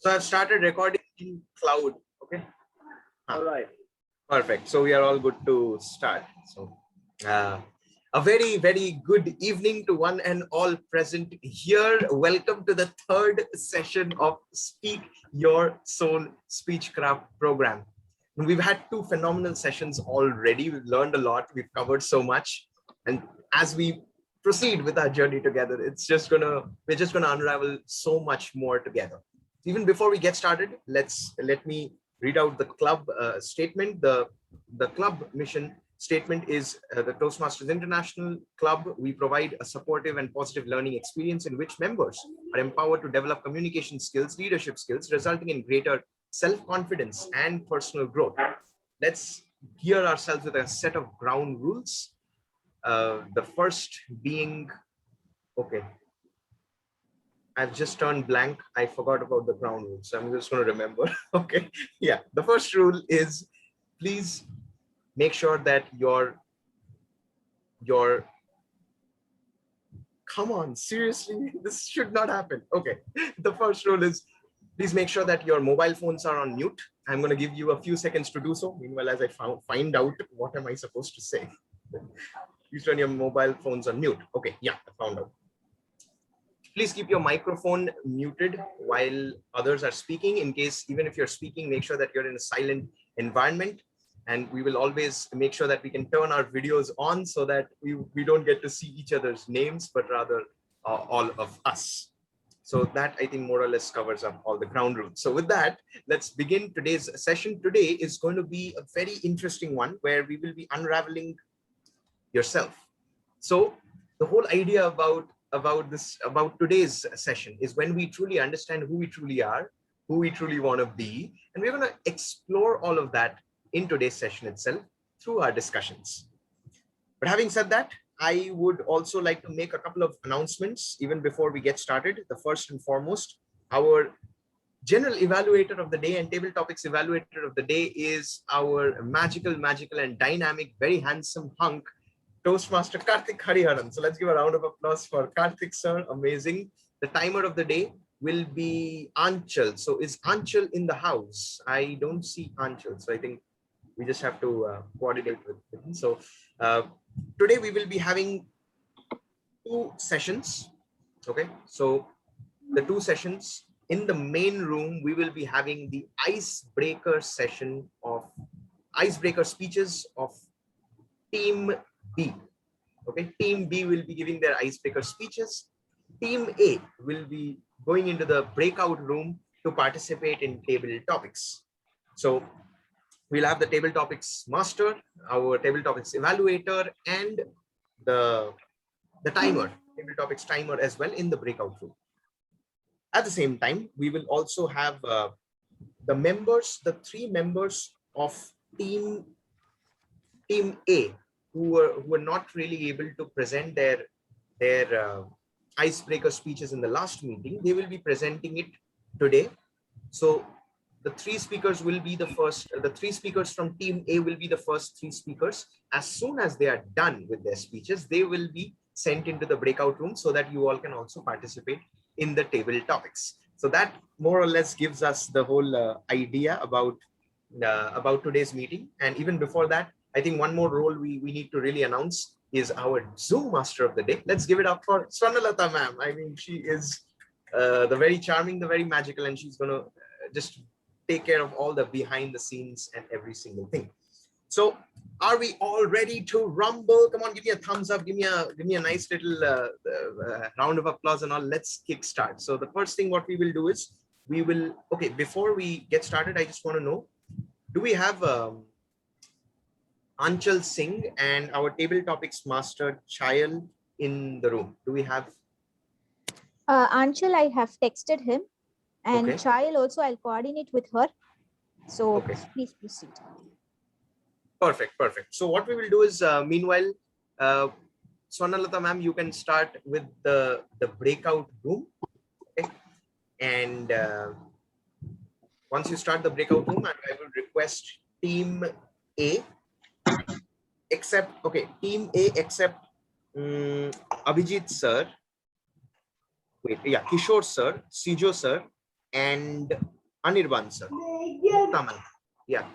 So I've started recording in cloud. Okay. All right. Perfect. So we are all good to start. So a very, very good evening to one and all present here. Welcome to the third session of Speak Your Soul Speechcraft program. We've had two phenomenal sessions already. We've learned a lot. We've covered so much. And as we proceed with our journey together, we're just gonna unravel so much more together. Even before we get started, let me read out the club statement. The club mission statement is the Toastmasters International Club. We provide a supportive and positive learning experience in which members are empowered to develop communication skills, leadership skills, resulting in greater self-confidence and personal growth. Let's gear ourselves with a set of ground rules. The first being, okay, I've just turned blank. I forgot about the ground rules. So I'm just going to remember. Okay. Yeah. The first rule is please make sure that your come on, seriously, this should not happen. Okay. The first rule is please make sure that your mobile phones are on mute. I'm going to give you a few seconds to do so. Meanwhile, as I find out what am I supposed to say. Please turn your mobile phones on mute. Okay. Yeah, I found out. Please keep your microphone muted while others are speaking. In case, even if you're speaking, make sure that you're in a silent environment. And we will always make sure that we can turn our videos on so that we don't get to see each other's names, but rather all of us. So that, I think, more or less covers up all the ground rules. So with that, let's begin today's session. Today is going to be a very interesting one where we will be unraveling yourself. So the whole idea about today's session is when we truly understand who we truly are, who we truly want to be, and we're going to explore all of that in today's session itself through our discussions. But having said that, I would also like to make a couple of announcements even before we get started. The first and foremost, our general evaluator of the day and table topics evaluator of the day is our magical and dynamic, very handsome hunk, Toastmaster Karthik Hariharan. So let's give a round of applause for Karthik, sir. Amazing. The timer of the day will be Anchal. So is Anchal in the house? I don't see Anchal. So I think we just have to coordinate with him. So today we will be having two sessions. Okay. So the two sessions in the main room, we will be having the icebreaker session of icebreaker speeches of Team B. Okay, Team B will be giving their icebreaker speeches. Team A will be going into the breakout room to participate in table topics. So we'll have the table topics master, our table topics evaluator, and the timer, table topics timer as well in the breakout room. At the same time, we will also have the members, the three members of Team A who were not really able to present their icebreaker speeches in the last meeting. They will be presenting it today. So the three speakers will be the first, the three speakers from Team A will be the first three speakers. As soon as they are done with their speeches, they will be sent into the breakout room so that you all can also participate in the table topics. So that more or less gives us the whole idea about today's meeting. And even before that, I think one more role we need to really announce is our Zoom master of the day. Let's give it up for Swarnalata ma'am. I mean, she is the very charming, the very magical, and she's going to just take care of all the behind the scenes and every single thing. So are we all ready to rumble? Come on, give me a thumbs up. Give me a nice little round of applause and all. Let's kick start. So the first thing what we will do is we will, okay, before we get started, I just want to know, do we have Anchal Singh and our table topics master Chayal in the room? Do we have? Anchal, I have texted him, and okay. Chayal also, I'll coordinate with her. So okay. Please proceed. Perfect. So what we will do is, meanwhile, Swarnalata ma'am, you can start with the breakout room. Okay. And once you start the breakout room, I will request Team A, except, okay, Team A except Abhijit sir, wait, yeah, Kishore sir, Sijo sir, and Anirban sir. Taman. Yeah.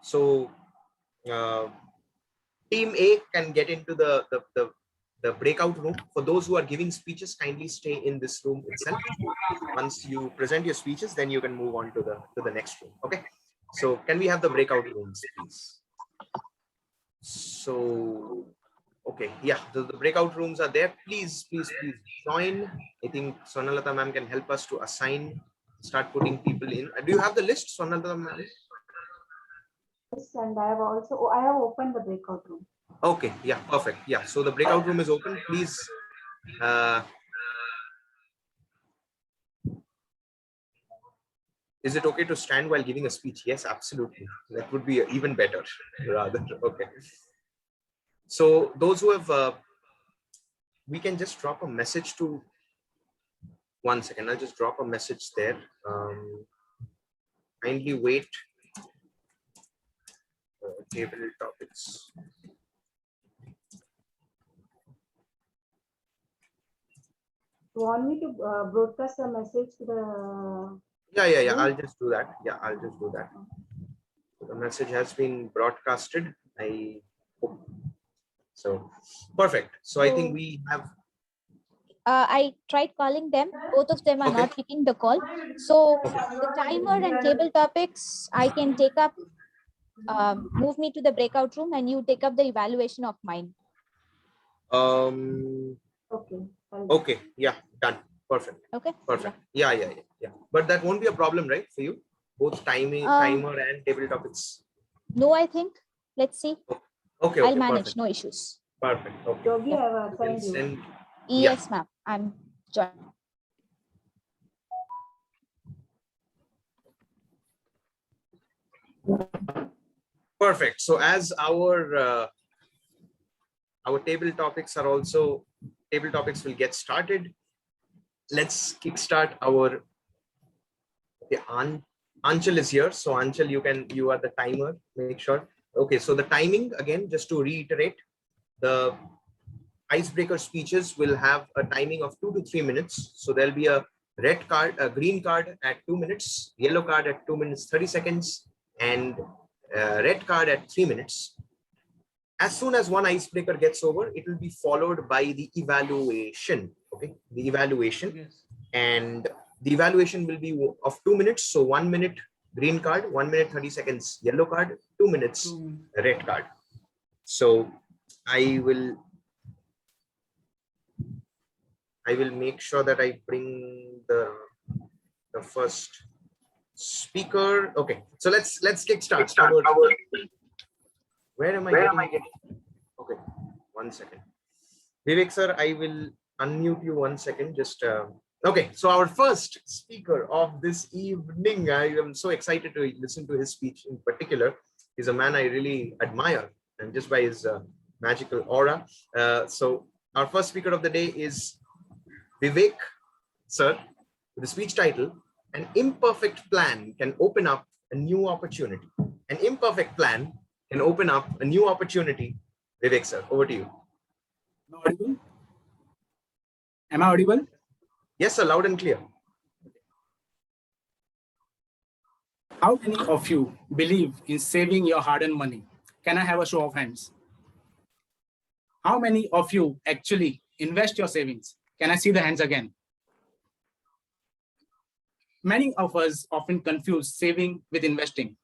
So team A can get into the breakout room. For those who are giving speeches, kindly stay in this room itself. Once you present your speeches, then you can move on to the next room. Okay. So can we have the breakout rooms, please? So okay, yeah, the breakout rooms are there. Please join. I think Sonalata ma'am can help us to assign, start putting people in. Do you have the list, Sonalata ma'am? Yes, and I have opened the breakout room. Okay, yeah, perfect. Yeah, so the breakout room is open. Please is it okay to stand while giving a speech? Yes, absolutely. That would be even better, rather. Okay. So those who have, we can just drop a message to, 1 second, I'll just drop a message there. Kindly wait. Table topics. You want me to broadcast a message to the... Yeah. I'll just do that. Yeah, I'll just do that. So the message has been broadcasted. I hope. So perfect. So I think we have. I tried calling them. Both of them are Okay. not picking the call. So the timer and table topics, I can take up, move me to the breakout room, and you take up the evaluation of mine. Okay. Okay. Yeah. Done. Perfect. Okay. Perfect. Yeah. But that won't be a problem, right, for you? Both timer and table topics. No, I think. Let's see. Okay. I'll manage. Perfect. No issues. Perfect. Okay. Yogi, I have assigned you. Yes, ma'am. I'm joined. Perfect. So as our table topics are also, table topics will get started. Let's kickstart our, okay, Anchal is here. So Anchal, you are the timer, make sure. Okay, so the timing, again, just to reiterate, the icebreaker speeches will have a timing of 2 to 3 minutes. So there'll be a red card, a green card at 2 minutes, yellow card at 2 minutes 30 seconds, and red card at 3 minutes. As soon as one icebreaker gets over, it will be followed by the evaluation. Okay, the evaluation. Yes. And the evaluation will be of 2 minutes. So 1 minute green card, 1 minute 30 seconds yellow card, 2 minutes red card. So I will make sure that I bring the first speaker. Okay, so let's kickstart. Where am I getting? Okay, 1 second. Vivek sir, I will unmute you 1 second. Just okay. So our first speaker of this evening, I am so excited to listen to his speech. In particular, he's a man I really admire, and just by his magical aura. So our first speaker of the day is Vivek sir, with the speech title, "An imperfect plan can open up a new opportunity." An imperfect plan can open up a new opportunity. Vivek sir, over to you. Am I audible? Yes, sir, loud and clear. How many of you believe in saving your hard-earned money? Can I have a show of hands? How many of you actually invest your savings? Can I see the hands again? Many of us often confuse saving with investing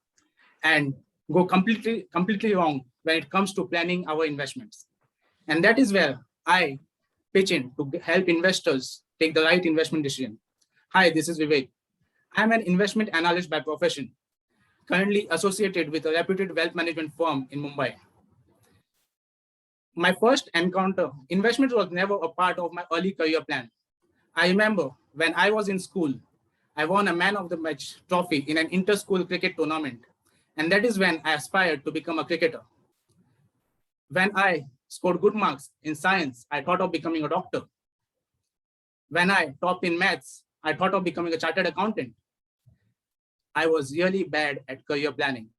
and go completely wrong when it comes to planning our investments. And that is where I pitch in to help investors take the right investment decision. Hi, this is Vivek. I'm an investment analyst by profession, currently associated with a reputed wealth management firm in Mumbai. My first encounter, investment was never a part of my early career plan. I remember when I was in school, I won a man of the match trophy in an inter-school cricket tournament. And that is when I aspired to become a cricketer. When I scored good marks in science, I thought of becoming a doctor. When I topped in maths, I thought of becoming a chartered accountant. I was really bad at career planning.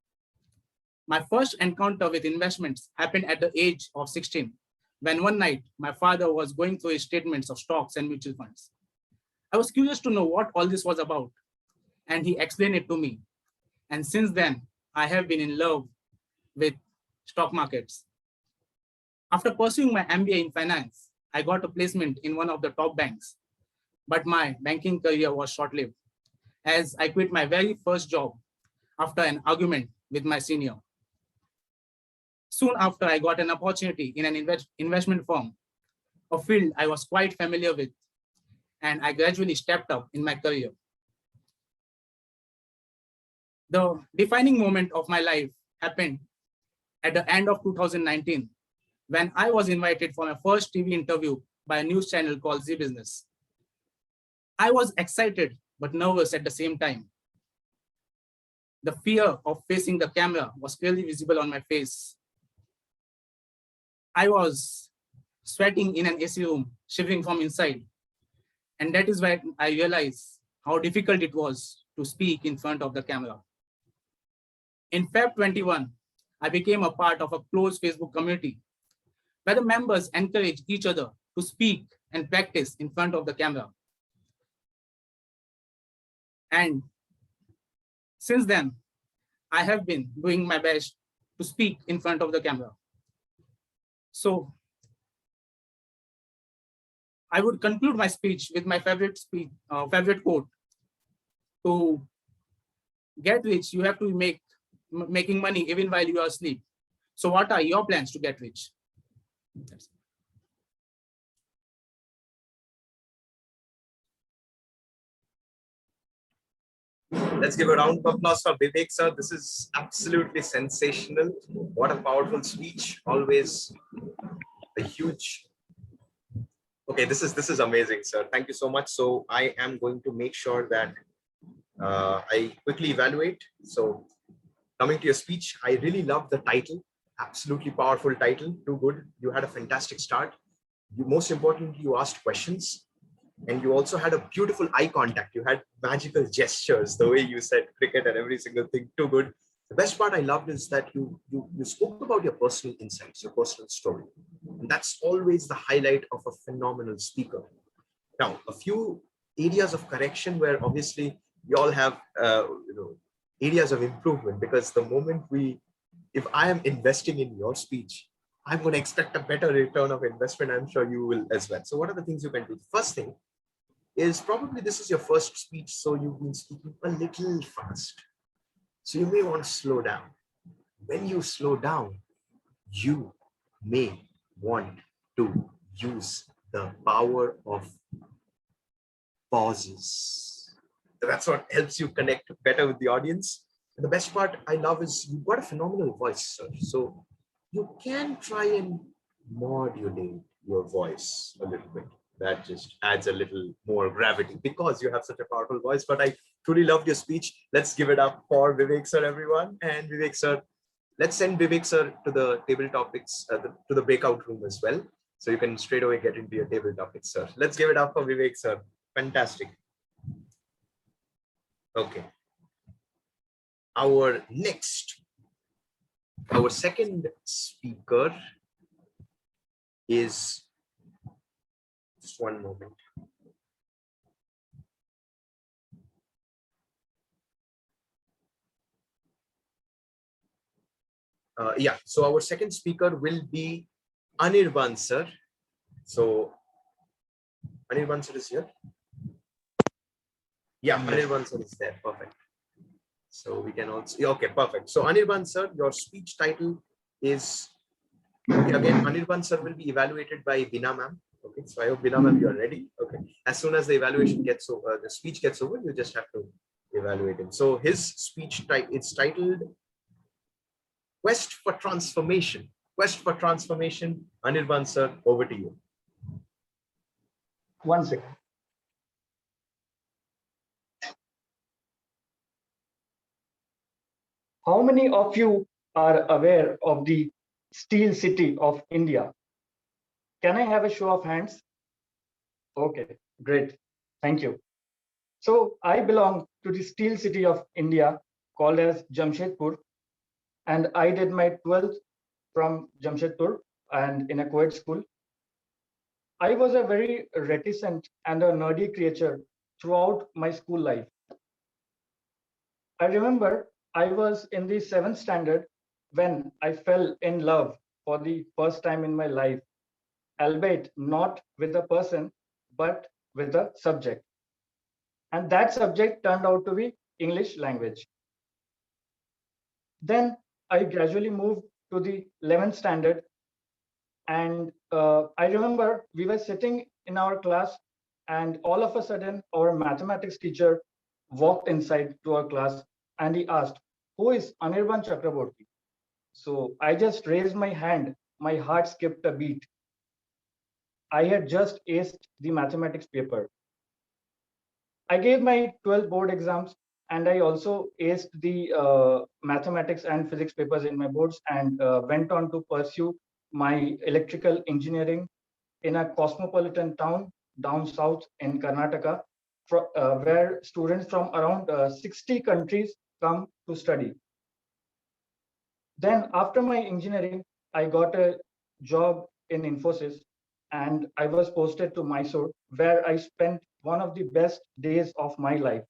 My first encounter with investments happened at the age of 16, when one night my father was going through his statements of stocks and mutual funds. I was curious to know what all this was about. and he explained it to me. And since then, I have been in love with stock markets. After pursuing my MBA in finance, I got a placement in one of the top banks, but my banking career was short-lived as I quit my very first job after an argument with my senior. Soon after, I got an opportunity in an investment firm, a field I was quite familiar with, and I gradually stepped up in my career. The defining moment of my life happened at the end of 2019, when I was invited for my first TV interview by a news channel called Z Business. I was excited but nervous at the same time. The fear of facing the camera was clearly visible on my face. I was sweating in an AC room, shivering from inside. And that is when I realized how difficult it was to speak in front of the camera. In Feb 21, I became a part of a closed Facebook community where the members encourage each other to speak and practice in front of the camera. And since then, I have been doing my best to speak in front of the camera. So I would conclude my speech with my favorite quote. To get rich, you have to be making money even while you are asleep. So what are your plans to get rich? Let's give a round of applause for Vivek, sir. This is absolutely sensational. What a powerful speech. Always a huge. Okay, this is amazing, sir. Thank you so much. So I am going to make sure that I quickly evaluate. So coming to your speech, I really love the title. Absolutely powerful title. Too good. You had a fantastic start. Most importantly, you asked questions. And you also had a beautiful eye contact. You had magical gestures, the way you said cricket and every single thing. Too good. The best part I loved is that you spoke about your personal insights, your personal story. And that's always the highlight of a phenomenal speaker. Now, a few areas of correction where obviously we all have areas of improvement, because the moment if I am investing in your speech, I'm going to expect a better return of investment. I'm sure you will as well. So what are the things you can do? The first thing is probably this is your first speech, so you've been speaking a little fast. So you may want to slow down. When you slow down, you may want to use the power of pauses. That's what helps you connect better with the audience. And the best part I love is you've got a phenomenal voice, sir. So you can try and modulate your voice a little bit. That just adds a little more gravity because you have such a powerful voice. But I truly loved your speech. Let's give it up for Vivek, sir, everyone. And Vivek, sir, let's send Vivek, sir, to the table topics, to the breakout room as well. So you can straight away get into your table topics, sir. Let's give it up for Vivek, sir. Fantastic. Okay. Our second speaker is, just one moment. Yeah, so our second speaker will be Anirban, sir. So Anirban, sir is here. Yeah, Anirban, sir is there. Perfect. So we can also, okay, perfect. So Anirban, sir, your speech title is, okay, again, Anirban, sir will be evaluated by Bina ma'am. Okay, so I hope Bina ma'am, you are ready. Okay, as soon as the evaluation gets over, the speech gets over, you just have to evaluate him. So his speech it's titled Quest for Transformation. Quest for Transformation. Anirban, sir, over to you. 1 second. How many of you are aware of the Steel City of India? Can I have a show of hands? Okay, great. Thank you. So I belong to the Steel City of India called as Jamshedpur, and I did my 12th from Jamshedpur and in a co-ed school. I was a very reticent and a nerdy creature throughout my school life. I remember I was in the 7th standard when I fell in love for the first time in my life, albeit not with a person, but with a subject. And that subject turned out to be English language. Then I gradually moved to the 11th standard. And I remember we were sitting in our class, and all of a sudden, our mathematics teacher walked inside to our class and he asked, "Who is Anirban Chakraborty?" So I just raised my hand. My heart skipped a beat. I had just aced the mathematics paper. I gave my 12 board exams, and I also aced the mathematics and physics papers in my boards, and went on to pursue my electrical engineering in a cosmopolitan town down south in Karnataka, where students from around 60 countries come to study. Then after my engineering, I got a job in Infosys, and I was posted to Mysore, where I spent one of the best days of my life.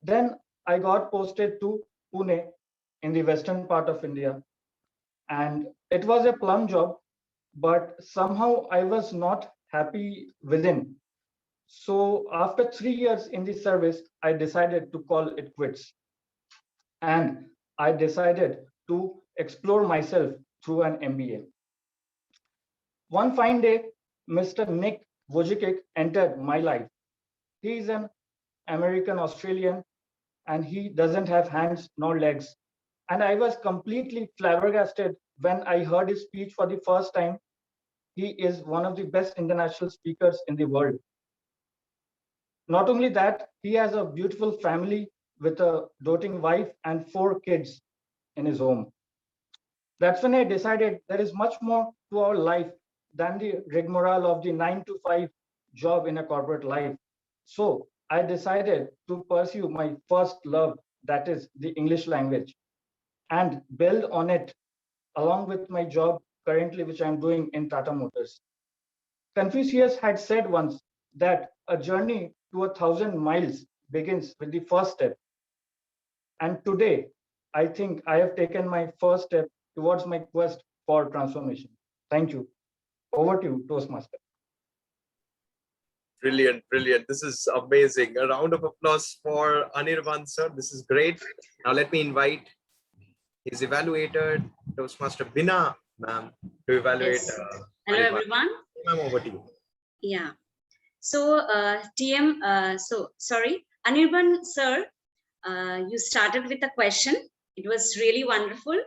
Then I got posted to Pune in the western part of India, and it was a plum job, but somehow I was not happy within. So after 3 years in the service, I decided to call it quits. And I decided to explore myself through an MBA. One fine day, Mr. Nick Vujicic entered my life. He is an American Australian, and he doesn't have hands nor legs. And I was completely flabbergasted when I heard his speech for the first time. He is one of the best international speakers in the world. Not only that, he has a beautiful family with a doting wife and 4 kids in his home. That's when I decided there is much more to our life than the rigmarole of the 9 to 5 job in a corporate life. So I decided to pursue my first love, that is the English language, and build on it along with my job currently, which I'm doing in Tata Motors. Confucius had said once that a journey to 1,000 miles begins with the first step. And today, I think I have taken my first step towards my quest for transformation. Thank you. Over to you, Toastmaster. Brilliant, brilliant. This is amazing. A round of applause for Anirban, sir. This is great. Now let me invite his evaluator, Toastmaster Bina, ma'am, to evaluate. Yes. Hello, Anirban. everyone. Ma'am, over to you. Yeah. So, TM, sorry, Anirban, sir, you started with a question. It was really wonderful.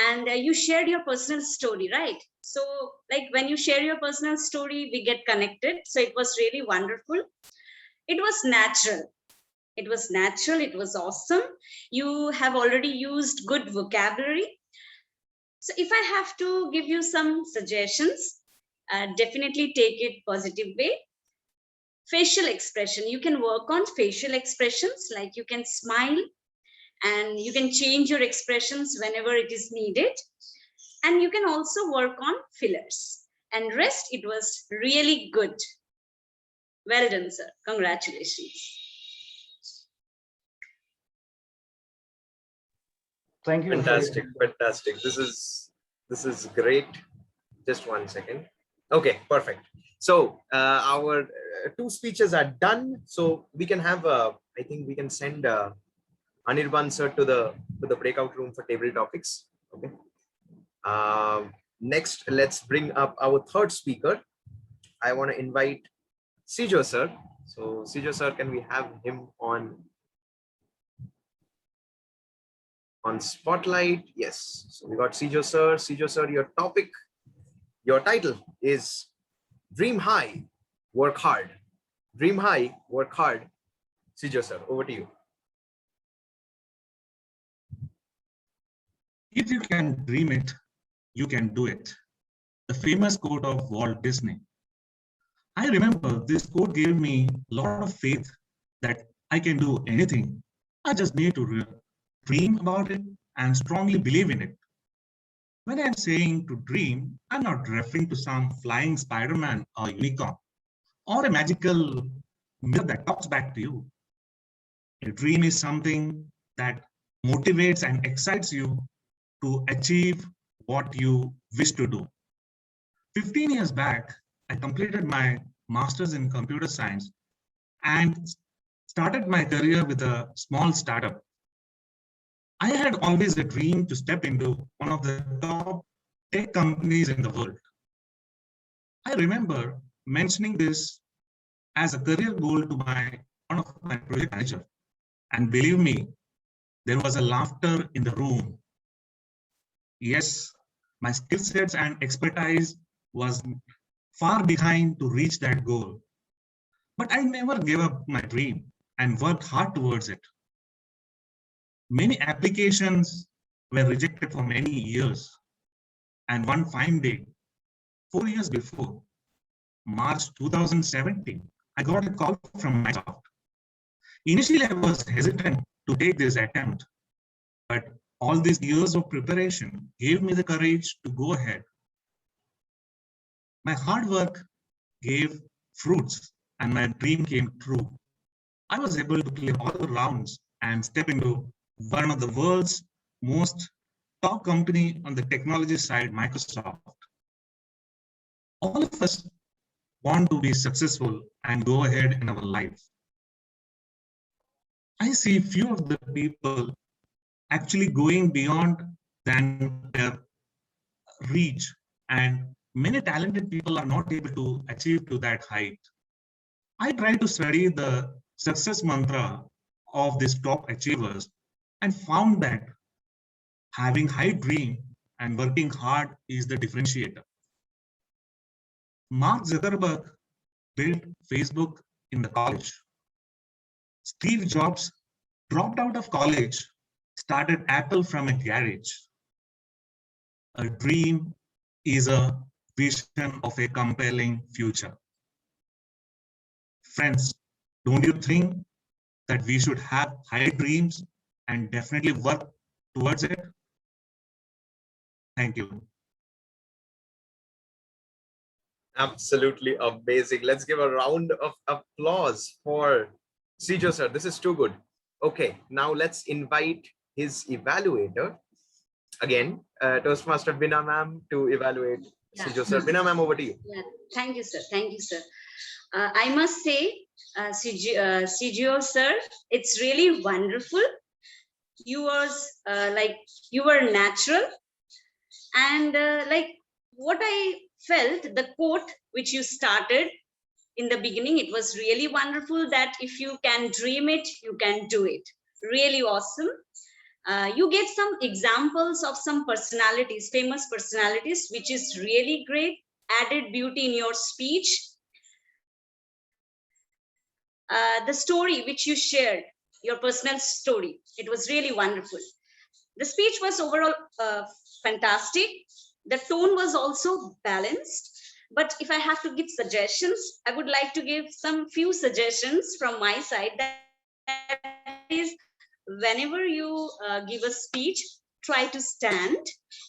And you shared your personal story, right? So, like when you share your personal story, we get connected. So it was really wonderful. It was natural. It was natural. It was awesome. You have already used good vocabulary. So if I have to give you some suggestions, definitely take it positive way. Facial expression, you can work on facial expressions, like you can smile and you can change your expressions whenever it is needed. And you can also work on fillers. And rest, it was really good. Well done, sir. Congratulations. Thank you. Fantastic, fantastic. This is great. Just one second. Okay, perfect. So our 2 speeches are done. So we can have I think we can send Anirban sir to the breakout room for table topics. Okay. Next, let's bring up our 3rd speaker. I want to invite Sijo sir. So Sijo sir, can we have him on spotlight? Yes. So we got Sijo sir. Sijo sir, your title is Dream High, Work Hard. Dream high, work hard. Sijo sir, over to you. If you can dream it, you can do it. The famous quote of Walt Disney. I remember this quote gave me a lot of faith that I can do anything. I just need to dream about it and strongly believe in it. When I'm saying to dream, I'm not referring to some flying Spider-Man or unicorn or a magical mirror that talks back to you. A dream is something that motivates and excites you to achieve what you wish to do. 15 years back, I completed my master's in computer science and started my career with a small startup. I had always a dream to step into one of the top tech companies in the world. I remember mentioning this as a career goal to one of my project manager. And believe me, there was a laughter in the room. Yes, my skill sets and expertise was far behind to reach that goal. But I never gave up my dream and worked hard towards it. Many applications were rejected for many years. And one fine day, 4 years before, March 2017, I got a call from Microsoft. Initially, I was hesitant to take this attempt, but all these years of preparation gave me the courage to go ahead. My hard work gave fruits and my dream came true. I was able to clear all the rounds and step into one of the world's most top company on the technology side, Microsoft. All of us want to be successful and go ahead in our life. I see few of the people actually going beyond than their reach, and many talented people are not able to achieve to that height. I try to study the success mantra of these top achievers and found that having high dream and working hard is the differentiator. Mark Zuckerberg built Facebook in the college. Steve Jobs dropped out of college, started Apple from a garage. A dream is a vision of a compelling future. Friends, don't you think that we should have high dreams and definitely work towards it? Thank you. Absolutely amazing. Let's give a round of applause for Sijo sir. This is too good. Okay, now let's invite his evaluator again, Toastmaster Bina ma'am, to evaluate Sijo sir. Bina ma'am, over to you. Yeah, thank you, sir. Thank you, sir. I must say, Sijo sir, it's really wonderful. You were natural, and like what I felt, the quote which you started in the beginning, it was really wonderful that if you can dream it, you can do it. Really awesome. You gave some examples of some personalities, famous personalities, which is really great, added beauty in your speech. The story which you shared, your personal story, it was really wonderful. The speech was overall fantastic. The tone was also balanced. But if I have to give suggestions, I would like to give some few suggestions from my side. That is, whenever you give a speech, try to stand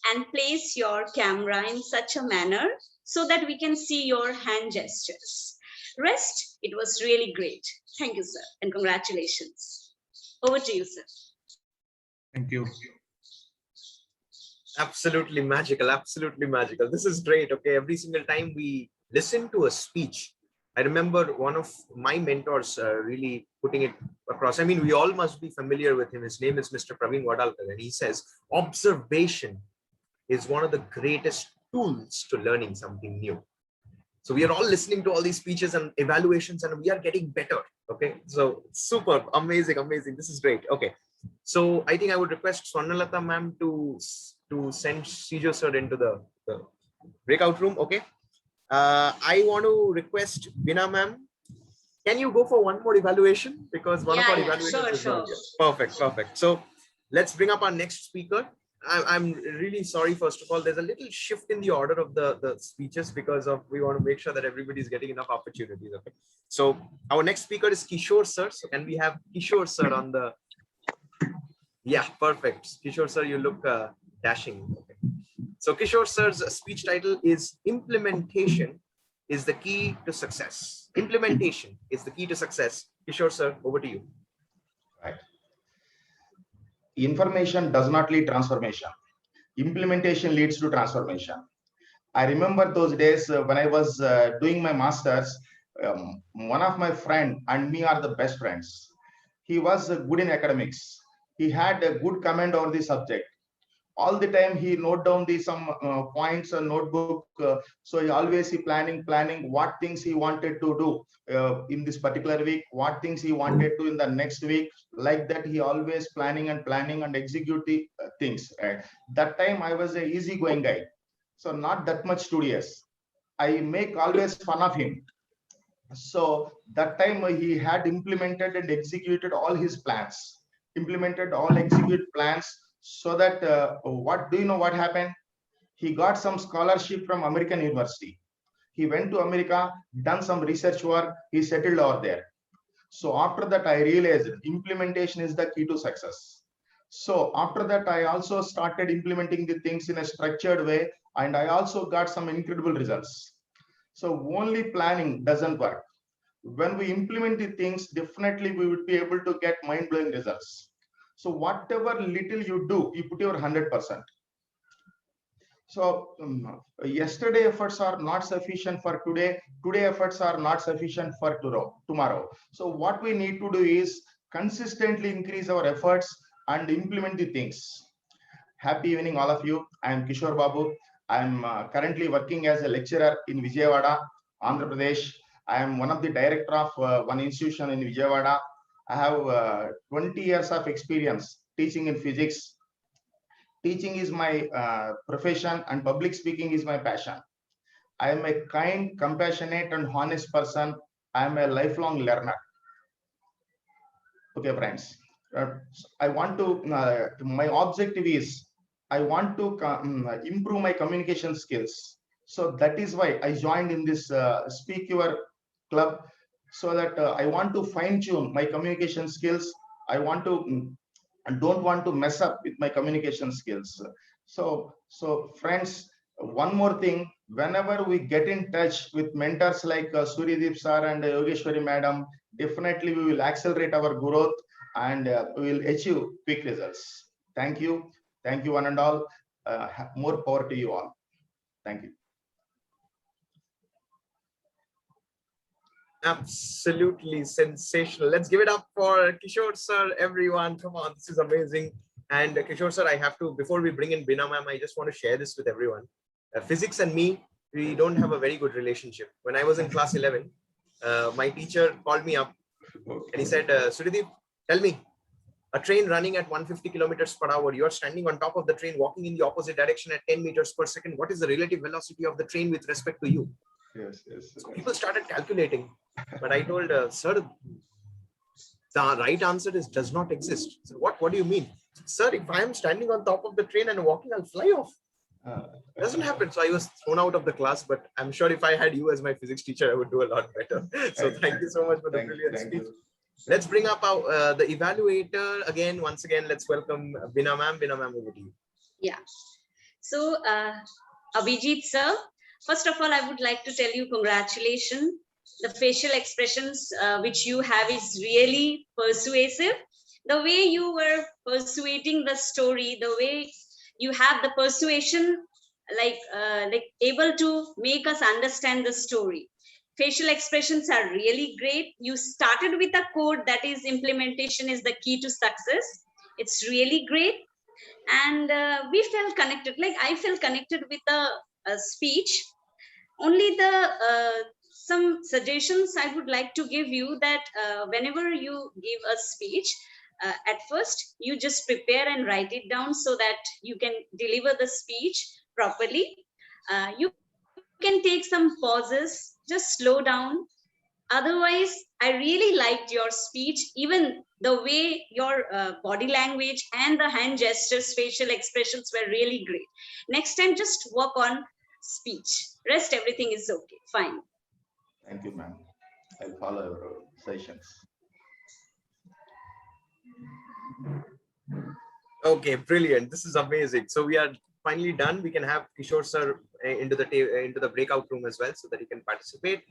and place your camera in such a manner so that we can see your hand gestures. Rest, it was really great. Thank you, sir, and congratulations. Over to you, sir. Thank you. Absolutely magical. Absolutely magical. This is great. Okay, every single time we listen to a speech, I remember one of my mentors really putting it across. I mean, we all must be familiar with him. His name is Mr. Praveen Wadalkar, and he says observation is one of the greatest tools to learning something new. So we are all listening to all these speeches and evaluations, and we are getting better. Okay, so super amazing, amazing. This is great. Okay, so I think I would request Swarnalata ma'am to send Sijo sir into the breakout room. Okay, I want to request Bina ma'am. Can you go for one more evaluation, because one of our evaluators is not here. Perfect, perfect. So let's bring up our next speaker. I'm really sorry, first of all, there's a little shift in the order of the speeches because of we want to make sure that everybody's getting enough opportunities. Okay, so our next speaker is Kishore sir. So can we have Kishore sir on the? Yeah, perfect. Kishore sir, you look dashing. Okay. So Kishore sir's speech title is Implementation is the Key to Success. Implementation is the key to success. Kishore sir, over to you. Right. information does not lead transformation. Implementation leads to transformation. I remember those days when I was doing my master's. One of my friend and me are the best friends. He was good in academics. He had a good command over the subject. All the time he note down the some points on notebook. So he planning what things he wanted to do in this particular week, what things he wanted to in the next week. Like that, he always planning and execute the things. That time I was a easygoing guy, so not that much studious. I make always fun of him. So that time he had implemented and executed all his plans, implemented all execute plans, so that what do you know what happened? He got some scholarship from American University. He went to America, done some research work, he settled over there. So after that, I realized implementation is the key to success. So after that, I also started implementing the things in a structured way, and I also got some incredible results. So only planning doesn't work. When we implement the things, definitely we would be able to get mind-blowing results. So whatever little you do, you put your 100%. So yesterday efforts are not sufficient for today. Today efforts are not sufficient for tomorrow. So what we need to do is consistently increase our efforts and implement the things. Happy evening, all of you. I am Kishore Babu. I am currently working as a lecturer in Vijayawada, Andhra Pradesh. I am one of the director of one institution in Vijayawada. I have 20 years of experience teaching in physics. Teaching is my profession and public speaking is my passion. I am a kind, compassionate and honest person. I am a lifelong learner. Okay, friends. I want to, my objective is, I want to improve my communication skills. So that is why I joined in this Speak Your Club, so that I want to fine tune my communication skills. I want to, and don't want to mess up with my communication skills. So friends, one more thing, whenever we get in touch with mentors like Suryadeep sir and Yogeshwari madam, definitely we will accelerate our growth and we will achieve quick results. Thank you one and all. More power to you all. Thank you. Absolutely sensational. Let's give it up for Kishore sir, everyone. Come on, this is amazing. And Kishore sir, I have to, before we bring in Bina ma'am, I just want to share this with everyone. Physics and me, we don't have a very good relationship. When I was in class 11, my teacher called me up and he said, Suryadeep, tell me, a train running at 150 kilometers per hour, you're standing on top of the train, walking in the opposite direction at 10 meters per second. What is the relative velocity of the train with respect to you? Yes. So people started calculating, but I told, sir, the right answer is does not exist. So what do you mean? Sir, if I am standing on top of the train and walking, I'll fly off. Doesn't happen. So I was thrown out of the class, but I'm sure if I had you as my physics teacher, I would do a lot better. So thank you so much for the brilliant speech. Let's bring up our, the evaluator again. Once again, let's welcome Bina ma'am. Bina ma'am, over to you. Yeah. So Abhijit sir, first of all, I would like to tell you congratulations. The facial expressions which you have is really persuasive. The way you were persuading the story, the way you have the persuasion, like able to make us understand the story. Facial expressions are really great. You started with a quote that is implementation is the key to success. It's really great. And we felt connected, like I felt connected with the speech. Only the some suggestions I would like to give you that whenever you give a speech, at first you just prepare and write it down so that you can deliver the speech properly. You can take some pauses, just slow down. Otherwise, I really liked your speech, even the way your body language and the hand gestures, facial expressions were really great. Next time, just work on speech. Rest, everything is okay, fine. Thank you, ma'am. I'll follow your sessions. Okay, brilliant. This is amazing. So we are finally done. We can have Kishore sir into the breakout room as well, so that he can participate.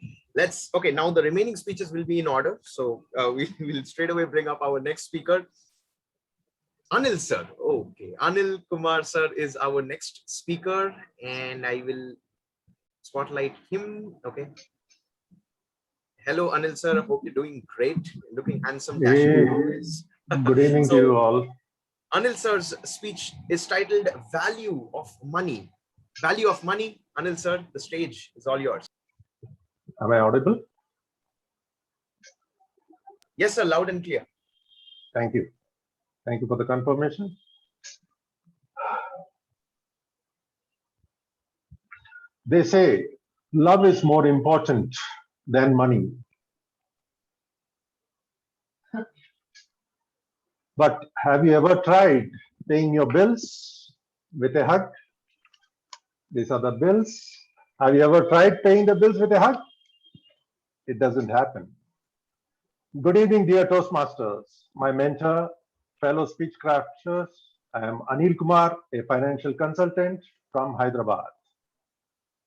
Okay, now the remaining speeches will be in order. So we will straight away bring up our next speaker. Anil sir. Okay. Anil Kumar sir is our next speaker, and I will spotlight him. Okay. Hello, Anil sir. Hope you're doing great. Looking handsome, dashing always. Good evening to you all. Anil sir's speech is titled Value of Money. Value of Money. Anil sir, the stage is all yours. Am I audible? Yes, sir. Loud and clear. Thank you. Thank you for the confirmation. They say love is more important than money. But have you ever tried paying your bills with a hug? These are the bills. Have you ever tried paying the bills with a hug? It doesn't happen. Good evening, dear Toastmasters. My mentor, fellow speech crafters. I am Anil Kumar, a financial consultant from Hyderabad.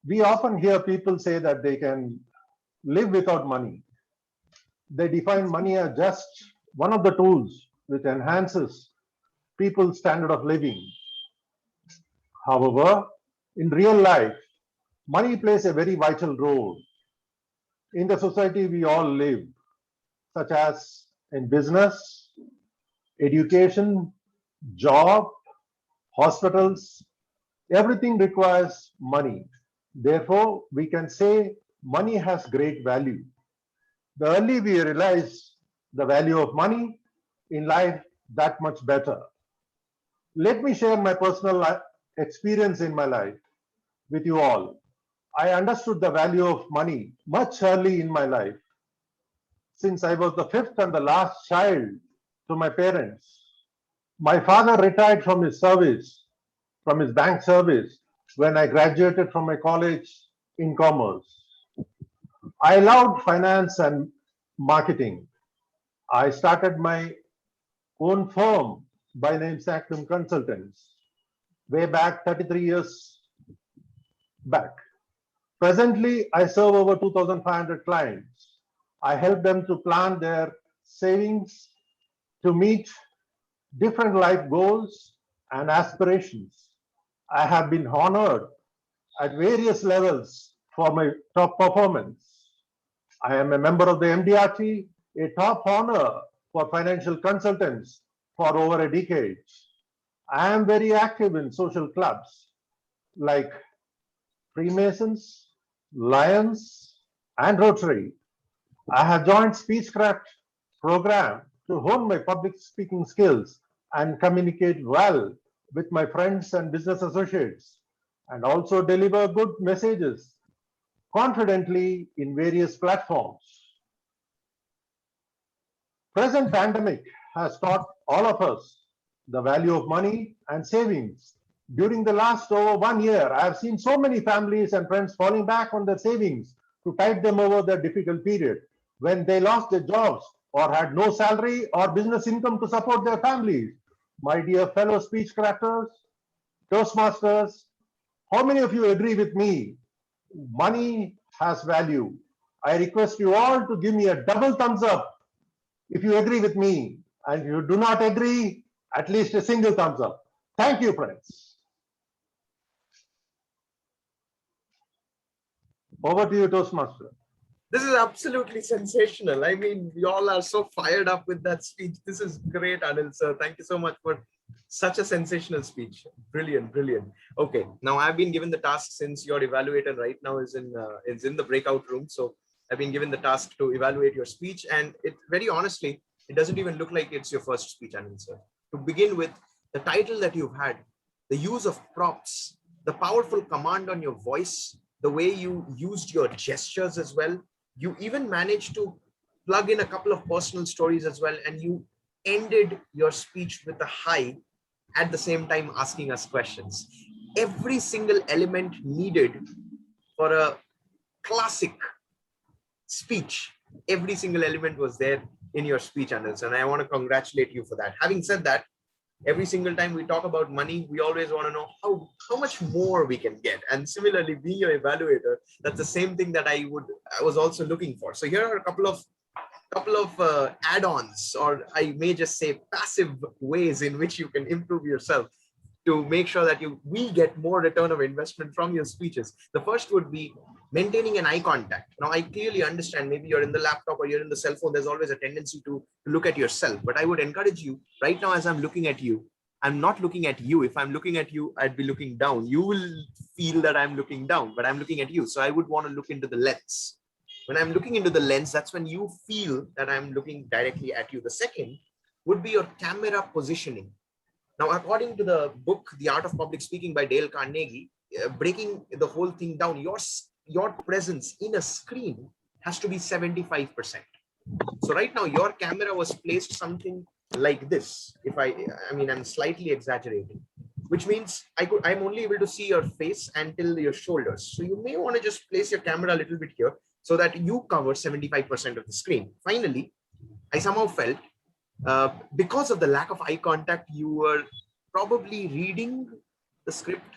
We often hear people say that they can live without money. They define money as just one of the tools which enhances people's standard of living. However, in real life, money plays a very vital role in the society we all live, such as in business, education, job, hospitals. Everything requires money. Therefore, we can say money has great value. The early we realize the value of money in life, that much better. Let me share my personal experience in my life with you all. I understood the value of money much early in my life, since I was the fifth and the last child to my parents. My father retired from his service, from his bank service, when I graduated from my college in commerce. I loved finance and marketing. I started my own firm by name Sanctum Consultants way back 33 years back. Presently, I serve over 2,500 clients. I help them to plan their savings to meet different life goals and aspirations. I have been honored at various levels for my top performance. I am a member of the MDRT, a top honor for financial consultants for over a decade. I am very active in social clubs like Freemasons, Lions, and Rotary. I have joined Speechcraft program to hone my public speaking skills and communicate well with my friends and business associates, and also deliver good messages confidently in various platforms. Present pandemic has taught all of us the value of money and savings. During the last over 1 year, I have seen so many families and friends falling back on their savings to tide them over the difficult period when they lost their jobs or had no salary or business income to support their families. My dear fellow speech crafters, Toastmasters, how many of you agree with me? Money has value. I request you all to give me a double thumbs up if you agree with me, and if you do not agree, at least a single thumbs up. Thank you, friends. Over to you, Toastmaster. This is absolutely sensational. I mean, we all are so fired up with that speech. This is great, Anil sir. Thank you so much for such a sensational speech. Brilliant, brilliant. Okay, now I've been given the task, since your evaluator right now is in the breakout room. So I've been given the task to evaluate your speech, and it very honestly, it doesn't even look like it's your first speech, Anil sir. To begin with, the title that you've had, the use of props, the powerful command on your voice, the way you used your gestures as well. You even managed to plug in a couple of personal stories as well, and you ended your speech with a high, at the same time asking us questions. Every single element needed for a classic speech, every single element was there in your speech, Anil, and I want to congratulate you for that. Having said that, every single time we talk about money, we always want to know how much more we can get. And similarly, being your evaluator, that's the same thing that I was also looking for. So here are a couple of couple of add-ons, or I may just say passive ways in which you can improve yourself to make sure that we get more return of investment from your speeches. The first would be maintaining an eye contact. Now, I clearly understand maybe you're in the laptop or you're in the cell phone. There's always a tendency to look at yourself, but I would encourage you right now, as I'm looking at you, I'm not looking at you. If I'm looking at you, I'd be looking down. You will feel that I'm looking down, but I'm looking at you. So I would want to look into the lens. When I'm looking into the lens, that's when you feel that I'm looking directly at you. The second would be your camera positioning. Now, according to the book, The Art of Public Speaking by Dale Carnegie, breaking the whole thing down, your presence in a screen has to be 75%. So right now, your camera was placed something like this. I'm slightly exaggerating, which means I'm only able to see your face until your shoulders. So you may want to just place your camera a little bit here so that you cover 75% of the screen. Finally, I somehow felt because of the lack of eye contact, you were probably reading the script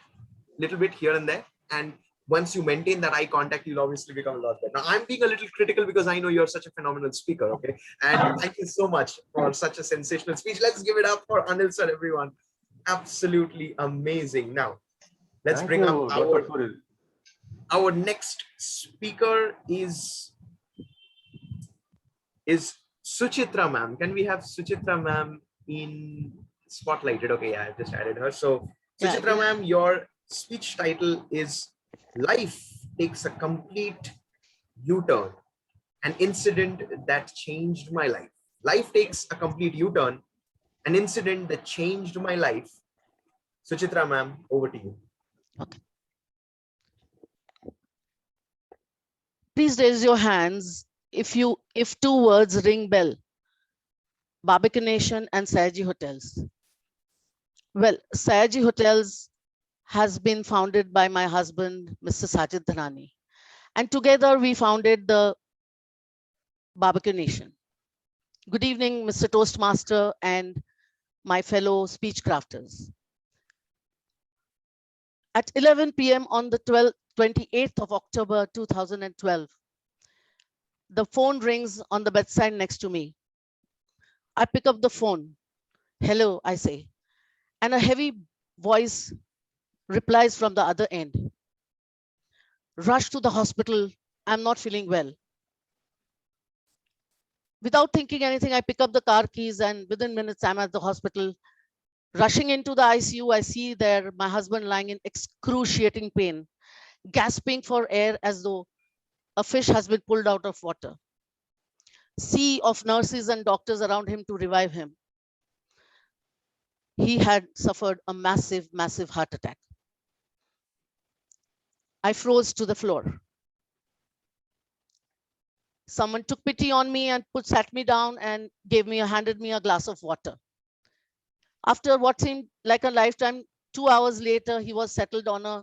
a little bit here and there. And once you maintain that eye contact, you'll obviously become a lot better. Now, I'm being a little critical because I know you're such a phenomenal speaker, okay? And thank you so much for such a sensational speech. Let's give it up for Anil sir, everyone. Absolutely amazing. Now, let's bring up our next speaker is Suchitra ma'am. Can we have Suchitra ma'am in spotlighted? Okay, yeah, I've just added her. So Suchitra ma'am, your speech title is Life Takes a Complete U-Turn, an incident that changed my life. Life takes a complete U-turn, an incident that changed my life. Suchitra ma'am, over to you. Okay. Please raise your hands if two words ring bell. Barbecue Nation and Sayaji Hotels. Well, Sayaji Hotels has been founded by my husband, Mr. Sajid Dhanani. And together we founded the Barbecue Nation. Good evening, Mr. Toastmaster and my fellow speech crafters. At 11 p.m. on the 28th of October 2012, the phone rings on the bedside next to me. I pick up the phone. Hello, I say. And a heavy voice replies from the other end. Rush to the hospital. I'm not feeling well. Without thinking anything, I pick up the car keys and within minutes I'm at the hospital. Rushing into the ICU, I see there my husband lying in excruciating pain, gasping for air as though a fish has been pulled out of water. Sea of nurses and doctors around him to revive him. He had suffered a massive, massive heart attack. I froze to the floor. Someone took pity on me and sat me down and handed me a glass of water. After what seemed like a lifetime, 2 hours later, he was settled on a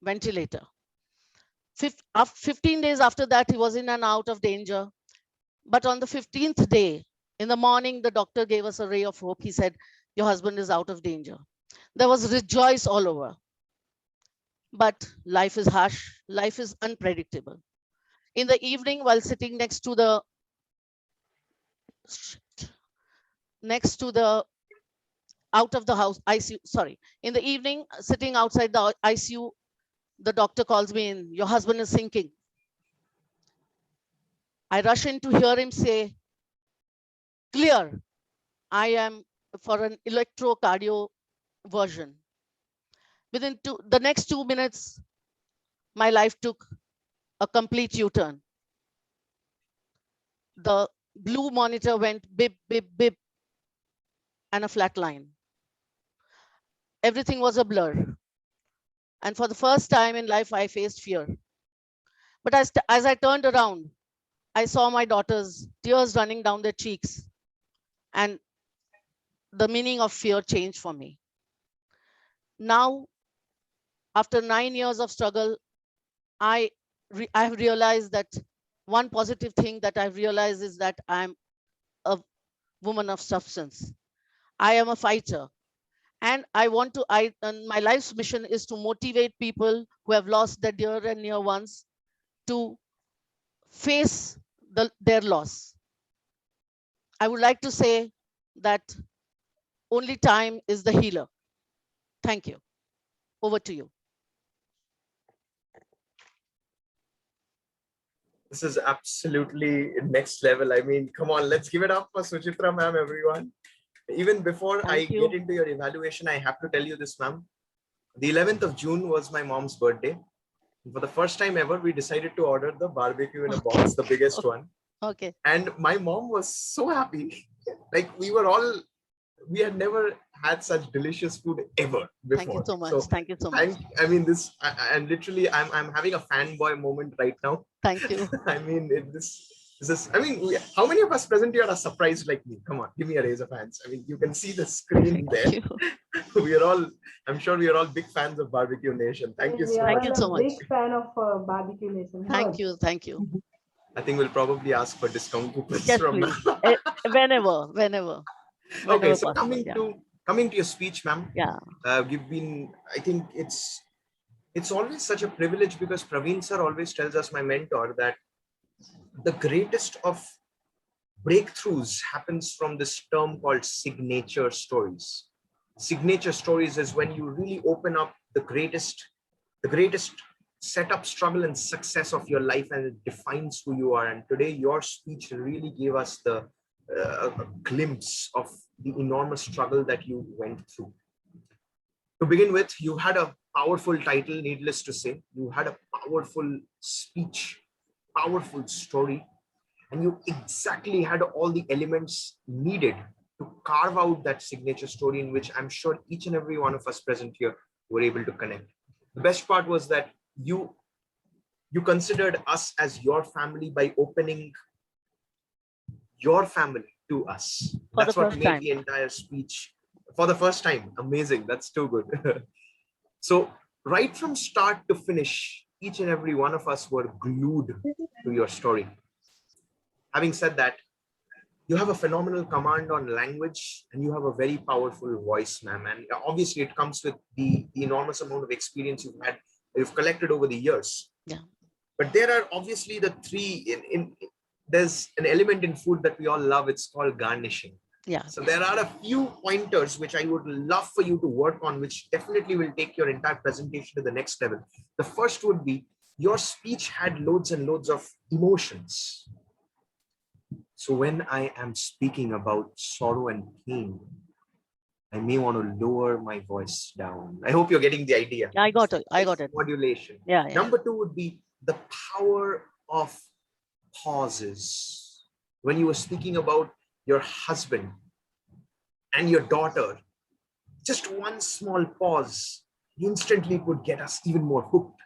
ventilator. 15 days after that, he was in and out of danger. But on the 15th day, in the morning, the doctor gave us a ray of hope. He said, your husband is out of danger. There was rejoice all over. But life is harsh. Life is unpredictable. In the evening, while sitting next to the out of the house ICU, sorry. In the evening, sitting outside the ICU, the doctor calls me in, your husband is sinking. I rush in to hear him say, clear, I am for an electrocardioversion. Within the next 2 minutes, my life took a complete U-turn. The blue monitor went bip, bip, bip, and a flat line. Everything was a blur. And for the first time in life, I faced fear. But as I turned around, I saw my daughters, tears running down their cheeks. And the meaning of fear changed for me. Now, after 9 years of struggle, I have realized that one positive thing that I've realized is that I'm a woman of substance. I am a fighter. And my life's mission is to motivate people who have lost their dear and near ones to face their loss. I would like to say that only time is the healer. Thank you. Over to you. This is absolutely next level. I mean, come on, let's give it up for Suchitra ma'am, everyone. Even before I Thank you. get into your evaluation, I have to tell you this, ma'am. The 11th of June was my mom's birthday. For the first time ever, we decided to order the barbecue in a box, the biggest one. Okay. And my mom was so happy. Like we had never had such delicious food ever before. Thank you so much. Thank you so much. I mean, I'm literally, I'm having a fanboy moment right now. Thank you. I mean, I mean, how many of us present here are surprised like me? Come on, give me a raise of hands. I mean, you can see the screen there. You. We are all, I'm sure we are all big fans of Barbecue Nation. Thank you so Thank much. you so much. Big fan of Barbecue Nation. Thank you. Thank you. I think we'll probably ask for discount coupons Yes, from please. now. Whenever. Okay, so possible, coming to your speech, ma'am. Yeah. You've been, I think it's always such a privilege because Praveen sir always tells us, my mentor, that the greatest of breakthroughs happens from this term called signature stories. Signature stories is when you really open up the greatest setup, struggle, and success of your life, and it defines who you are. And today, your speech really gave us a glimpse of the enormous struggle that you went through. To begin with, you had a powerful title, needless to say. You had a powerful speech, powerful story, and you exactly had all the elements needed to carve out that signature story in which I'm sure each and every one of us present here were able to connect. The best part was that you considered us as your family by opening your family to us. That's what made the entire speech for the first time amazing. That's too good. So right from start to finish, each and every one of us were glued to your story. Having said that, you have a phenomenal command on language and you have a very powerful voice, ma'am. And obviously it comes with the enormous amount of experience you've collected over the years. Yeah. But there are obviously the three, there's an element in food that we all love. It's called garnishing. Yeah. So there are a few pointers which I would love for you to work on, which definitely will take your entire presentation to the next level. The first would be your speech had loads and loads of emotions. So when I am speaking about sorrow and pain, I may want to lower my voice down. I hope you're getting the idea. I got it. I got it. Modulation. Yeah. Number two would be the power of pauses. When you were speaking about your husband and your daughter, just one small pause instantly could get us even more hooked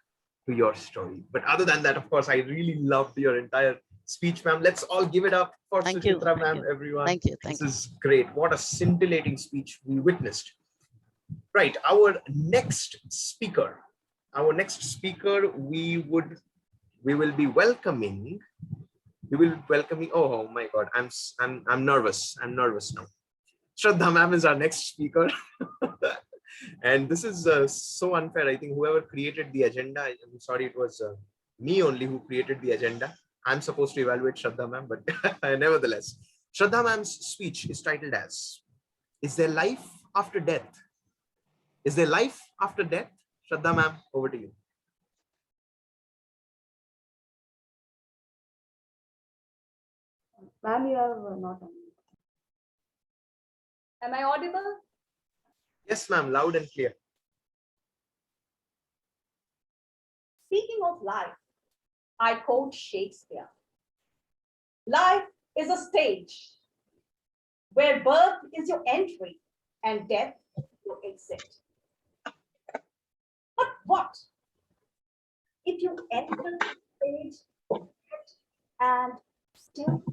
to your story. But other than that, of course, I really loved your entire speech, ma'am. Let's all give it up for Suchitra, ma'am, everyone. Thank you. This is great. What a scintillating speech we witnessed. Right, our next speaker, we will be welcoming. Oh my God, I'm nervous. I'm nervous now. Shraddha ma'am is our next speaker. And this is so unfair. I think whoever created the agenda, I'm sorry, it was me only who created the agenda. I'm supposed to evaluate Shraddha ma'am, but nevertheless, Shraddha ma'am's speech is titled as, "Is there life after death?" Is there life after death? Shraddha ma'am, over to you. Ma'am, you are not on. Am I audible? Yes, ma'am, loud and clear. Speaking of life, I quote Shakespeare. Life is a stage where birth is your entry and death your exit. But what if you enter the stage and still?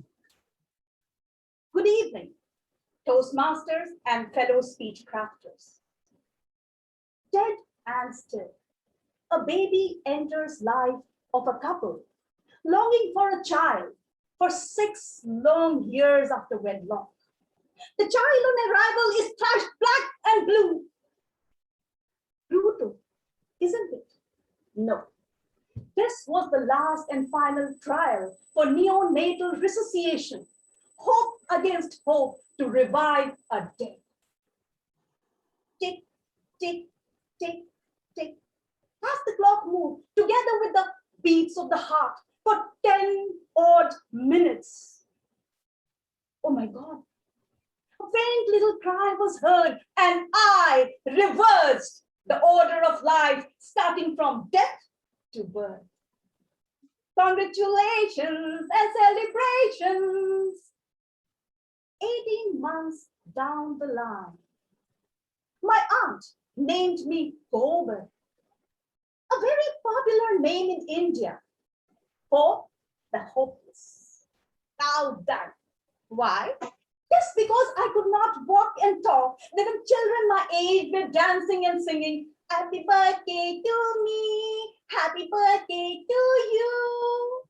Good evening, Toastmasters and fellow speech crafters. Dead and still, a baby enters life of a couple, longing for a child for 6 long years after wedlock. The child on arrival is thrashed black and blue. Brutal, isn't it? No. This was the last and final trial for neonatal resuscitation. Hope against hope to revive a dead. Tick, tick, tick, tick. As the clock moved together with the beats of the heart for 10 odd minutes. Oh my God. A faint little cry was heard, and I reversed the order of life, starting from death to birth. Congratulations and celebrations. 18 months down the line, my aunt named me Gober, a very popular name in India for the hopeless. Now done. Why? Just because I could not walk and talk, little children my age were dancing and singing, "Happy birthday to me, happy birthday to you."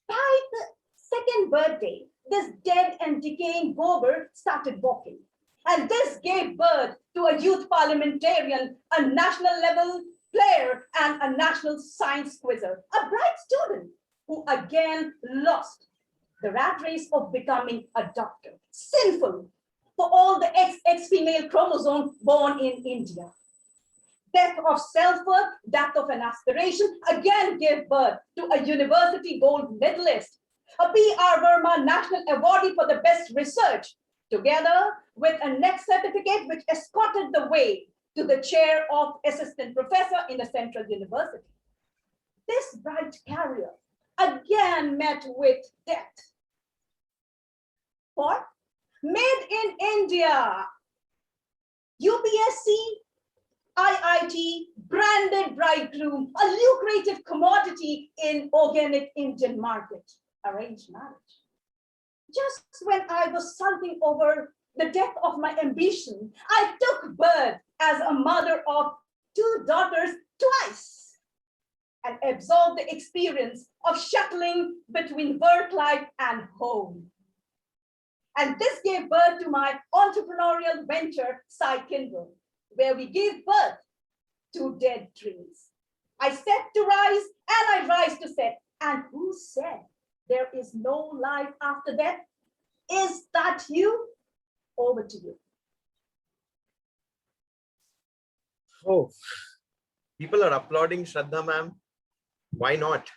By the second birthday, this dead and decaying Gober started walking. And this gave birth to a youth parliamentarian, a national level player, and a national science quizzer, a bright student who again lost the rat race of becoming a doctor. Sinful for all the XX female chromosome born in India. Death of self-worth, death of an aspiration, again gave birth to a university gold medalist, a P.R. Verma National Awardee for the best research, together with a next certificate which escorted the way to the chair of assistant professor in a central university. This bright career again met with death. For made in India, UPSC, IIT, branded bridegroom, a lucrative commodity in organic Indian market, arranged marriage. Just when I was sulking over the death of my ambition, I took birth as a mother of 2 daughters twice and absorbed the experience of shuttling between work life and home. And this gave birth to my entrepreneurial venture, Psykindle, where we give birth to dead dreams. I set to rise and I rise to set. And who said there is no life after death? Is that you? Over to you. Oh, people are applauding Shraddha ma'am. Why not?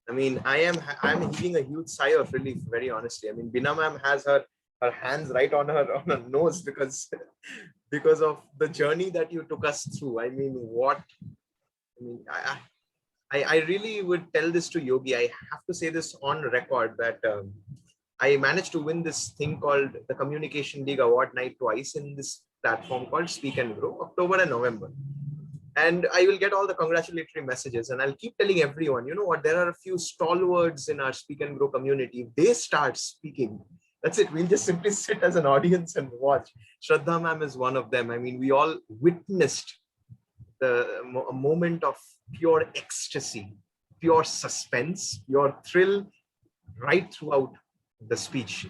I mean, I'm heaving a huge sigh of relief, very honestly. I mean, Bina ma'am has her hands right on her nose because of the journey that you took us through. I mean, I really would tell this to Yogi. I have to say this on record that I managed to win this thing called the Communication League Award Night twice in this platform called Speak and Grow, October and November. And I will get all the congratulatory messages, and I'll keep telling everyone, you know what, there are a few stalwarts in our Speak and Grow community. If they start speaking, that's it. We'll just simply sit as an audience and watch. Shraddha ma'am is one of them. I mean, we all witnessed a moment of pure ecstasy, pure suspense, pure thrill right throughout the speech.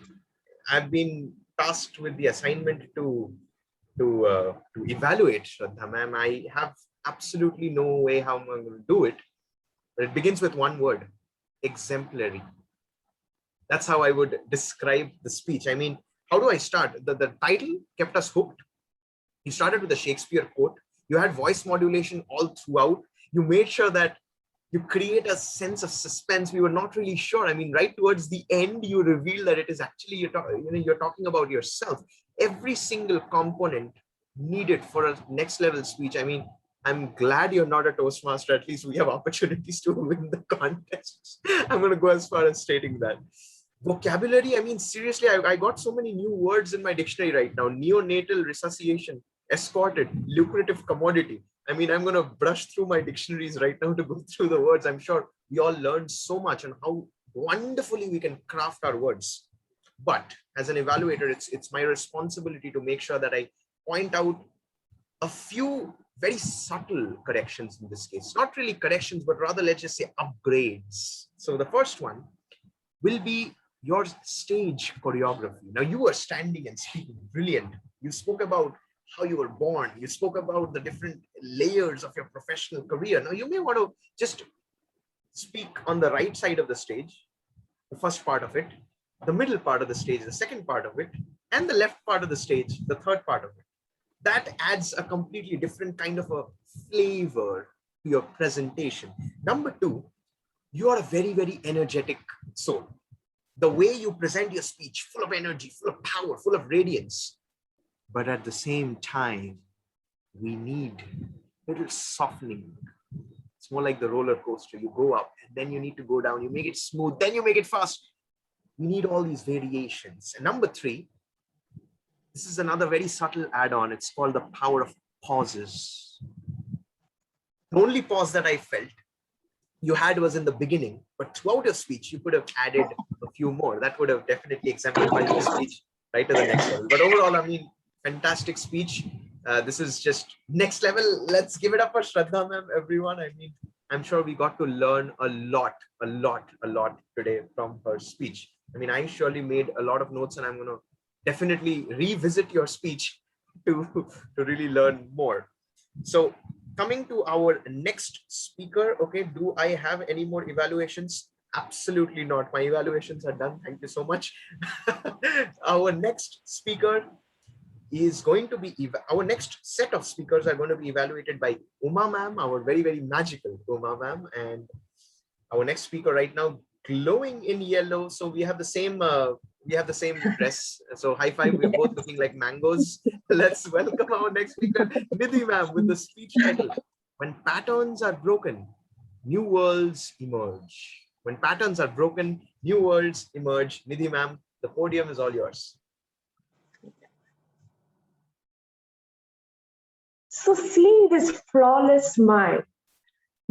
I've been tasked with the assignment to evaluate Shraddha ma'am. I have absolutely no way how I'm going to do it, but it begins with one word: exemplary. That's how I would describe the speech. I mean, how do I start? The title kept us hooked. He started with a Shakespeare quote. You had voice modulation all throughout. You made sure that you create a sense of suspense. We were not really sure. I mean, right towards the end, you reveal that it is actually, you're talking about yourself. Every single component needed for a next level speech. I mean, I'm glad you're not a Toastmaster. At least we have opportunities to win the contest. I'm going to go as far as stating that. Vocabulary, I mean, seriously, I got so many new words in my dictionary right now. Neonatal resuscitation, escorted, lucrative commodity. I mean, I'm going to brush through my dictionaries right now to go through the words. I'm sure we all learned so much on how wonderfully we can craft our words. But as an evaluator, it's my responsibility to make sure that I point out a few very subtle corrections in this case. Not really corrections, but rather, let's just say, upgrades. So the first one will be your stage choreography. Now, you were standing and speaking, brilliant. You spoke about how you were born. You spoke about the different layers of your professional career. Now, you may want to just speak on the right side of the stage, the first part of it. the middle part of the stage, the second part of it, and the left part of the stage, the third part of it. That adds a completely different kind of a flavor to your presentation. Number two, you are a very, very energetic soul. The way you present your speech, full of energy, full of power, full of radiance. But at the same time, we need a little softening. It's more like the roller coaster. You go up and then you need to go down. You make it smooth, then you make it fast. We need all these variations. And number three, this is another very subtle add-on. It's called the power of pauses. The only pause that I felt you had was in the beginning, but throughout your speech, you could have added a few more. That would have definitely exemplified your speech right to the next level. But overall, I mean, fantastic speech. This is just next level. Let's give it up for Shraddha ma'am, everyone. I mean, I'm sure we got to learn a lot today from her speech. I mean, I surely made a lot of notes, and I'm going to definitely revisit your speech to really learn more. So coming to our next speaker, okay, do I have any more evaluations? Absolutely not. My evaluations are done. Thank you so much. Our next speaker is going to be, our next set of speakers are going to be evaluated by Uma ma'am, our very, very magical Uma ma'am. And our next speaker right now, glowing in yellow. So we have the same dress. So high five, we're both looking like mangoes. Let's welcome our next speaker, Nidhi ma'am, with the speech title, When Patterns Are Broken, New Worlds Emerge. When patterns are broken, new worlds emerge. Nidhi ma'am, the podium is all yours. So seeing this flawless smile,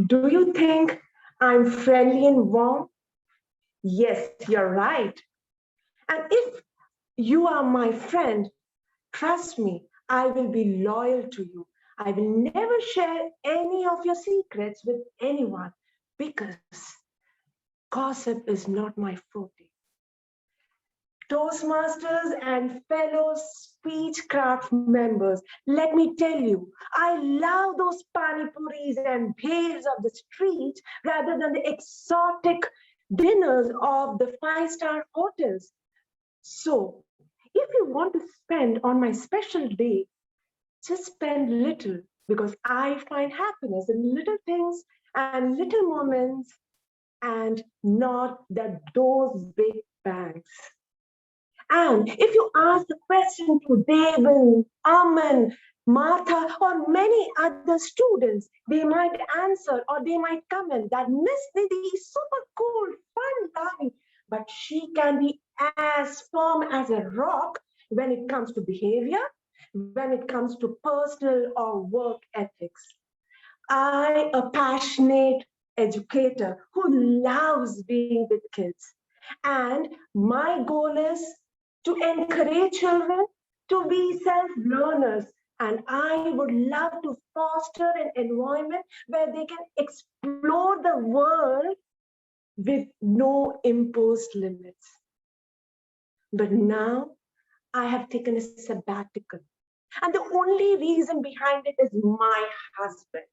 do you think I'm friendly and warm? Yes, you're right. And if you are my friend, trust me, I will be loyal to you. I will never share any of your secrets with anyone because gossip is not my forte. Toastmasters and fellow speechcraft members, let me tell you, I love those pani puris and bhels of the street rather than the exotic dinners of the five-star hotels. So, if you want to spend on my special day, just spend little because I find happiness in little things and little moments and not those big bangs. And if you ask the question to Devin, Aman, Martha, or many other students, they might answer or they might comment that Miss Nidhi is super cool, fun-loving, but she can be as firm as a rock when it comes to behavior, when it comes to personal or work ethics. I, a passionate educator who loves being with kids, and my goal is to encourage children to be self-learners. And I would love to foster an environment where they can explore the world with no imposed limits. But now I have taken a sabbatical. And the only reason behind it is my husband.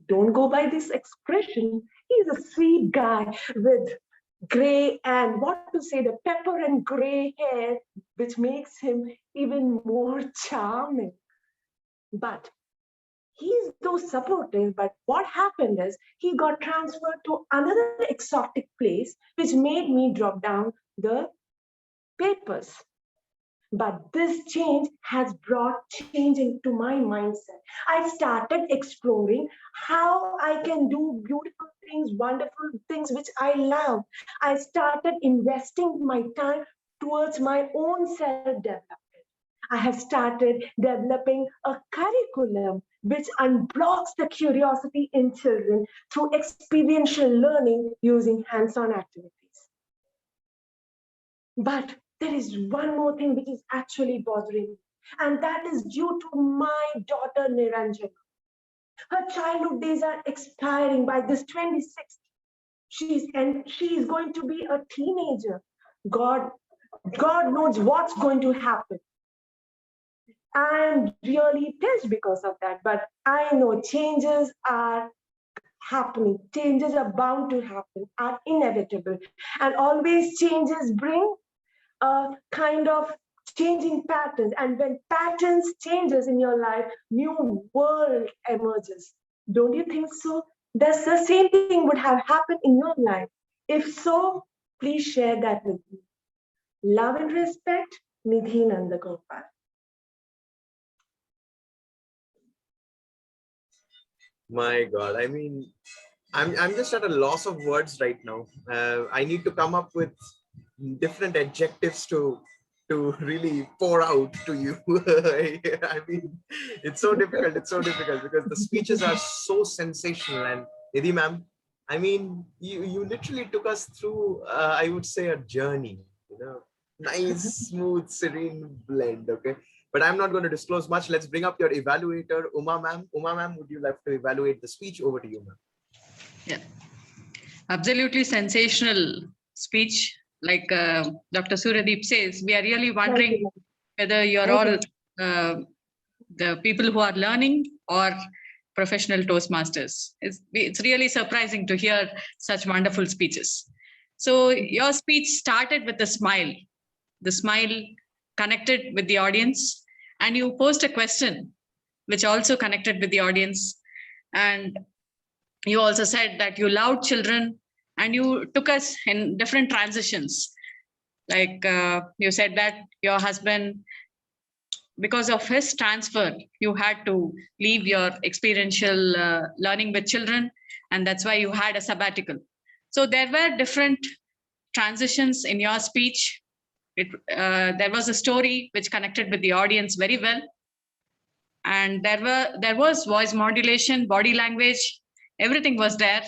Don't go by this expression. He's a sweet guy with gray and the pepper and gray hair, which makes him even more charming. But he's though supportive, but what happened is he got transferred to another exotic place, which made me drop down the papers. But this change has brought change into my mindset. I started exploring how I can do beautiful things, wonderful things, which I love. I started investing my time towards my own self-development. I have started developing a curriculum which unblocks the curiosity in children through experiential learning using hands-on activities. But there is one more thing which is actually bothering me, and that is due to my daughter Niranjana. Her childhood days are expiring by this 26th. She is going to be a teenager. God knows what's going to happen. I'm really pissed because of that, but I know changes are happening. Changes are bound to happen, are inevitable. And always changes bring a kind of changing patterns. And when patterns changes in your life, new world emerges. Don't you think so? Does the same thing would have happened in your life? If so, please share that with me. Love and respect, Nidhi Nandagopal. My God, I mean, I'm just at a loss of words right now. I need to come up with different adjectives to really pour out to you. I mean, it's so difficult. It's so difficult because the speeches are so sensational. And Nidhi ma'am, I mean, you literally took us through, I would say, a journey. You know, nice, smooth, serene blend. Okay. But I'm not going to disclose much. Let's bring up your evaluator, Uma ma'am. Uma ma'am, would you like to evaluate the speech? Over to you, ma'am. Yeah, absolutely sensational speech. Like Dr. Suryadeep says, we are really wondering whether you're all the people who are learning or professional Toastmasters. It's really surprising to hear such wonderful speeches. So your speech started with a smile. The smile connected with the audience, and you posed a question which also connected with the audience. And you also said that you loved children, and you took us in different transitions. Like you said that your husband, because of his transfer, you had to leave your experiential learning with children, and that's why you had a sabbatical. So there were different transitions in your speech. There was a story which connected with the audience very well, and there was voice modulation, body language, everything was there.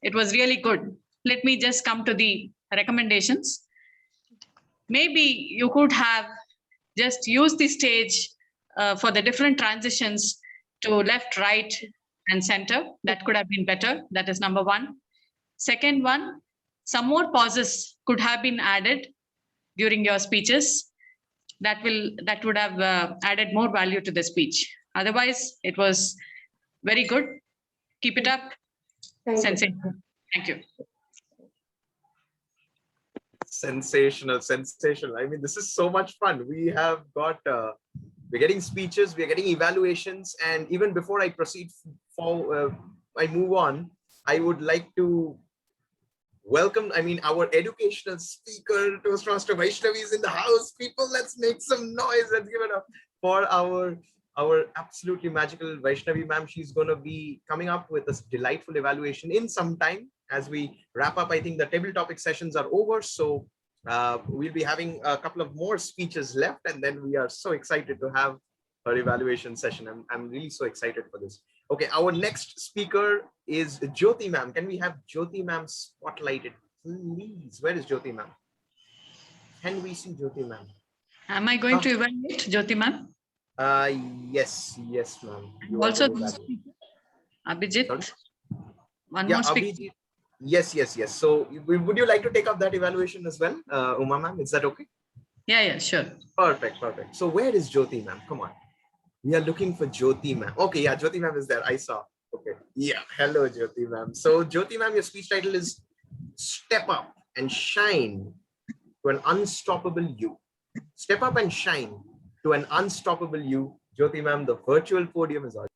It was really good. Let me just come to the recommendations. Maybe you could have just used the stage for the different transitions to left, right, and center. That could have been better. That is number one. Second one, some more pauses could have been added during your speeches. That would have added more value to the speech. Otherwise, it was very good. Keep it up. Sensational. Thank you. Sensational, sensational. I mean, this is so much fun. We have got, we're getting speeches, we're getting evaluations. And even before I proceed for, I move on, I would like to welcome, I mean, our educational speaker, Toastmaster Vaishnavi is in the house. People, let's make some noise. Let's give it up for our absolutely magical Vaishnavi ma'am. She's going to be coming up with this delightful evaluation in some time. As we wrap up, I think the table topic sessions are over. So we'll be having a couple of more speeches left. And then we are so excited to have her evaluation session. I'm really so excited for this. Okay, our next speaker is Jyoti ma'am. Can we have Jyoti ma'am spotlighted, please? Where is Jyoti ma'am? Can we see Jyoti ma'am? Am I going to evaluate Jyoti ma'am? Yes, ma'am. Also, Abhijit. Sorry? One more speaker. Abhijit. Yes. So would you like to take up that evaluation as well, Uma ma'am? Is that okay? Yeah, sure. Perfect. So where is Jyoti ma'am? Come on. We are looking for Jyoti ma'am. Okay, yeah, Jyoti ma'am is there. I saw. Okay. Yeah. Hello, Jyoti ma'am. So Jyoti ma'am, your speech title is Step Up and Shine to an Unstoppable You. Step up and shine to an unstoppable you. Jyoti ma'am, the virtual podium is on.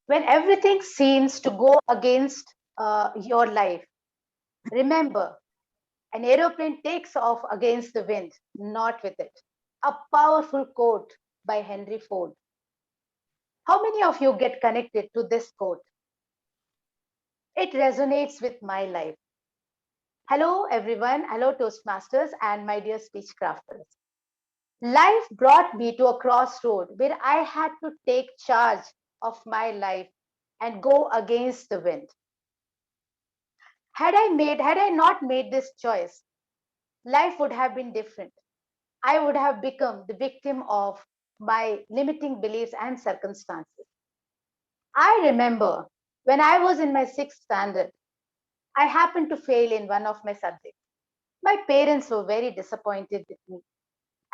When everything seems to go against your life, remember, an aeroplane takes off against the wind, not with it. A powerful quote by Henry Ford. How many of you get connected to this quote? It resonates with my life. Hello, everyone. Hello, Toastmasters and my dear speech crafters. Life brought me to a crossroad where I had to take charge of my life and go against the wind. Had I not made this choice, life would have been different. I would have become the victim of my limiting beliefs and circumstances. I remember when I was in my 6th standard, I happened to fail in one of my subjects. My parents were very disappointed with me,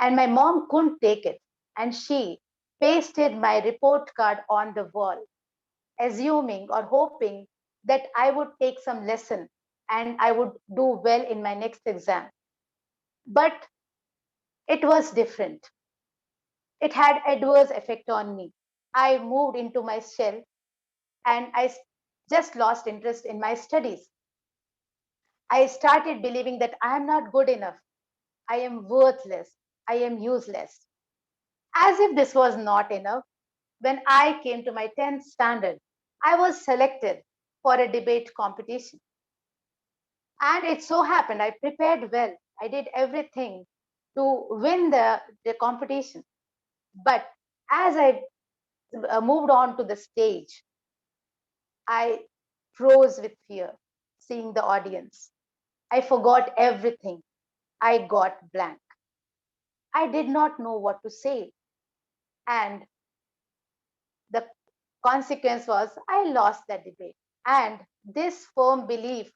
and my mom couldn't take it, and she pasted my report card on the wall. assuming or hoping that I would take some lesson and I would do well in my next exam. But it was different. It had adverse effect on me. I moved into my shell and just lost interest in my studies. I started believing that I am not good enough. I am worthless. I am useless. As if this was not enough, when I came to my 10th standard, I was selected for a debate competition. And it so happened I prepared well. I did everything to win the competition. But as I moved on to the stage, I froze with fear, seeing the audience. I forgot everything. I got blank. I did not know what to say. And the consequence was I lost that debate. And this firm belief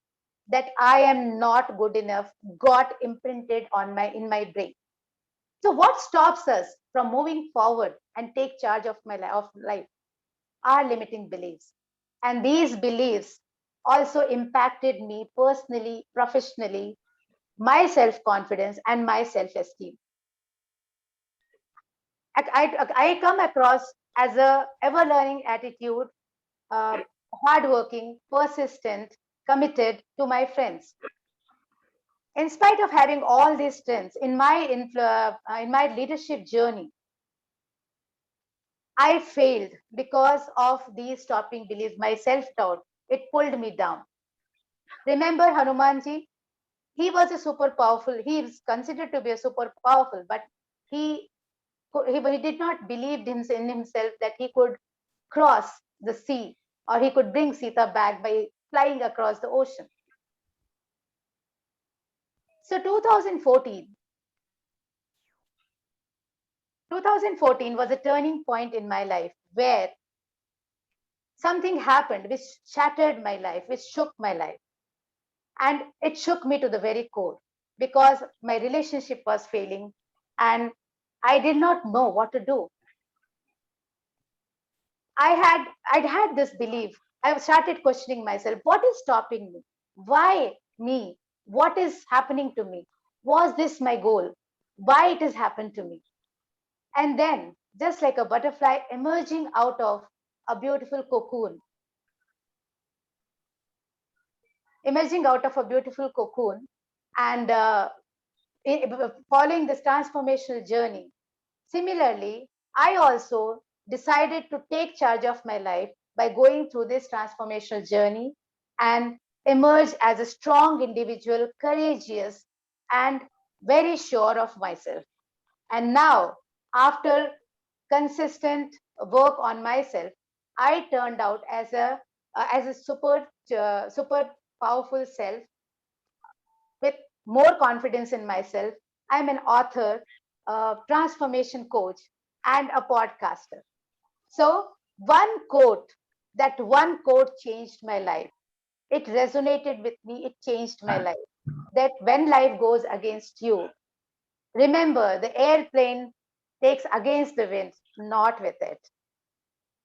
that I am not good enough got imprinted on in my brain. So what stops us from moving forward and take charge of life? Are limiting beliefs. And these beliefs also impacted me personally, professionally, my self-confidence and my self-esteem. I come across as a ever-learning attitude, hardworking, persistent, committed to my friends. In spite of having all these strengths in my leadership journey, I failed because of these stopping beliefs, my self-doubt. It pulled me down. Remember Hanumanji? He was a super powerful, he is considered to be a super powerful, but he did not believe in himself that he could cross the sea or he could bring Sita back by flying across the ocean. So 2014 was a turning point in my life where something happened which shattered my life, which shook my life. And it shook me to the very core because my relationship was failing and I did not know what to do. I'd had this belief. I started questioning myself. What is stopping me? Why me? What is happening to me? Was this my goal? Why it has happened to me? And then, just like a butterfly emerging out of a beautiful cocoon, and following this transformational journey. Similarly, I also decided to take charge of my life by going through this transformational journey and emerge as a strong individual, courageous, and very sure of myself. And now, after consistent work on myself, I turned out as a super powerful self with more confidence in myself. I'm an author, a transformation coach, and a podcaster. So one quote changed my life. It resonated with me. It changed my life. That when life goes against you, remember the airplane takes against the wind, not with it.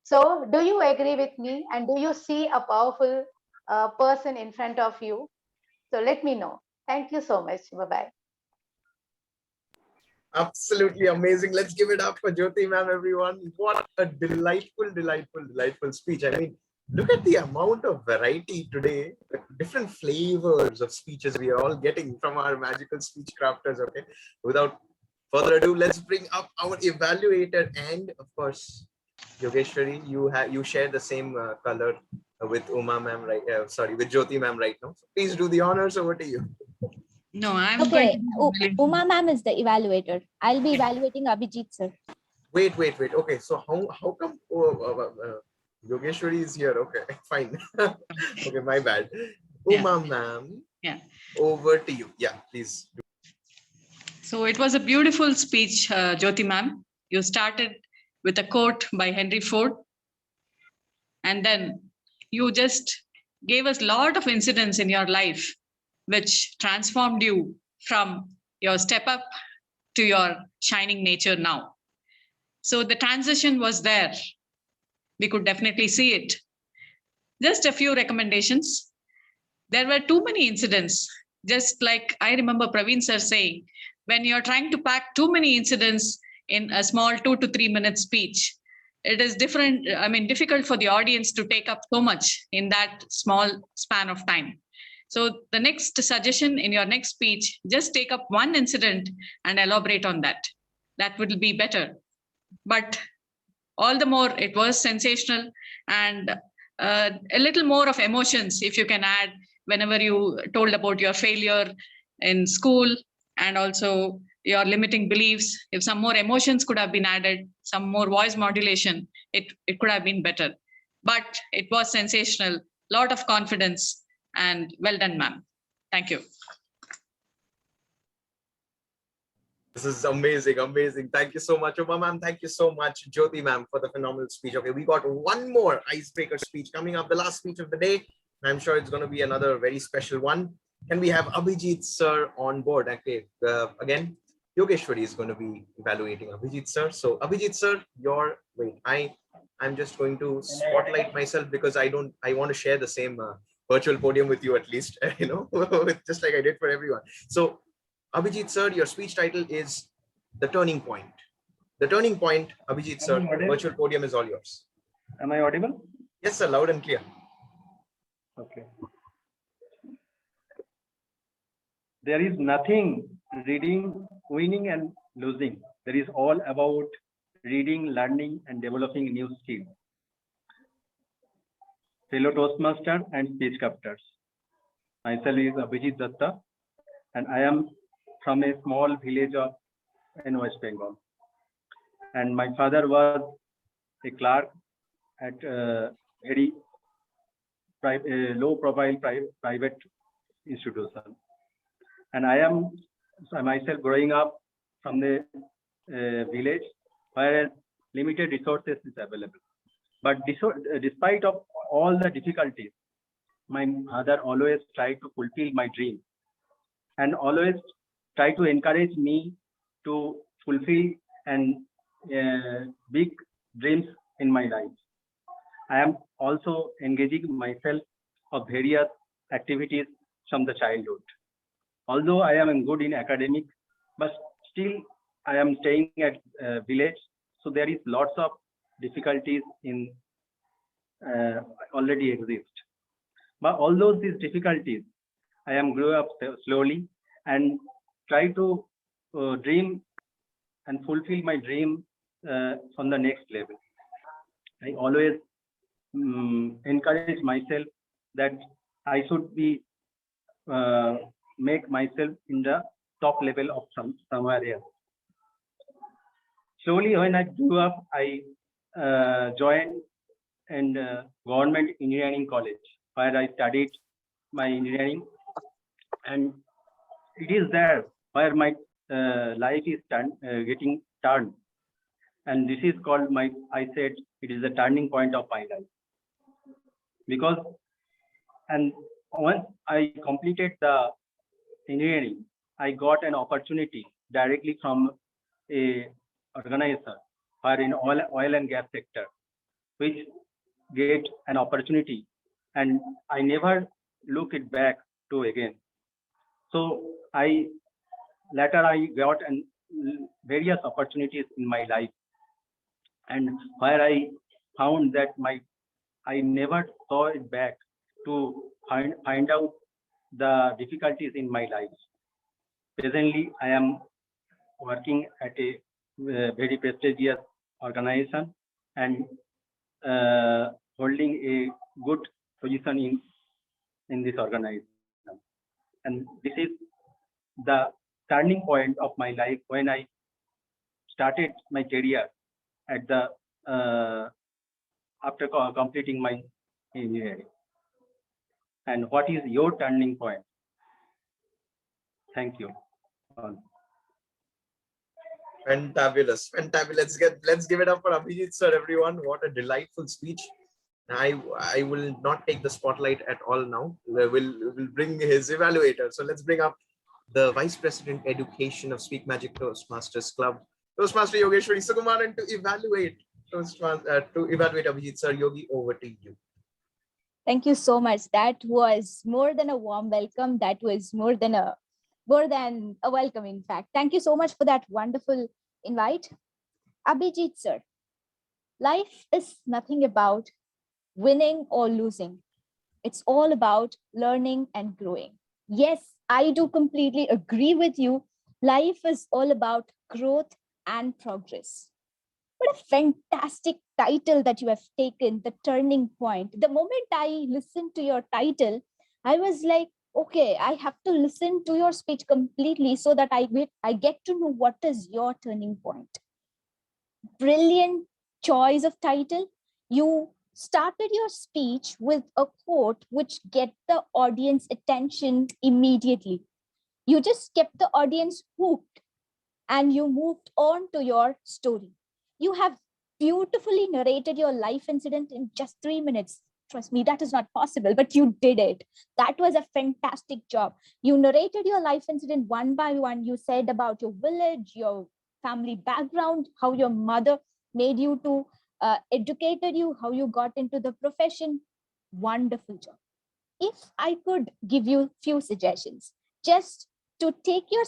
So do you agree with me? And do you see a powerful person in front of you? So let me know. Thank you so much. Bye-bye. Absolutely amazing. Let's give it up for Jyoti ma'am, everyone. What a delightful speech. I mean, look at the amount of variety today, the different flavors of speeches we are all getting from our magical speech crafters. Okay, without further ado, let's bring up our evaluator, and of course, Yogeshwari, you share the same color with Uma ma'am, right? With Jyoti ma'am right now. So please do the honors. Over to you. No, I'm Okay, going to Uma ma'am is the evaluator. I'll be evaluating Abhijit sir. Wait. Okay, so how come Yogeshwari is here? Okay, fine. Okay, my bad. Uma ma'am. Yeah. Over to you. Yeah, please. So it was a beautiful speech, Jyoti ma'am. You started with a quote by Henry Ford. And then you just gave us a lot of incidents in your life which transformed you from your step up to your shining nature now. So the transition was there. We could definitely see it. just a few recommendations. There were too many incidents. Just like I remember Praveen sir saying, when you're trying to pack too many incidents in a small 2 to 3 minute speech, it is difficult for the audience to take up so much in that small span of time. So the next suggestion in your next speech, just take up one incident and elaborate on that. That would be better. But all the more, it was sensational, and a little more of emotions, if you can add, whenever you told about your failure in school and also your limiting beliefs. If some more emotions could have been added, some more voice modulation, it could have been better. But it was sensational, lot of confidence, and well done, ma'am. Thank you. This is amazing, amazing. Thank you so much, Uma ma'am. Thank you so much, Jyoti ma'am, for the phenomenal speech. Okay, we got one more icebreaker speech coming up, the last speech of the day. I'm sure it's going to be another very special one. Can we have Abhijit sir on board? Okay, again, Yogeshwari is going to be evaluating Abhijit sir. So Abhijit sir, I'm just going to spotlight myself because I want to share the same virtual podium with you at least, just like I did for everyone. So Abhijit sir, your speech title is The Turning Point. The Turning Point, Abhijit sir, virtual podium is all yours. Am I audible? Yes, sir, loud and clear. Okay. There is nothing reading, winning and losing. There is all about reading, learning and developing new skills. Fellow Toastmaster and speech captors. Myself is Abhijit Datta and I am from a small village in West Bengal. And my father was a clerk at a very low profile private institution. And I am myself growing up from the village where limited resources is available. But despite of all the difficulties, my father always tried to fulfill my dream and always try to encourage me to fulfill and big dreams in my life. I am also engaging myself of various activities from the childhood. Although I am good in academic, but still I am staying at village, so there is lots of difficulties in already exist. But although these difficulties, I am grew up slowly and try to dream and fulfill my dream on the next level. I always encourage myself that I should be make myself in the top level of somewhere else. Slowly, when I grew up, I joined in government engineering college where I studied my engineering, and it is there where my life is getting turned, and this is called I said it is the turning point of my life, because and once I completed the engineering, I got an opportunity directly from a organizer where in oil and gas sector, which get an opportunity, and I never look it back to again. So later I got various opportunities in my life, and where I found that I never saw it back to find out the difficulties in my life. Presently, I am working at a very prestigious organization and holding a good position in this organization. And this is the turning point of my life when I started my career at the after completing my engineering. And what is your turning point? Thank you. Fantabulous, fantabulous. Let's give it up for Abhijit sir, everyone. What a delightful speech. I will not take the spotlight at all now. We'll bring his evaluator. So let's bring up the Vice President Education of Speak Magic Toastmasters Club, Toastmaster Yogeshwari Sukumaran, to evaluate Abhijit sir. Yogi, over to you. Thank you so much. That was more than a warm welcome. That was more than a welcome, in fact. Thank you so much for that wonderful invite. Abhijit sir, life is nothing about winning or losing. It's all about learning and growing. Yes, I do completely agree with you. Life is all about growth and progress. What a fantastic title that you have taken, The Turning Point. The moment I listened to your title, I was like, okay, I have to listen to your speech completely so that I get to know what is your turning point. Brilliant choice of title. You started your speech with a quote which get the audience attention immediately. You just kept the audience hooked and you moved on to your story. You have beautifully narrated your life incident in just 3 minutes. Trust me, that is not possible, but you did it. That was a fantastic job. You narrated your life incident one by one. You said about your village, your family background, how your mother made you to educated you, how you got into the profession. Wonderful job. If I could give you few suggestions, just to take your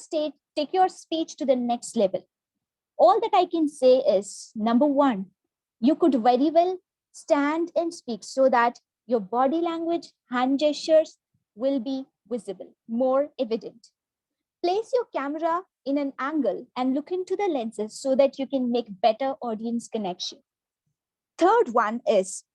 speech to the next level, all that I can say is, number one, you could very well stand and speak so that your body language, hand gestures will be visible, more evident. Place your camera in an angle and look into the lenses so that you can make better audience connection. Third one is,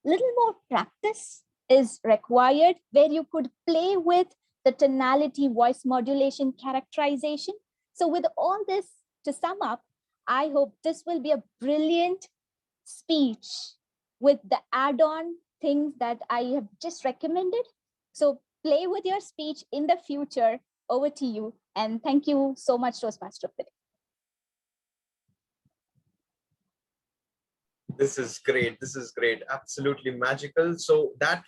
little more practice is required where you could play with the tonality, voice modulation, characterization. So with all this, to sum up, I hope this will be a brilliant speech with the add-on things that I have just recommended. So play with your speech in the future. Over to you. And thank you so much, Toastmaster of the Day. This is great. This is great. Absolutely magical. So that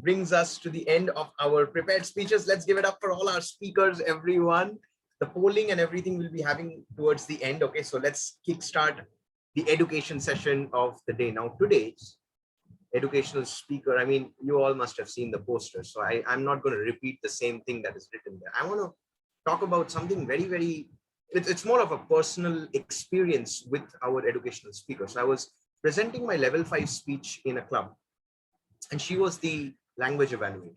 brings us to the end of our prepared speeches. Let's give it up for all our speakers, everyone. The polling and everything we'll be having towards the end. Okay, so let's kickstart the education session of the day. Now, today's educational speaker, I mean, you all must have seen the poster, so I'm not going to repeat the same thing that is written there. I want to talk about something very, it's more of a personal experience with our educational speaker. So I was presenting my level 5 speech in a club, and she was the language evaluator.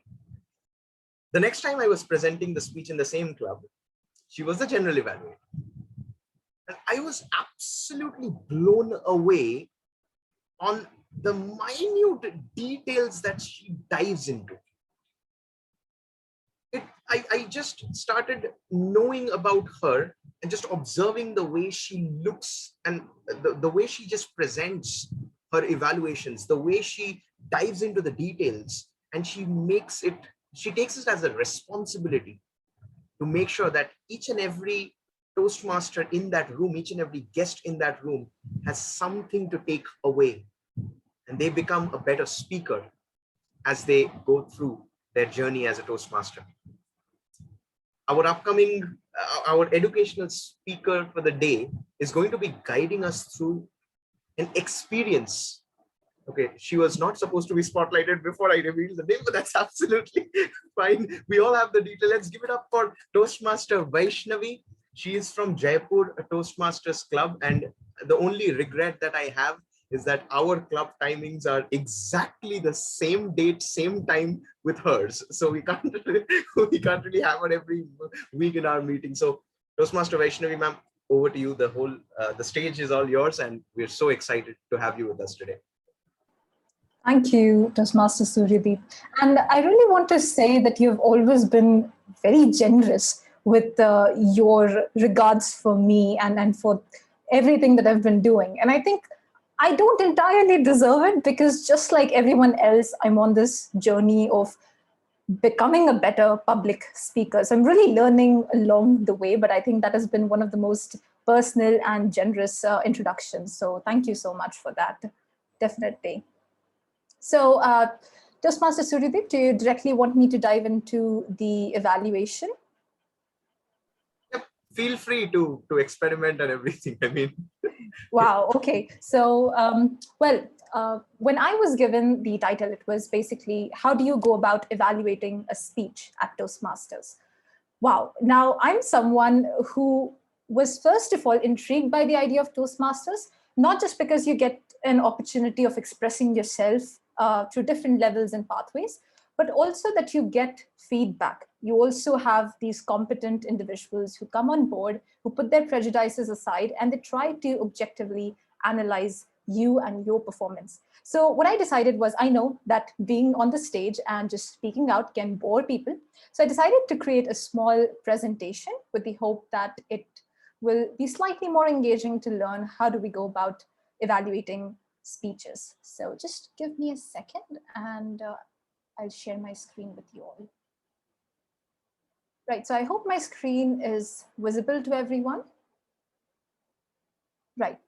The next time I was presenting the speech in the same club, she was the general evaluator. And I was absolutely blown away on the minute details that she dives into. I just started knowing about her and just observing the way she looks and the way she just presents her evaluations, the way she dives into the details, and she takes it as a responsibility to make sure that each and every Toastmaster in that room, each and every guest in that room has something to take away, and they become a better speaker as they go through their journey as a Toastmaster. Our upcoming, our educational speaker for the day is going to be guiding us through an experience. Okay, she was not supposed to be spotlighted before I revealed the name, but that's absolutely fine. We all have the detail. Let's give it up for Toastmaster Vaishnavi. She is from Jaipur, a Toastmasters club, and the only regret that I have is that our club timings are exactly the same date, same time with hers. So we can't really have her every week in our meeting. So Toastmaster Vaishnavi, ma'am, over to you. The stage is all yours, and we're so excited to have you with us today. Thank you, Toastmaster Suryadeep. And I really want to say that you've always been very generous with your regards for me and for everything that I've been doing. And I think I don't entirely deserve it, because just like everyone else, I'm on this journey of becoming a better public speaker. So I'm really learning along the way, but I think that has been one of the most personal and generous introductions. So thank you so much for that, definitely. So Toastmaster Suryadeep, do you directly want me to dive into the evaluation? Yep. Feel free to experiment and everything. I mean, wow. Okay. So, well, when I was given the title, it was basically, how do you go about evaluating a speech at Toastmasters? Wow. Now, I'm someone who was first of all intrigued by the idea of Toastmasters, not just because you get an opportunity of expressing yourself through different levels and pathways, but also that you get feedback. You also have these competent individuals who come on board, who put their prejudices aside, and they try to objectively analyze you and your performance. So what I decided was, I know that being on the stage and just speaking out can bore people. So I decided to create a small presentation with the hope that it will be slightly more engaging to learn how do we go about evaluating speeches. So just give me a second and I'll share my screen with you all. Right, so I hope my screen is visible to everyone. Right,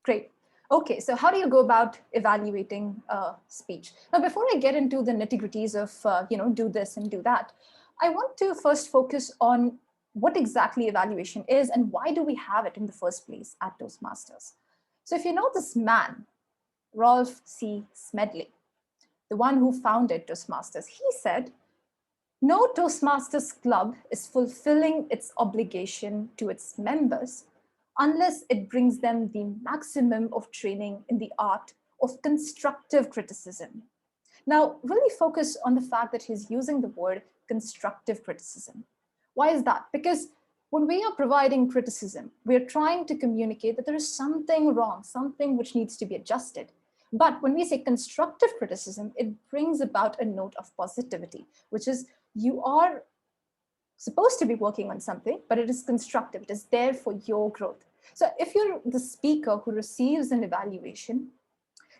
great. Okay, so how do you go about evaluating speech? Now, before I get into the nitty-gritties of, do this and do that, I want to first focus on what exactly evaluation is and why do we have it in the first place at Toastmasters. So if you know this man, Rolf C. Smedley, the one who founded Toastmasters, he said, no Toastmasters club is fulfilling its obligation to its members unless it brings them the maximum of training in the art of constructive criticism. Now, really focus on the fact that he's using the word constructive criticism. Why is that? Because when we are providing criticism, we're trying to communicate that there is something wrong, something which needs to be adjusted. But when we say constructive criticism, it brings about a note of positivity, which is you are supposed to be working on something, but it is constructive. It is there for your growth. So if you're the speaker who receives an evaluation,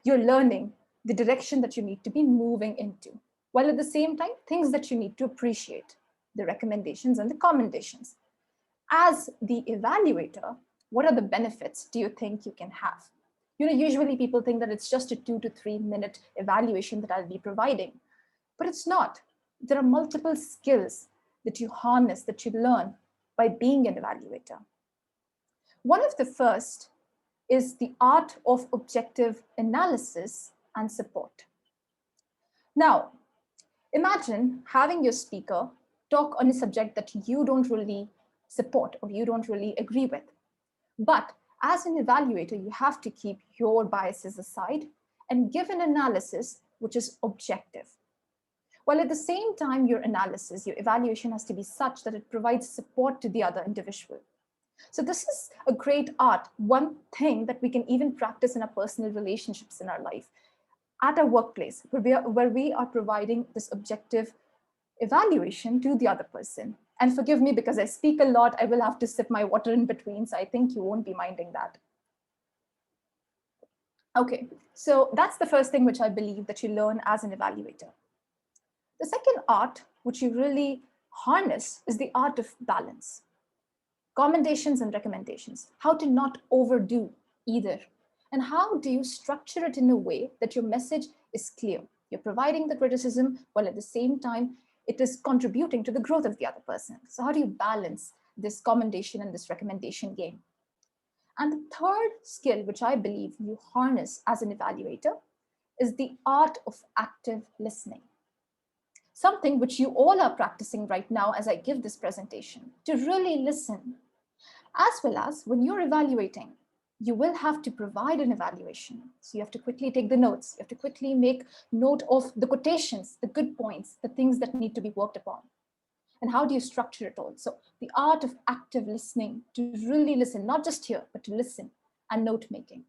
you're learning the direction that you need to be moving into, while at the same time, things that you need to appreciate, the recommendations and the commendations. As the evaluator, what are the benefits do you think you can have? Usually people think that it's just a 2 to 3 minute evaluation that I'll be providing, but it's not. There are multiple skills that you harness, that you learn by being an evaluator. One of the first is the art of objective analysis and support. Now, imagine having your speaker talk on a subject that you don't really support or you don't really agree with. But as an evaluator, you have to keep your biases aside and give an analysis which is objective. While at the same time, your analysis, your evaluation has to be such that it provides support to the other individual. So this is a great art, one thing that we can even practice in our personal relationships in our life, at our workplace, where we are providing this objective evaluation to the other person. And forgive me, because I speak a lot, I will have to sip my water in between, so I think you won't be minding that. Okay, so that's the first thing which I believe that you learn as an evaluator. The second art, which you really harness, is the art of balance. Commendations and recommendations, how to not overdo either. And how do you structure it in a way that your message is clear? You're providing the criticism while at the same time, it is contributing to the growth of the other person. So how do you balance this commendation and this recommendation game? And the third skill, which I believe you harness as an evaluator, is the art of active listening. Something which you all are practicing right now as I give this presentation, to really listen. As well as when you're evaluating, you will have to provide an evaluation. So you have to quickly take the notes. You have to quickly make note of the quotations, the good points, the things that need to be worked upon. And how do you structure it all? So the art of active listening, to really listen, not just hear, but to listen, and note making.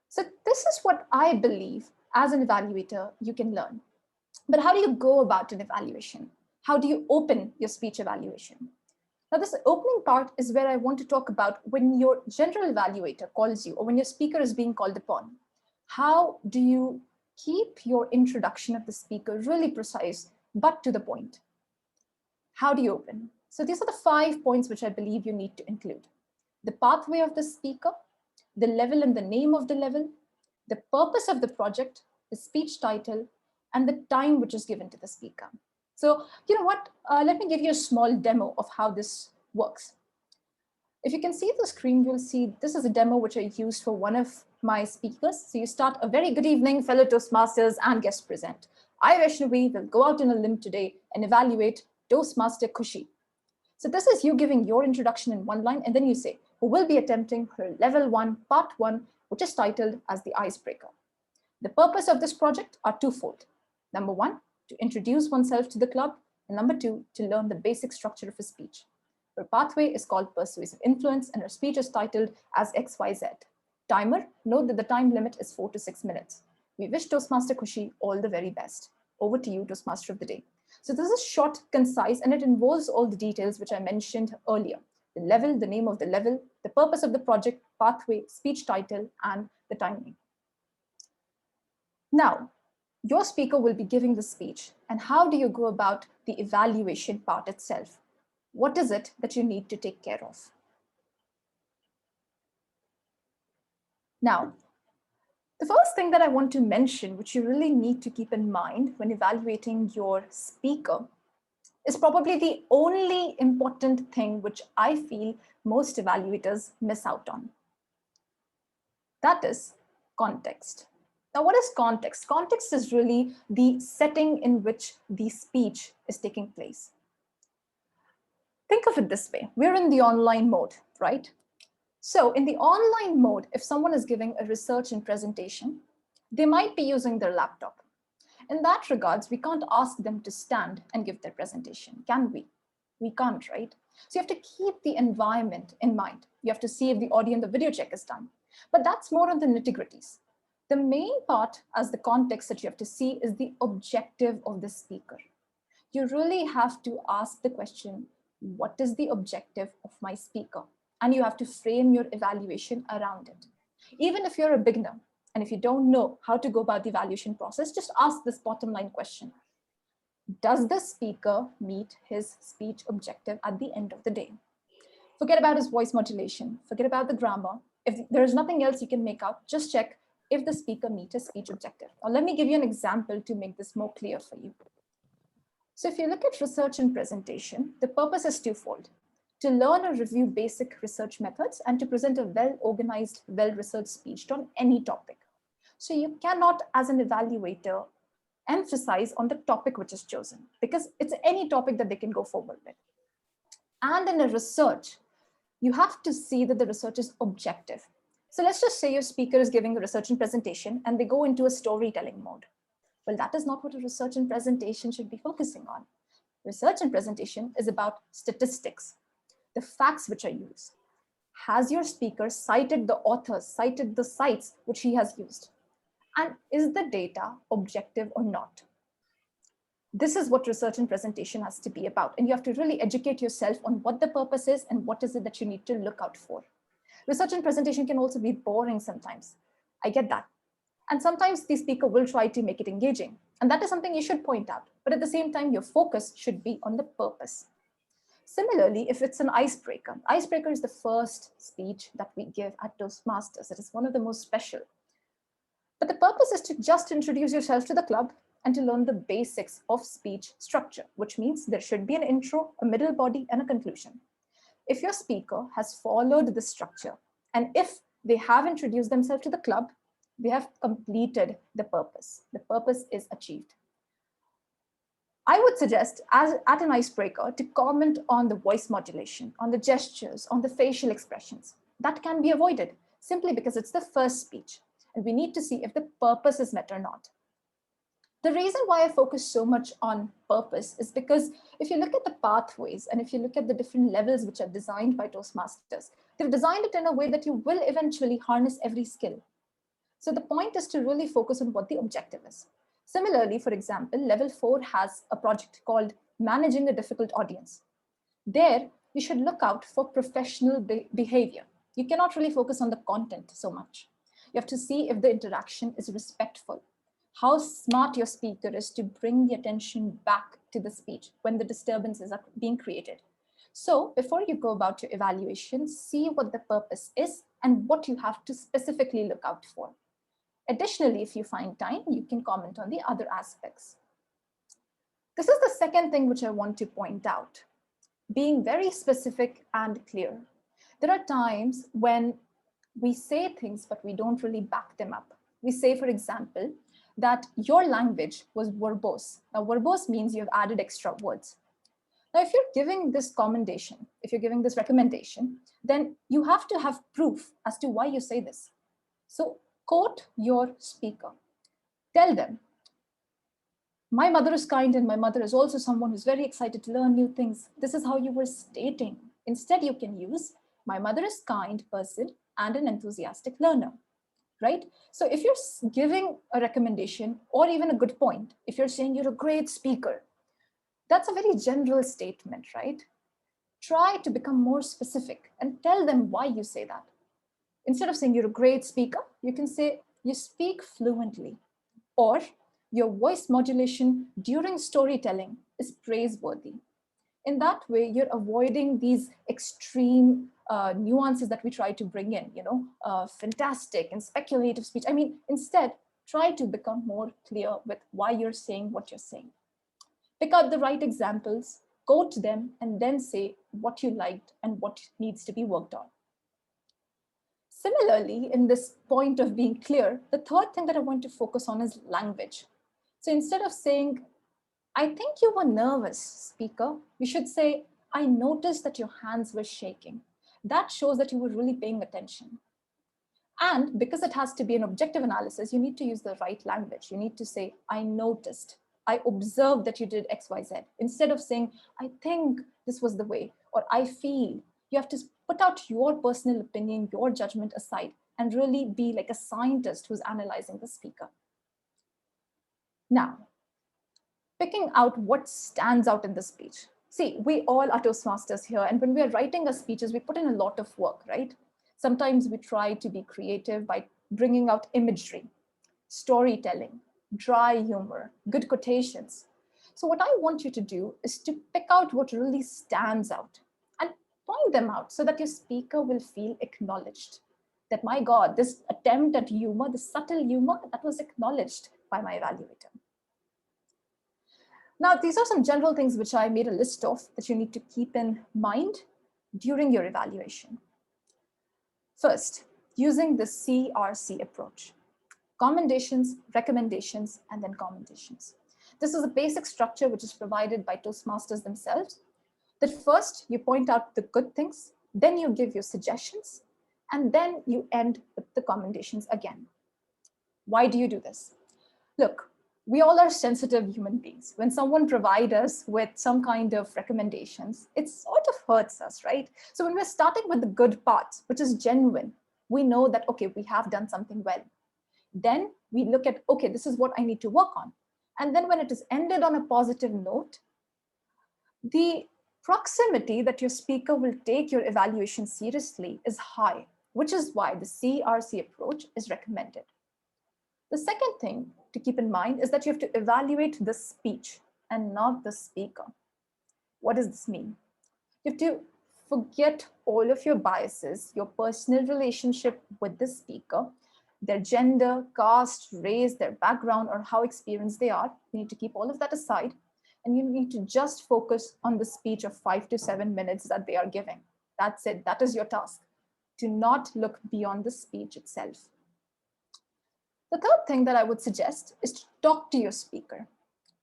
So this is what I believe as an evaluator you can learn. But how do you go about an evaluation? How do you open your speech evaluation? Now, this opening part is where I want to talk about when your general evaluator calls you or when your speaker is being called upon. How do you keep your introduction of the speaker really precise, but to the point? How do you open? So these are the 5 points which I believe you need to include. The pathway of the speaker, the level and the name of the level, the purpose of the project, the speech title, and the time which is given to the speaker. So, you know what, let me give you a small demo of how this works. If you can see the screen, you'll see this is a demo which I used for one of my speakers. So you start, a very good evening, fellow Toastmasters and guest present. I, Vaishnavi, will go out on a limb today and evaluate Toastmaster Khushi. So this is you giving your introduction in one line, and then you say, who will be attempting her level 1, part 1, which is titled as the icebreaker. The purpose of this project are twofold. Number 1, to introduce oneself to the club, and number 2, to learn the basic structure of a speech. Her pathway is called Persuasive Influence, and her speech is titled as XYZ. Timer, note that the time limit is 4 to 6 minutes. We wish Toastmaster Khushi all the very best. Over to you, Toastmaster of the day. So this is short, concise, and it involves all the details which I mentioned earlier. The level, the name of the level, the purpose of the project, pathway, speech title, and the timing. Now, your speaker will be giving the speech, and how do you go about the evaluation part itself? What is it that you need to take care of? Now, the first thing that I want to mention, which you really need to keep in mind when evaluating your speaker, is probably the only important thing which I feel most evaluators miss out on. That is context. Now, what is context? Context is really the setting in which the speech is taking place. Think of it this way. We're in the online mode, right? So in the online mode, if someone is giving a research and presentation, they might be using their laptop. In that regards, we can't ask them to stand and give their presentation, can we? We can't, right? So you have to keep the environment in mind. You have to see if the audio and the video check is done. But that's more on the nitty-gritties. The main part as the context that you have to see is the objective of the speaker. You really have to ask the question, what is the objective of my speaker? And you have to frame your evaluation around it. Even if you're a beginner, and if you don't know how to go about the evaluation process, just ask this bottom line question. Does the speaker meet his speech objective at the end of the day? Forget about his voice modulation, forget about the grammar. If there is nothing else you can make out, just check if the speaker meets his speech objective. Now, let me give you an example to make this more clear for you. So if you look at research and presentation, the purpose is twofold: to learn or review basic research methods and to present a well-organized, well-researched speech on any topic. So you cannot, as an evaluator, emphasize on the topic which is chosen, because it's any topic that they can go forward with. And in a research, you have to see that the research is objective. So let's just say your speaker is giving a research and presentation and they go into a storytelling mode. Well, that is not what a research and presentation should be focusing on. Research and presentation is about statistics, the facts which are used. Has your speaker cited the authors, cited the sites which he has used? And is the data objective or not? This is what research and presentation has to be about. And you have to really educate yourself on what the purpose is and what is it that you need to look out for. Research and presentation can also be boring sometimes. I get that. And sometimes the speaker will try to make it engaging. And that is something you should point out. But at the same time, your focus should be on the purpose. Similarly, if it's an icebreaker is the first speech that we give at Toastmasters. It is one of the most special. But the purpose is to just introduce yourself to the club and to learn the basics of speech structure, which means there should be an intro, a middle body, and a conclusion. If your speaker has followed the structure, and if they have introduced themselves to the club, they have completed the purpose. The purpose is achieved. I would suggest, as at an icebreaker, to comment on the voice modulation, on the gestures, on the facial expressions. That can be avoided simply because it's the first speech, and we need to see if the purpose is met or not. The reason why I focus so much on purpose is because if you look at the pathways and if you look at the different levels which are designed by Toastmasters, they've designed it in a way that you will eventually harness every skill. So the point is to really focus on what the objective is. Similarly, for example, level 4 has a project called Managing a Difficult Audience. There, you should look out for professional behavior. You cannot really focus on the content so much. You have to see if the interaction is respectful, how smart your speaker is to bring the attention back to the speech when the disturbances are being created. So before you go about your evaluation, see what the purpose is and what you have to specifically look out for. Additionally, if you find time, you can comment on the other aspects. This is the second thing which I want to point out, being very specific and clear. There are times when we say things, but we don't really back them up. We say, for example, that your language was verbose. Now, verbose means you've added extra words. Now, if you're giving this commendation, if you're giving this recommendation, then you have to have proof as to why you say this. So quote your speaker. Tell them, my mother is kind and my mother is also someone who's very excited to learn new things. This is how you were stating. Instead, you can use, my mother is kind person and an enthusiastic learner, right? So if you're giving a recommendation or even a good point, if you're saying you're a great speaker, that's a very general statement, right? Try to become more specific and tell them why you say that. Instead of saying you're a great speaker, you can say you speak fluently, or your voice modulation during storytelling is praiseworthy. In that way, you're avoiding these extreme nuances that we try to bring in, fantastic and speculative speech. I mean, instead, try to become more clear with why you're saying what you're saying. Pick out the right examples, quote them, and then say what you liked and what needs to be worked on. Similarly, in this point of being clear, the third thing that I want to focus on is language. So instead of saying, I think you were nervous, speaker, we should say, I noticed that your hands were shaking. That shows that you were really paying attention. And because it has to be an objective analysis, you need to use the right language. You need to say, I noticed, I observed that you did X, Y, Z. Instead of saying, I think this was the way, or I feel, you have to put out your personal opinion, your judgment aside, and really be like a scientist who's analyzing the speaker. Now, picking out what stands out in the speech. See, we all are Toastmasters here, and when we're writing our speeches, we put in a lot of work, right? Sometimes we try to be creative by bringing out imagery, storytelling, dry humor, good quotations. So what I want you to do is to pick out what really stands out and point them out so that your speaker will feel acknowledged. That, my God, this attempt at humor, this subtle humor, that was acknowledged by my evaluator. Now, these are some general things which I made a list of that you need to keep in mind during your evaluation. First, using the CRC approach. Commendations, recommendations, and then commendations. This is a basic structure which is provided by Toastmasters themselves. That first, you point out the good things, then you give your suggestions, and then you end with the commendations again. Why do you do this? Look, we all are sensitive human beings. When someone provides us with some kind of recommendations, it sort of hurts us, right? So when we're starting with the good parts, which is genuine, we know that, okay, we have done something well. Then we look at, okay, this is what I need to work on. And then when it is ended on a positive note, the proximity that your speaker will take your evaluation seriously is high, which is why the CRC approach is recommended. The second thing to keep in mind is that you have to evaluate the speech and not the speaker. What does this mean? You have to forget all of your biases, your personal relationship with the speaker, their gender, caste, race, their background, or how experienced they are. You need to keep all of that aside, and you need to just focus on the speech of 5 to 7 minutes that they are giving. That's it. That is your task. Do not look beyond the speech itself. The third thing that I would suggest is to talk to your speaker.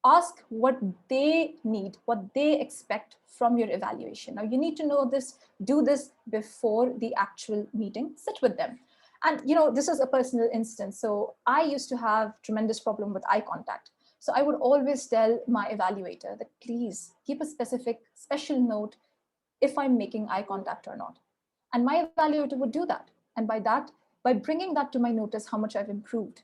Ask what they need, what they expect from your evaluation. Now, you need to know this, do this before the actual meeting, sit with them. And this is a personal instance. So I used to have tremendous problem with eye contact. So I would always tell my evaluator that please keep a special note if I'm making eye contact or not. And my evaluator would do that. And by bringing that to my notice, how much I've improved,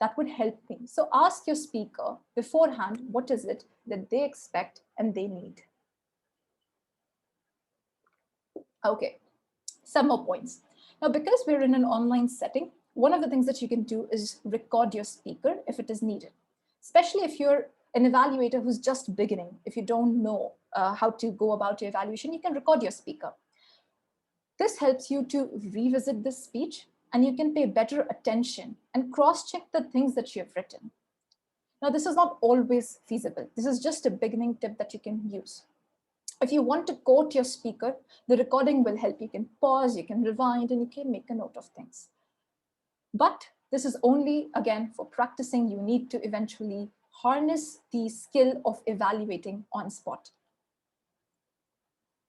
that would help me. So ask your speaker beforehand, what is it that they expect and they need? Okay, some more points. Now, because we're in an online setting, one of the things that you can do is record your speaker if it is needed, especially if you're an evaluator who's just beginning. If you don't know how to go about your evaluation, you can record your speaker. This helps you to revisit this speech, and you can pay better attention and cross-check the things that you have written. Now, this is not always feasible. This is just a beginning tip that you can use. If you want to quote your speaker, the recording will help. You can pause, you can rewind, and you can make a note of things. But this is only, again, for practicing. You need to eventually harness the skill of evaluating on spot.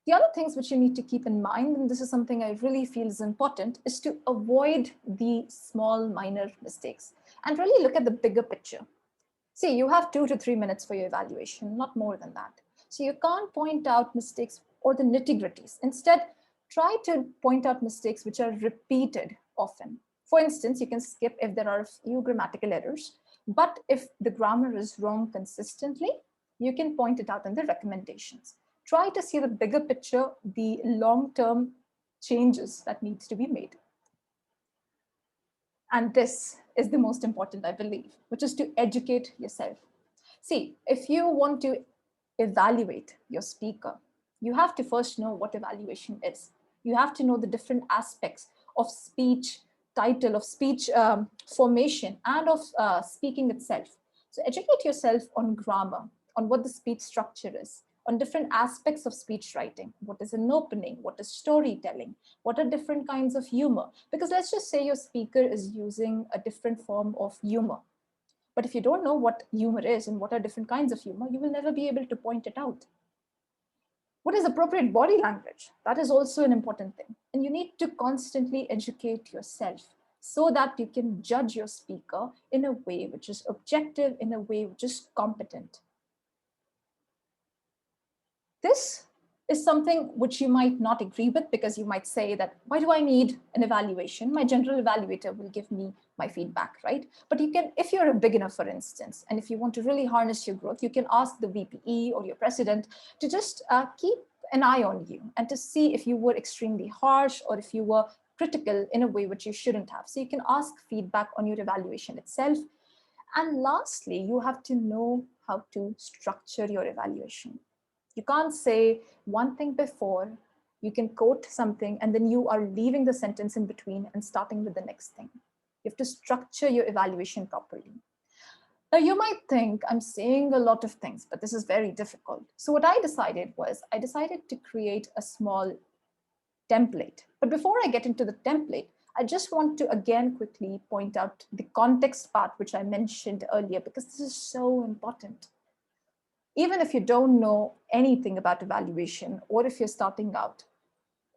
The other things which you need to keep in mind, and this is something I really feel is important, is to avoid the small minor mistakes and really look at the bigger picture. See, you have 2 to 3 minutes for your evaluation, not more than that. So you can't point out mistakes or the nitty-gritties. Instead, try to point out mistakes which are repeated often. For instance, you can skip if there are a few grammatical errors, but if the grammar is wrong consistently, you can point it out in the recommendations. Try to see the bigger picture, the long-term changes that needs to be made. And this is the most important, I believe, which is to educate yourself. See, if you want to evaluate your speaker, you have to first know what evaluation is. You have to know the different aspects of speech title, of speech formation, and of speaking itself. So educate yourself on grammar, on what the speech structure is, on different aspects of speech writing. What is an opening? What is storytelling? What are different kinds of humor? Because let's just say your speaker is using a different form of humor. But if you don't know what humor is and what are different kinds of humor, you will never be able to point it out. What is appropriate body language? That is also an important thing. And you need to constantly educate yourself so that you can judge your speaker in a way which is objective, in a way which is competent. This is something which you might not agree with, because you might say that, why do I need an evaluation? My general evaluator will give me my feedback, right? But you can, if you're a beginner, for instance, and if you want to really harness your growth, you can ask the VPE or your president to just keep an eye on you and to see if you were extremely harsh or if you were critical in a way which you shouldn't have. So you can ask feedback on your evaluation itself. And lastly, you have to know how to structure your evaluation. You can't say one thing before, you can quote something, and then you are leaving the sentence in between and starting with the next thing. You have to structure your evaluation properly. Now, you might think I'm saying a lot of things, but this is very difficult. So what I decided was, I decided to create a small template. But before I get into the template, I just want to again quickly point out the context part, which I mentioned earlier, because this is so important. Even if you don't know anything about evaluation, or if you're starting out,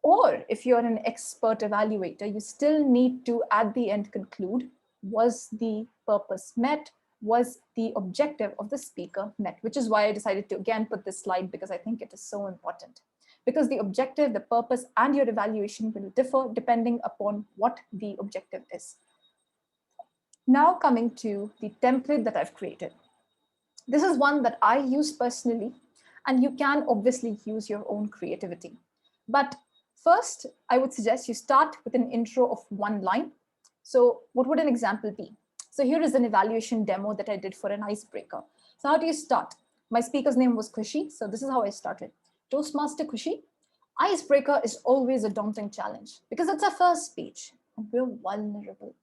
or if you're an expert evaluator, you still need to, at the end, conclude, was the purpose met? Was the objective of the speaker met? Which is why I decided to again put this slide, because I think it is so important. Because the objective, the purpose, and your evaluation will differ depending upon what the objective is. Now coming to the template that I've created. This is one that I use personally, and you can obviously use your own creativity. But first, I would suggest you start with an intro of one line. So what would an example be? So here is an evaluation demo that I did for an icebreaker. So how do you start? My speaker's name was Khushi, so this is how I started. Toastmaster Khushi, icebreaker is always a daunting challenge because it's our first speech and we're vulnerable.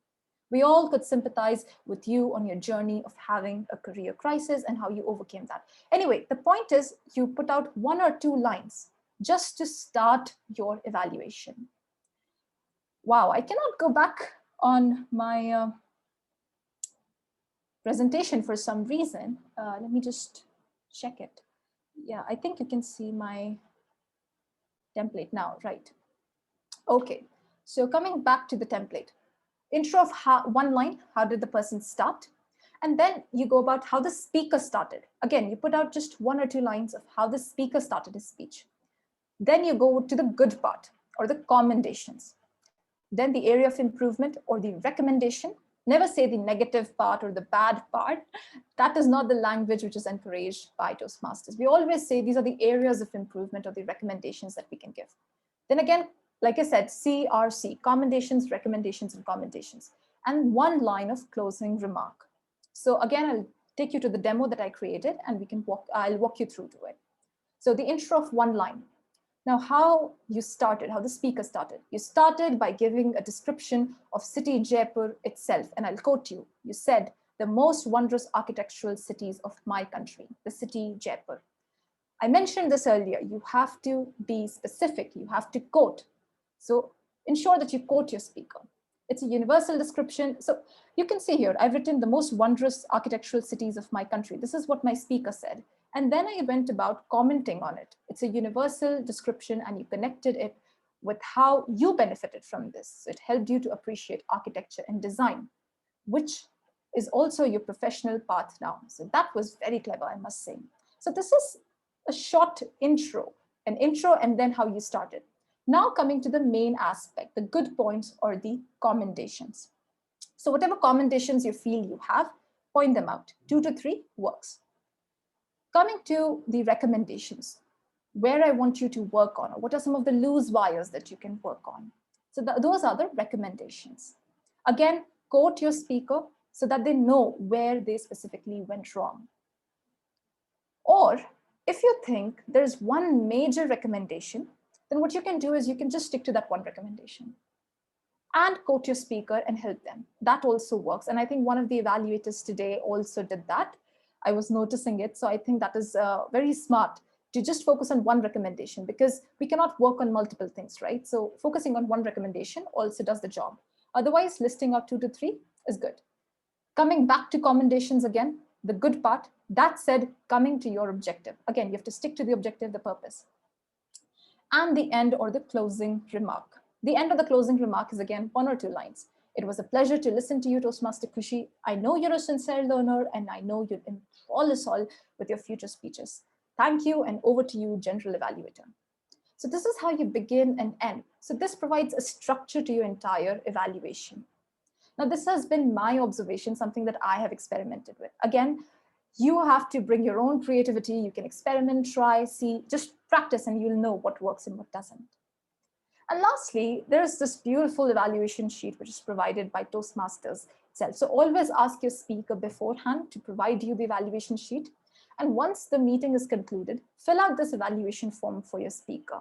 We all could sympathize with you on your journey of having a career crisis and how you overcame that. Anyway, the point is you put out 1 or 2 lines just to start your evaluation. Wow, I cannot go back on my presentation for some reason. Let me just check it. Yeah, I think you can see my template now, right? Okay, so coming back to the template. Intro of one line, how did the person start? And then you go about how the speaker started. Again, you put out just 1 or 2 lines of how the speaker started his speech. Then you go to the good part or the commendations. Then the area of improvement or the recommendation. Never say the negative part or the bad part. That is not the language which is encouraged by Toastmasters. We always say these are the areas of improvement or the recommendations that we can give. Then again, like I said, CRC, commendations, recommendations, and commendations, and 1 line of closing remark. So again, I'll take you to the demo that I created and I'll walk you through to it. So the intro of 1 line. Now, how you started, how the speaker started. You started by giving a description of city Jaipur itself, and I'll quote you. You said, the most wondrous architectural cities of my country, the city Jaipur. I mentioned this earlier, you have to be specific, you have to quote. So ensure that you quote your speaker. It's a universal description. So you can see here, I've written the most wondrous architectural cities of my country. This is what my speaker said. And then I went about commenting on it. It's a universal description and you connected it with how you benefited from this. It helped you to appreciate architecture and design, which is also your professional path now. So that was very clever, I must say. So this is a short intro, an intro and then how you started. Now coming to the main aspect, the good points or the commendations. So whatever commendations you feel you have, point them out. 2 to 3 works. Coming to the recommendations, where I want you to work on, or what are some of the loose wires that you can work on. So those are the recommendations. Again, quote your speaker so that they know where they specifically went wrong. Or if you think there's one major recommendation, then what you can do is you can just stick to that one recommendation and quote your speaker and help them. That also works. And I think one of the evaluators today also did that. I was noticing it. So I think that is very smart to just focus on one recommendation, because we cannot work on multiple things, right? So focusing on one recommendation also does the job. Otherwise, listing out 2 to 3 is good. Coming back to commendations again, the good part, that said, coming to your objective. Again, you have to stick to the objective, the purpose. And the end or the closing remark. The end of the closing remark is again 1 or 2 lines. It was a pleasure to listen to you, Toastmaster Kushi. I know you're a sincere learner and I know you'll enthrall us all with your future speeches. Thank you, and over to you, General Evaluator. So this is how you begin and end. So this provides a structure to your entire evaluation. Now, this has been my observation, something that I have experimented with. Again, you have to bring your own creativity. You can experiment, try, see, just practice, and you'll know what works and what doesn't. And lastly, there's this beautiful evaluation sheet which is provided by Toastmasters itself. So always ask your speaker beforehand to provide you the evaluation sheet. And once the meeting is concluded, fill out this evaluation form for your speaker.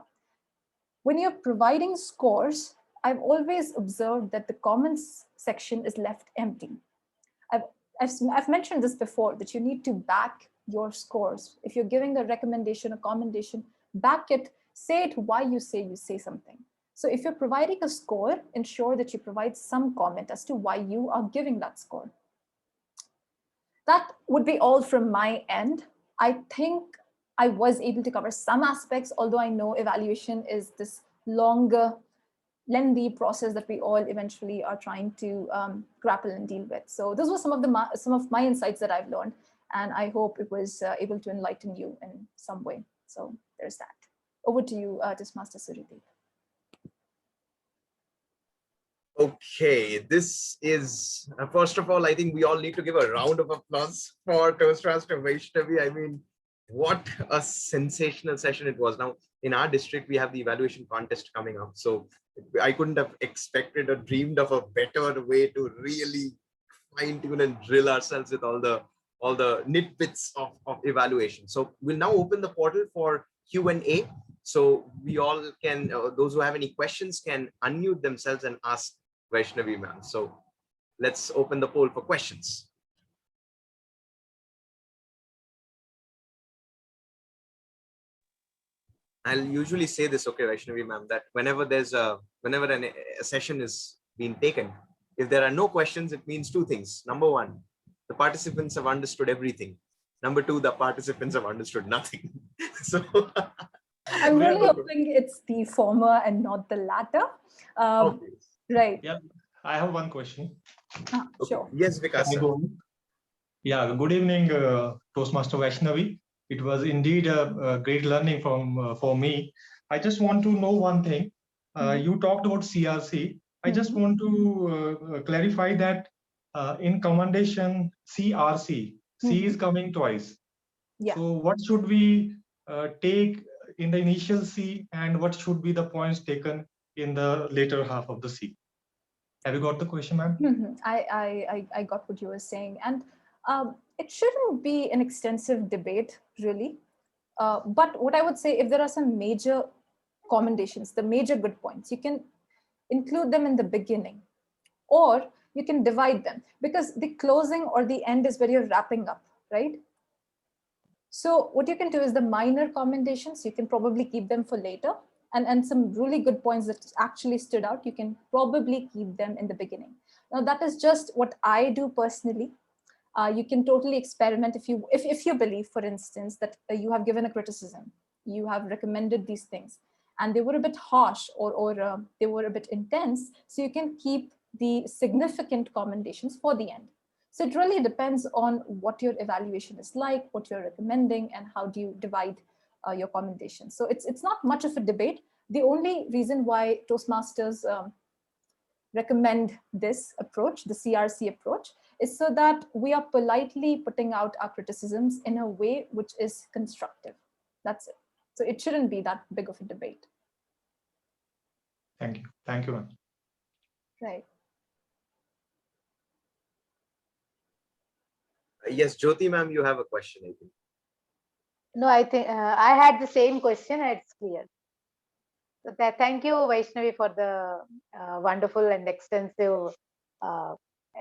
When you're providing scores, I've always observed that the comments section is left empty. I've mentioned this before, that you need to back your scores. If you're giving a recommendation, a commendation, back it, say it why you say something. So if you're providing a score, ensure that you provide some comment as to why you are giving that score. That would be all from my end. I think I was able to cover some aspects, although I know evaluation is this longer, lengthy process that we all eventually are trying to grapple and deal with. So those were some of my insights that I've learned, and I hope it was able to enlighten you in some way. So there's that. Over to you, Toastmaster Suryadeep. Okay, this is, first of all, I think we all need to give a round of applause for Toastmaster Vaishnavi. I mean, what a sensational session it was. Now, in our district, we have the evaluation contest coming up. So I couldn't have expected or dreamed of a better way to really fine tune and drill ourselves with all the nitbits of evaluation. So we'll now open the portal for Q&A. So we all can, those who have any questions can unmute themselves and ask Vaishnavi ma'am. So let's open the poll for questions. I'll usually say this, okay, Vaishnavi ma'am, that whenever a session is being taken, if there are no questions, it means 2 things. Number 1, the participants have understood everything. Number 2, the participants have understood nothing. So I'm really hoping it's the former and not the latter. Okay. Right. Yeah, I have one question. Sure. Yes, Vikas. Yeah, good evening, Toastmaster Vaishnavi. It was indeed a great learning for me. I just want to know one thing. You talked about CRC. I just want to clarify that in commendation CRC, C is coming twice. Yeah. So what should we take in the initial C, and what should be the points taken in the later half of the C? Have you got the question, ma'am? I got what you were saying, and it shouldn't be an extensive debate, really. But what I would say, if there are some major commendations, the major good points, you can include them in the beginning, or you can divide them, because the closing or the end is where you're wrapping up, right? So what you can do is the minor commendations, you can probably keep them for later. And some really good points that actually stood out, you can probably keep them in the beginning. Now that is just what I do personally. You can totally experiment if you believe, for instance, that you have given a criticism, you have recommended these things, and they were a bit harsh or they were a bit intense. So you can keep the significant commendations for the end. So it really depends on what your evaluation is like, what you're recommending, and how do you divide your commendations. So it's not much of a debate. The only reason why Toastmasters recommend this approach, the CRC approach, is so that we are politely putting out our criticisms in a way which is constructive. That's it. So it shouldn't be that big of a debate. Thank you. Thank you, ma'am. Right. Yes, Jyoti ma'am, you have a question, I think. No, I think I had the same question. It's clear. So thank you, Vaishnavi, for the wonderful and extensive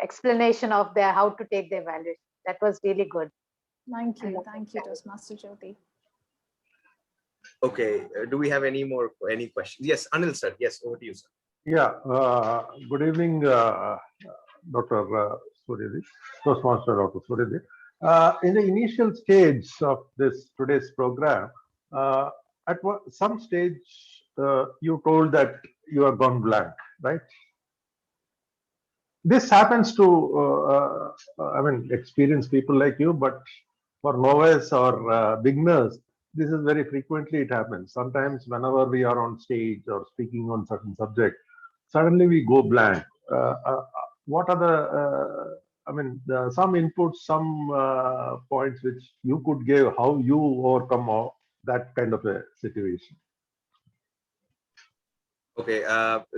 explanation of how to take the evaluation. That was really good. Thank you, Toastmaster Jyoti. Okay, do we have any questions? Yes, Anil sir. Yes, over to you, sir. Yeah. Good evening, Dr. Suryadip, Toastmaster Dr. Suryadip. In the initial stage of today's program, at some stage, you told that you have gone blank, right? This happens to, experienced people like you, but for novice or beginners, this is very frequently it happens. Sometimes whenever we are on stage or speaking on certain subject, suddenly we go blank. What are some inputs, some points which you could give, how you overcome that kind of a situation? Okay,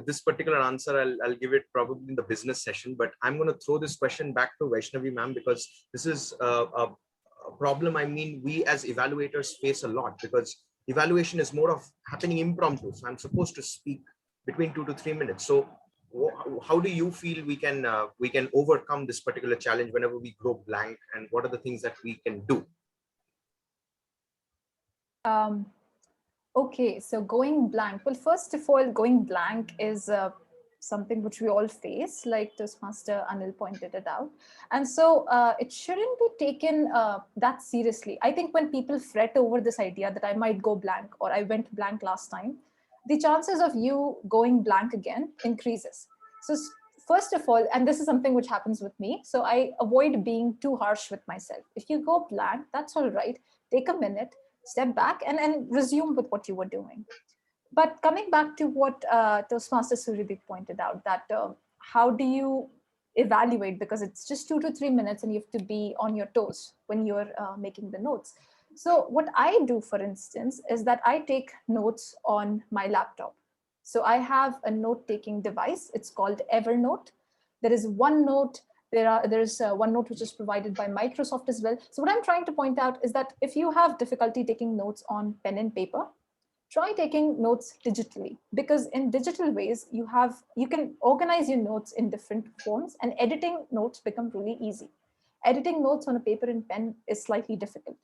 this particular answer, I'll give it probably in the business session, but I'm going to throw this question back to Vaishnavi ma'am, because this is a problem. I mean, we as evaluators face a lot, because evaluation is more of happening impromptu. So I'm supposed to speak between 2 to 3 minutes. So how do you feel we can overcome this particular challenge whenever we go blank, and what are the things that we can do? Okay, so going blank. Well, first of all, going blank is something which we all face, like Toastmaster Anil pointed it out. And so it shouldn't be taken that seriously. I think when people fret over this idea that I might go blank or I went blank last time, the chances of you going blank again increases. So first of all, and this is something which happens with me, so I avoid being too harsh with myself. If you go blank, that's all right. Take a minute, step back and resume with what you were doing. But coming back to what Toastmaster Suryadip pointed out, that how do you evaluate, because it's just 2 to 3 minutes and you have to be on your toes when you're making the notes. So what I do, for instance, is that I take notes on my laptop. So I have a note-taking device. It's called Evernote. There is OneNote. There's OneNote which is provided by Microsoft as well. So what I'm trying to point out is that if you have difficulty taking notes on pen and paper, try taking notes digitally, because in digital ways you can organize your notes in different forms, and editing notes become really easy. Editing notes on a paper and pen is slightly difficult,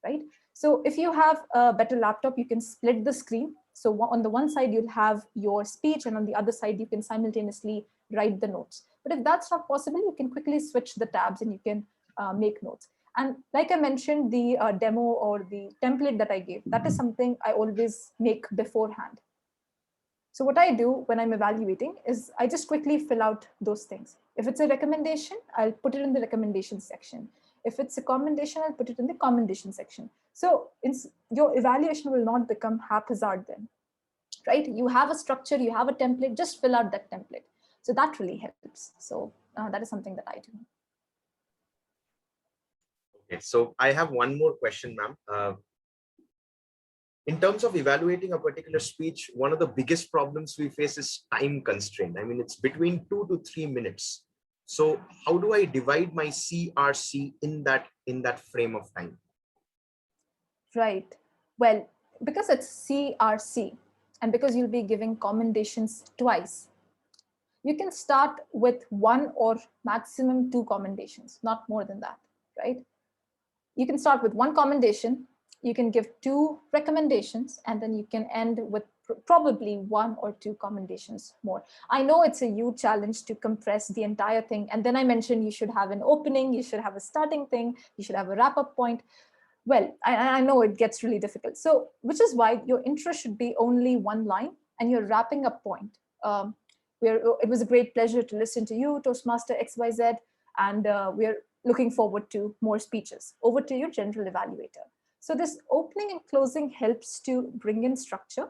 right? So if you have a better laptop, you can split the screen. So on the one side, you'll have your speech, and on the other side, you can simultaneously write the notes. But if that's not possible, you can quickly switch the tabs and you can make notes. And like I mentioned, the demo or the template that I gave, that is something I always make beforehand. So what I do when I'm evaluating is I just quickly fill out those things. If it's a recommendation, I'll put it in the recommendation section. If it's a commendation, I'll put it in the commendation section. So your evaluation will not become haphazard then, right? You have a structure, you have a template, just fill out that template. So that really helps. So that is something that I do. Okay, so I have one more question, ma'am. In terms of evaluating a particular speech, one of the biggest problems we face is time constraint. I mean, it's between 2 to 3 minutes. So how do I divide my CRC in that frame of time? Right. Well, because it's CRC and because you'll be giving commendations twice, you can start with 1 or maximum 2 commendations, not more than that, right? you can start with one commendation, you can give 2 recommendations, and then you can end with probably 1 or 2 commendations more. I know it's a huge challenge to compress the entire thing. And then I mentioned you should have an opening, you should have a starting thing, you should have a wrap-up point. Well, I know it gets really difficult. So, which is why your intro should be only 1 line and your wrapping up point. It was a great pleasure to listen to you, Toastmaster XYZ, and we're looking forward to more speeches. Over to you, General Evaluator. So this opening and closing helps to bring in structure.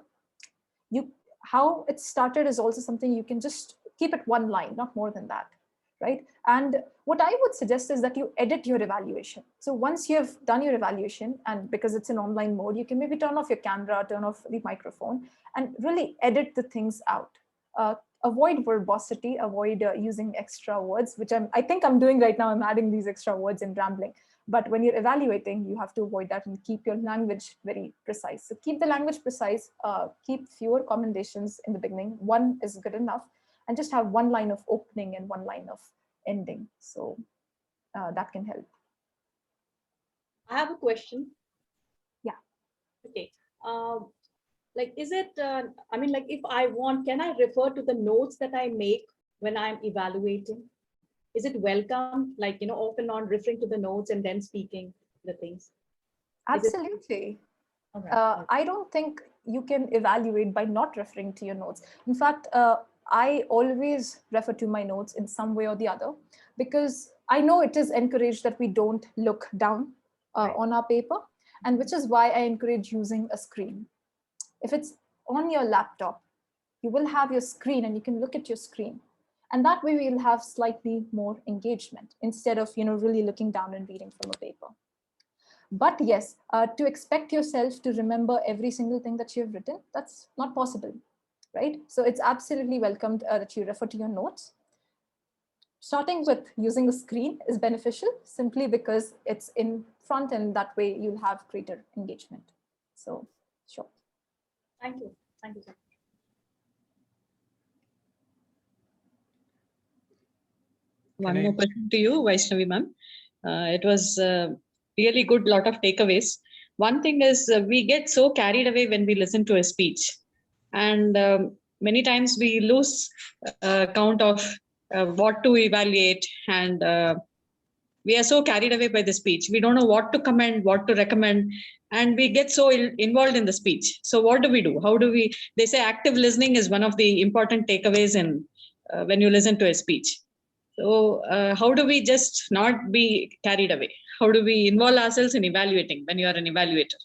How it started is also something you can just keep it 1 line, not more than that, right? And what I would suggest is that you edit your evaluation. So once you have done your evaluation, and because it's an online mode, you can maybe turn off your camera, turn off the microphone, and really edit the things out. Avoid verbosity, avoid using extra words, which I think I'm doing right now. I'm adding these extra words and rambling. But when you're evaluating, you have to avoid that and keep your language very precise. So keep the language precise, keep fewer commendations in the beginning. 1 is good enough, and just have 1 line of opening and 1 line of ending. So that can help. I have a question. Yeah. Okay. Like, is it, I mean, like, if I want, can I refer to the notes that I make when I'm evaluating? Is it welcome, like, off and on referring to the notes and then speaking the things? Absolutely. I don't think you can evaluate by not referring to your notes. In fact, I always refer to my notes in some way or the other, because I know it is encouraged that we don't look down on our paper, and which is why I encourage using a screen. If it's on your laptop, you will have your screen and you can look at your screen. And that way we'll have slightly more engagement instead of, really looking down and reading from a paper. But yes, to expect yourself to remember every single thing that you've written, that's not possible, right? So it's absolutely welcomed that you refer to your notes. Starting with using a screen is beneficial simply because it's in front, and that way you'll have greater engagement. So, sure. Thank you. Thank you, sir. One more question to you, Vaishnavi ma'am. It was really good, lot of takeaways. One thing is we get so carried away when we listen to a speech, and many times we lose count of what to evaluate, and we are so carried away by the speech. We don't know what to commend, what to recommend, and we get so involved in the speech. So what do we do? How do we? They say active listening is one of the important takeaways in when you listen to a speech. So how do we just not be carried away? How do we involve ourselves in evaluating when you are an evaluator?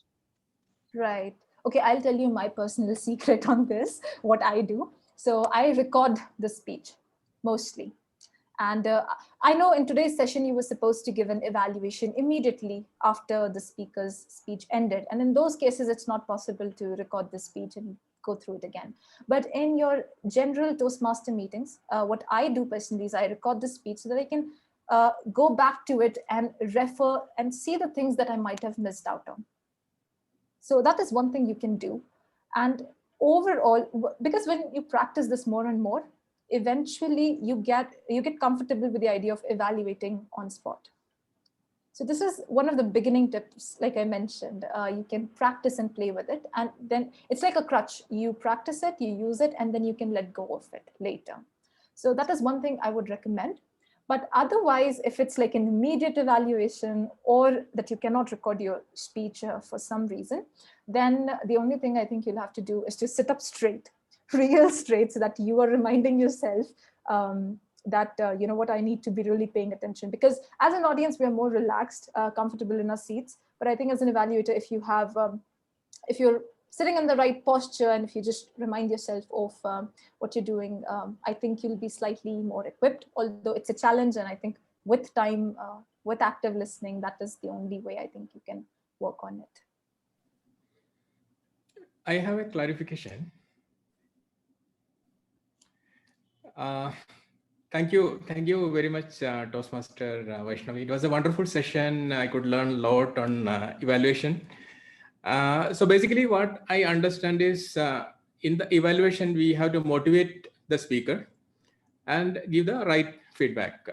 Right. Okay, I'll tell you my personal secret on this, what I do. So I record the speech mostly. And I know in today's session, you were supposed to give an evaluation immediately after the speaker's speech ended. And in those cases, it's not possible to record the speech and go through it again. But in your general Toastmaster meetings, what I do personally is I record the speech so that I can go back to it and refer and see the things that I might have missed out on. So that is one thing you can do. And overall, because when you practice this more and more, eventually you get comfortable with the idea of evaluating on spot. So this is one of the beginning tips, like I mentioned. You can practice and play with it. And then it's like a crutch. You practice it, you use it, and then you can let go of it later. So that is one thing I would recommend. But otherwise, if it's like an immediate evaluation or that you cannot record your speech for some reason, then the only thing I think you'll have to do is to sit up straight, real straight, so that you are reminding yourself that, you know what, I need to be really paying attention. Because as an audience, we are more relaxed, comfortable in our seats. But I think as an evaluator, if you have, if you're sitting in the right posture and if you just remind yourself of what you're doing, I think you'll be slightly more equipped, although it's a challenge. And I think with time, with active listening, that is the only way I think you can work on it. I have a clarification. Thank you very much, Toastmaster Vaishnavi. It was a wonderful session. I could learn a lot on evaluation. So basically what I understand is in the evaluation, we have to motivate the speaker and give the right feedback.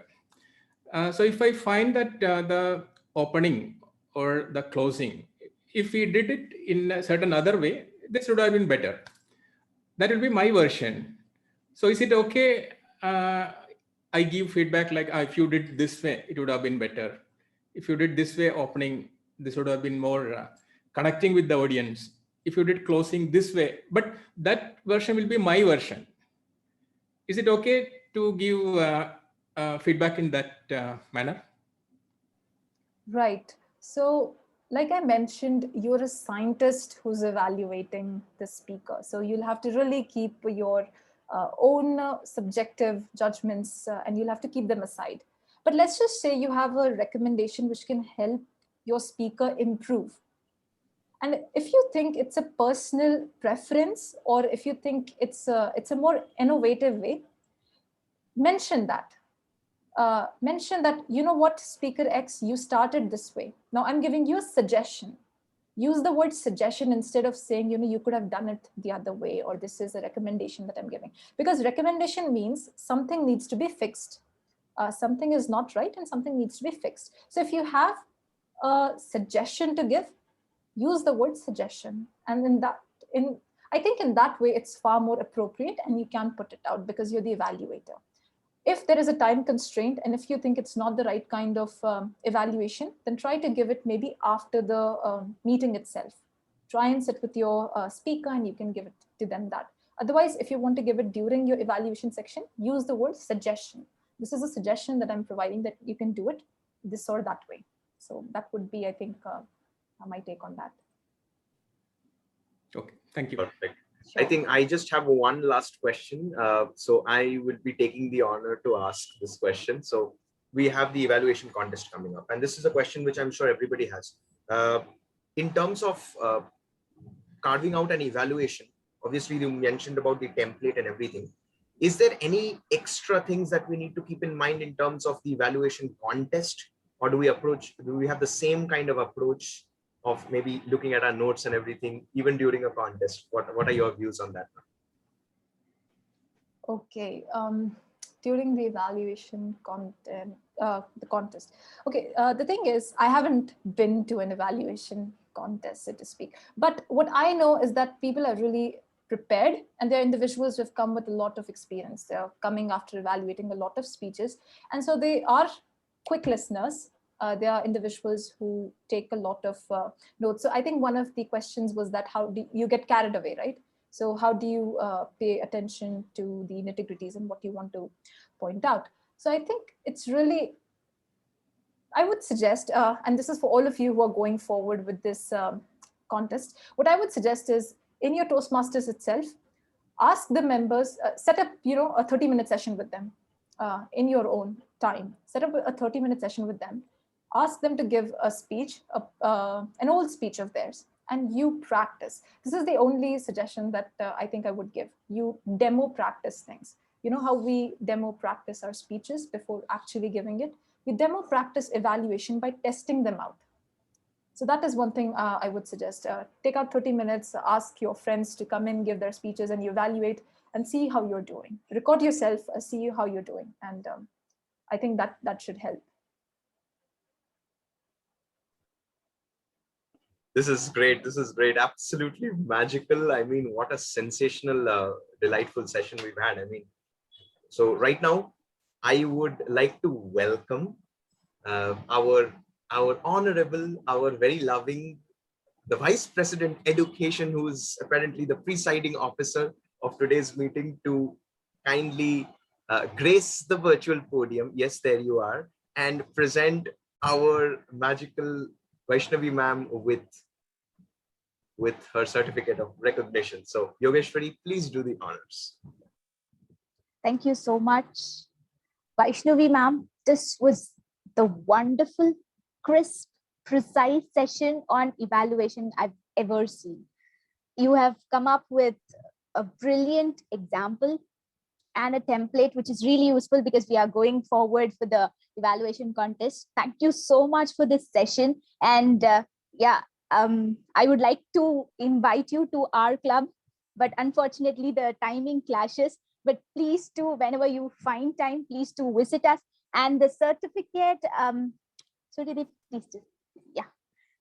So if I find that the opening or the closing. If we did it in a certain other way, this would have been better. That will be my version. So is it okay? I give feedback like, if you did this way, it would have been better. If you did this way, opening, this would have been more connecting with the audience. If you did closing this way, but that version will be my version. Is it okay to give feedback in that manner? Right. So, like I mentioned, you're a scientist who's evaluating the speaker. So you'll have to really keep your own subjective judgments and you'll have to keep them aside. But let's just say you have a recommendation which can help your speaker improve. And if you think it's a personal preference, or if you think it's a more innovative way, mention that. Mention that, you know what, Speaker X, you started this way. Now I'm giving you a suggestion. Use the word suggestion instead of saying, you could have done it the other way, or this is a recommendation that I'm giving. Because recommendation means something needs to be fixed. Something is not right and something needs to be fixed. So if you have a suggestion to give, use the word suggestion. And I think in that way, it's far more appropriate and you can put it out because you're the evaluator. If there is a time constraint and if you think it's not the right kind of evaluation, then try to give it maybe after the meeting itself. Try and sit with your speaker and you can give it to them that. Otherwise, if you want to give it during your evaluation section, use the word suggestion. This is a suggestion that I'm providing that you can do it this or that way. So that would be, I think, my take on that. Okay, thank you. Perfect. Sure. I think I just have one last question. So I will be taking the honor to ask this question. So we have the evaluation contest coming up, and this is a question which I'm sure everybody has. In terms of carving out an evaluation, obviously you mentioned about the template and everything. Is there any extra things that we need to keep in mind in terms of the evaluation contest, or do we have the same kind of approach of maybe looking at our notes and everything, even during a contest? What are your views on that? Okay, during the evaluation the contest. Okay, the thing is, I haven't been to an evaluation contest, so to speak. But what I know is that people are really prepared, and they're individuals who have come with a lot of experience. They're coming after evaluating a lot of speeches, and so they are quick listeners. They are individuals who take a lot of notes. So I think one of the questions was that how do you get carried away, right? So how do you pay attention to the nitty-gritties and what you want to point out? So I think it's really, I would suggest, and this is for all of you who are going forward with this contest, what I would suggest is in your Toastmasters itself, ask the members, set up, a 30-minute session with them in your own time. Set up a 30-minute session with them. Ask them to give a speech, an old speech of theirs, and you practice. This is the only suggestion that I think I would give. You demo practice things. You know how we demo practice our speeches before actually giving it? We demo practice evaluation by testing them out. So that is one thing I would suggest. Take out 30 minutes, ask your friends to come in, give their speeches, and you evaluate and see how you're doing. Record yourself, see how you're doing. And I think that should help. This is great. This is great. Absolutely magical. I mean, what a sensational, delightful session we've had. I mean, so right now, I would like to welcome our honorable, our very loving, the Vice President Education, who is apparently the presiding officer of today's meeting, to kindly grace the virtual podium. Yes, there you are, and present our magical Vaishnavi ma'am with her certificate of recognition. So Yogeshwari, please do the honors. Thank you so much, Vaishnavi ma'am. This was the wonderful, crisp, precise session on evaluation I've ever seen. You have come up with a brilliant example and a template, which is really useful because we are going forward for the evaluation contest. Thank you so much for this session. And I would like to invite you to our club, but unfortunately the timing clashes. But please do, whenever you find time, please do visit us. And the certificate, so did it, please do, yeah.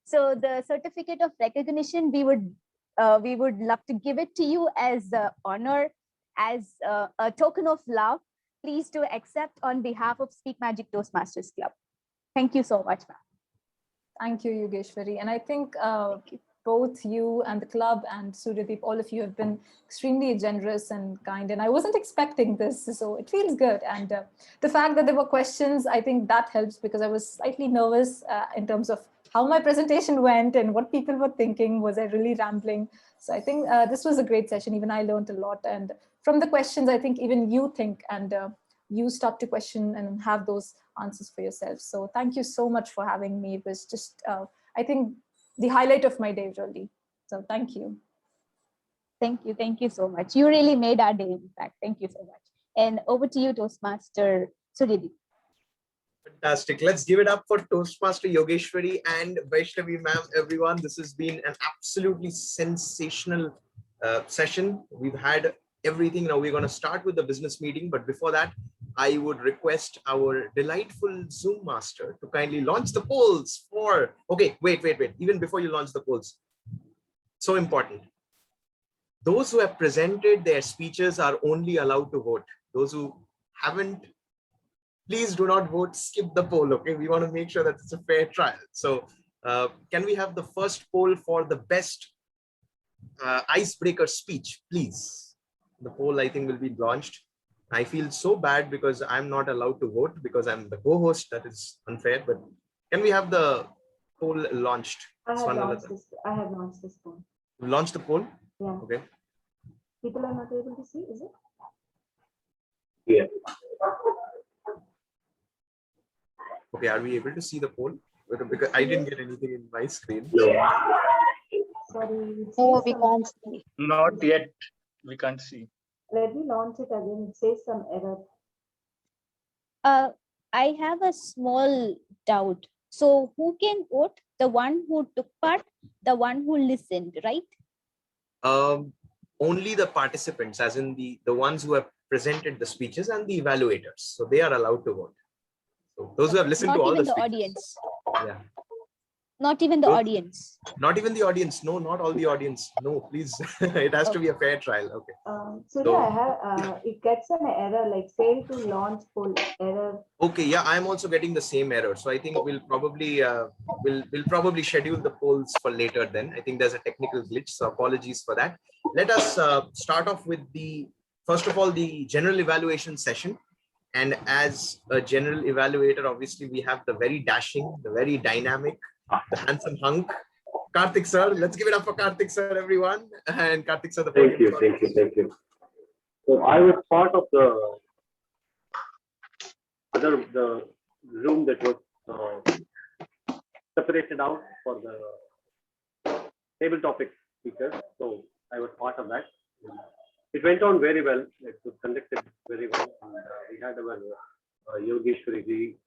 So the certificate of recognition, we would love to give it to you as honor, as a token of love. Please do accept on behalf of Speak Magic Toastmasters Club. Thank you so much, ma'am. Thank you, Yogeshwari. And I think both you and the club and Suryadeep, all of you have been extremely generous and kind. And I wasn't expecting this, so it feels good. And the fact that there were questions, I think that helps, because I was slightly nervous in terms of how my presentation went and what people were thinking. Was I really rambling? So I think this was a great session. Even I learned a lot. And from the questions, I think even you think and you start to question and have those answers for yourself. So thank you so much for having me. It was just, I think, the highlight of my day, really. So thank you. Thank you. Thank you so much. You really made our day, in fact. Thank you so much. And over to you, Toastmaster Suryadeep. Fantastic. Let's give it up for Toastmaster Yogeshwari and Vaishnavi ma'am, everyone. This has been an absolutely sensational session. We've had everything. Now we're going to start with the business meeting. But before that, I would request our delightful Zoom master to kindly launch the polls for, okay, wait. Even before you launch the polls, so important. Those who have presented their speeches are only allowed to vote. Those who haven't, please do not vote, skip the poll, okay? We want to make sure that it's a fair trial. So can we have the first poll for the best icebreaker speech, please? The poll, I think, will be launched. I feel so bad because I'm not allowed to vote because I'm the co-host. That is unfair, but can we have the poll launched? I have launched this poll. You launched the poll? Yeah. Okay. People are not able to see, is it? Yeah. Okay, are we able to see the poll? Because I didn't get anything in my screen. Sorry. No, we can't see. Not yet. We can't see. Let me launch it again. It says some error. I have a small doubt. So who can vote? The one who took part, the one who listened, right? Only the participants, as in the ones who have presented the speeches and the evaluators. So they are allowed to vote. So those who have listened to all the speeches. Not even the audience. Yeah. Not even the audience. Not even the audience. No, not all the audience. No, please. It has to be a fair trial. Okay. So I have it gets an error like fail to launch poll error. Okay, yeah, I'm also getting the same error. So I think we'll probably we'll probably schedule the polls for later then. I think there's a technical glitch, so apologies for that. Let us start off with first of all, the general evaluation session. And as a general evaluator, obviously we have the very dashing, the very dynamic, the handsome hunk, Karthik sir. Let's give it up for Karthik sir, everyone. And Karthik sir, the thank you. So I was part of the room that was separated out for the table topic speakers. So I was part of that. It went on very well. It was conducted very well. And, we had our Yogeshwari ji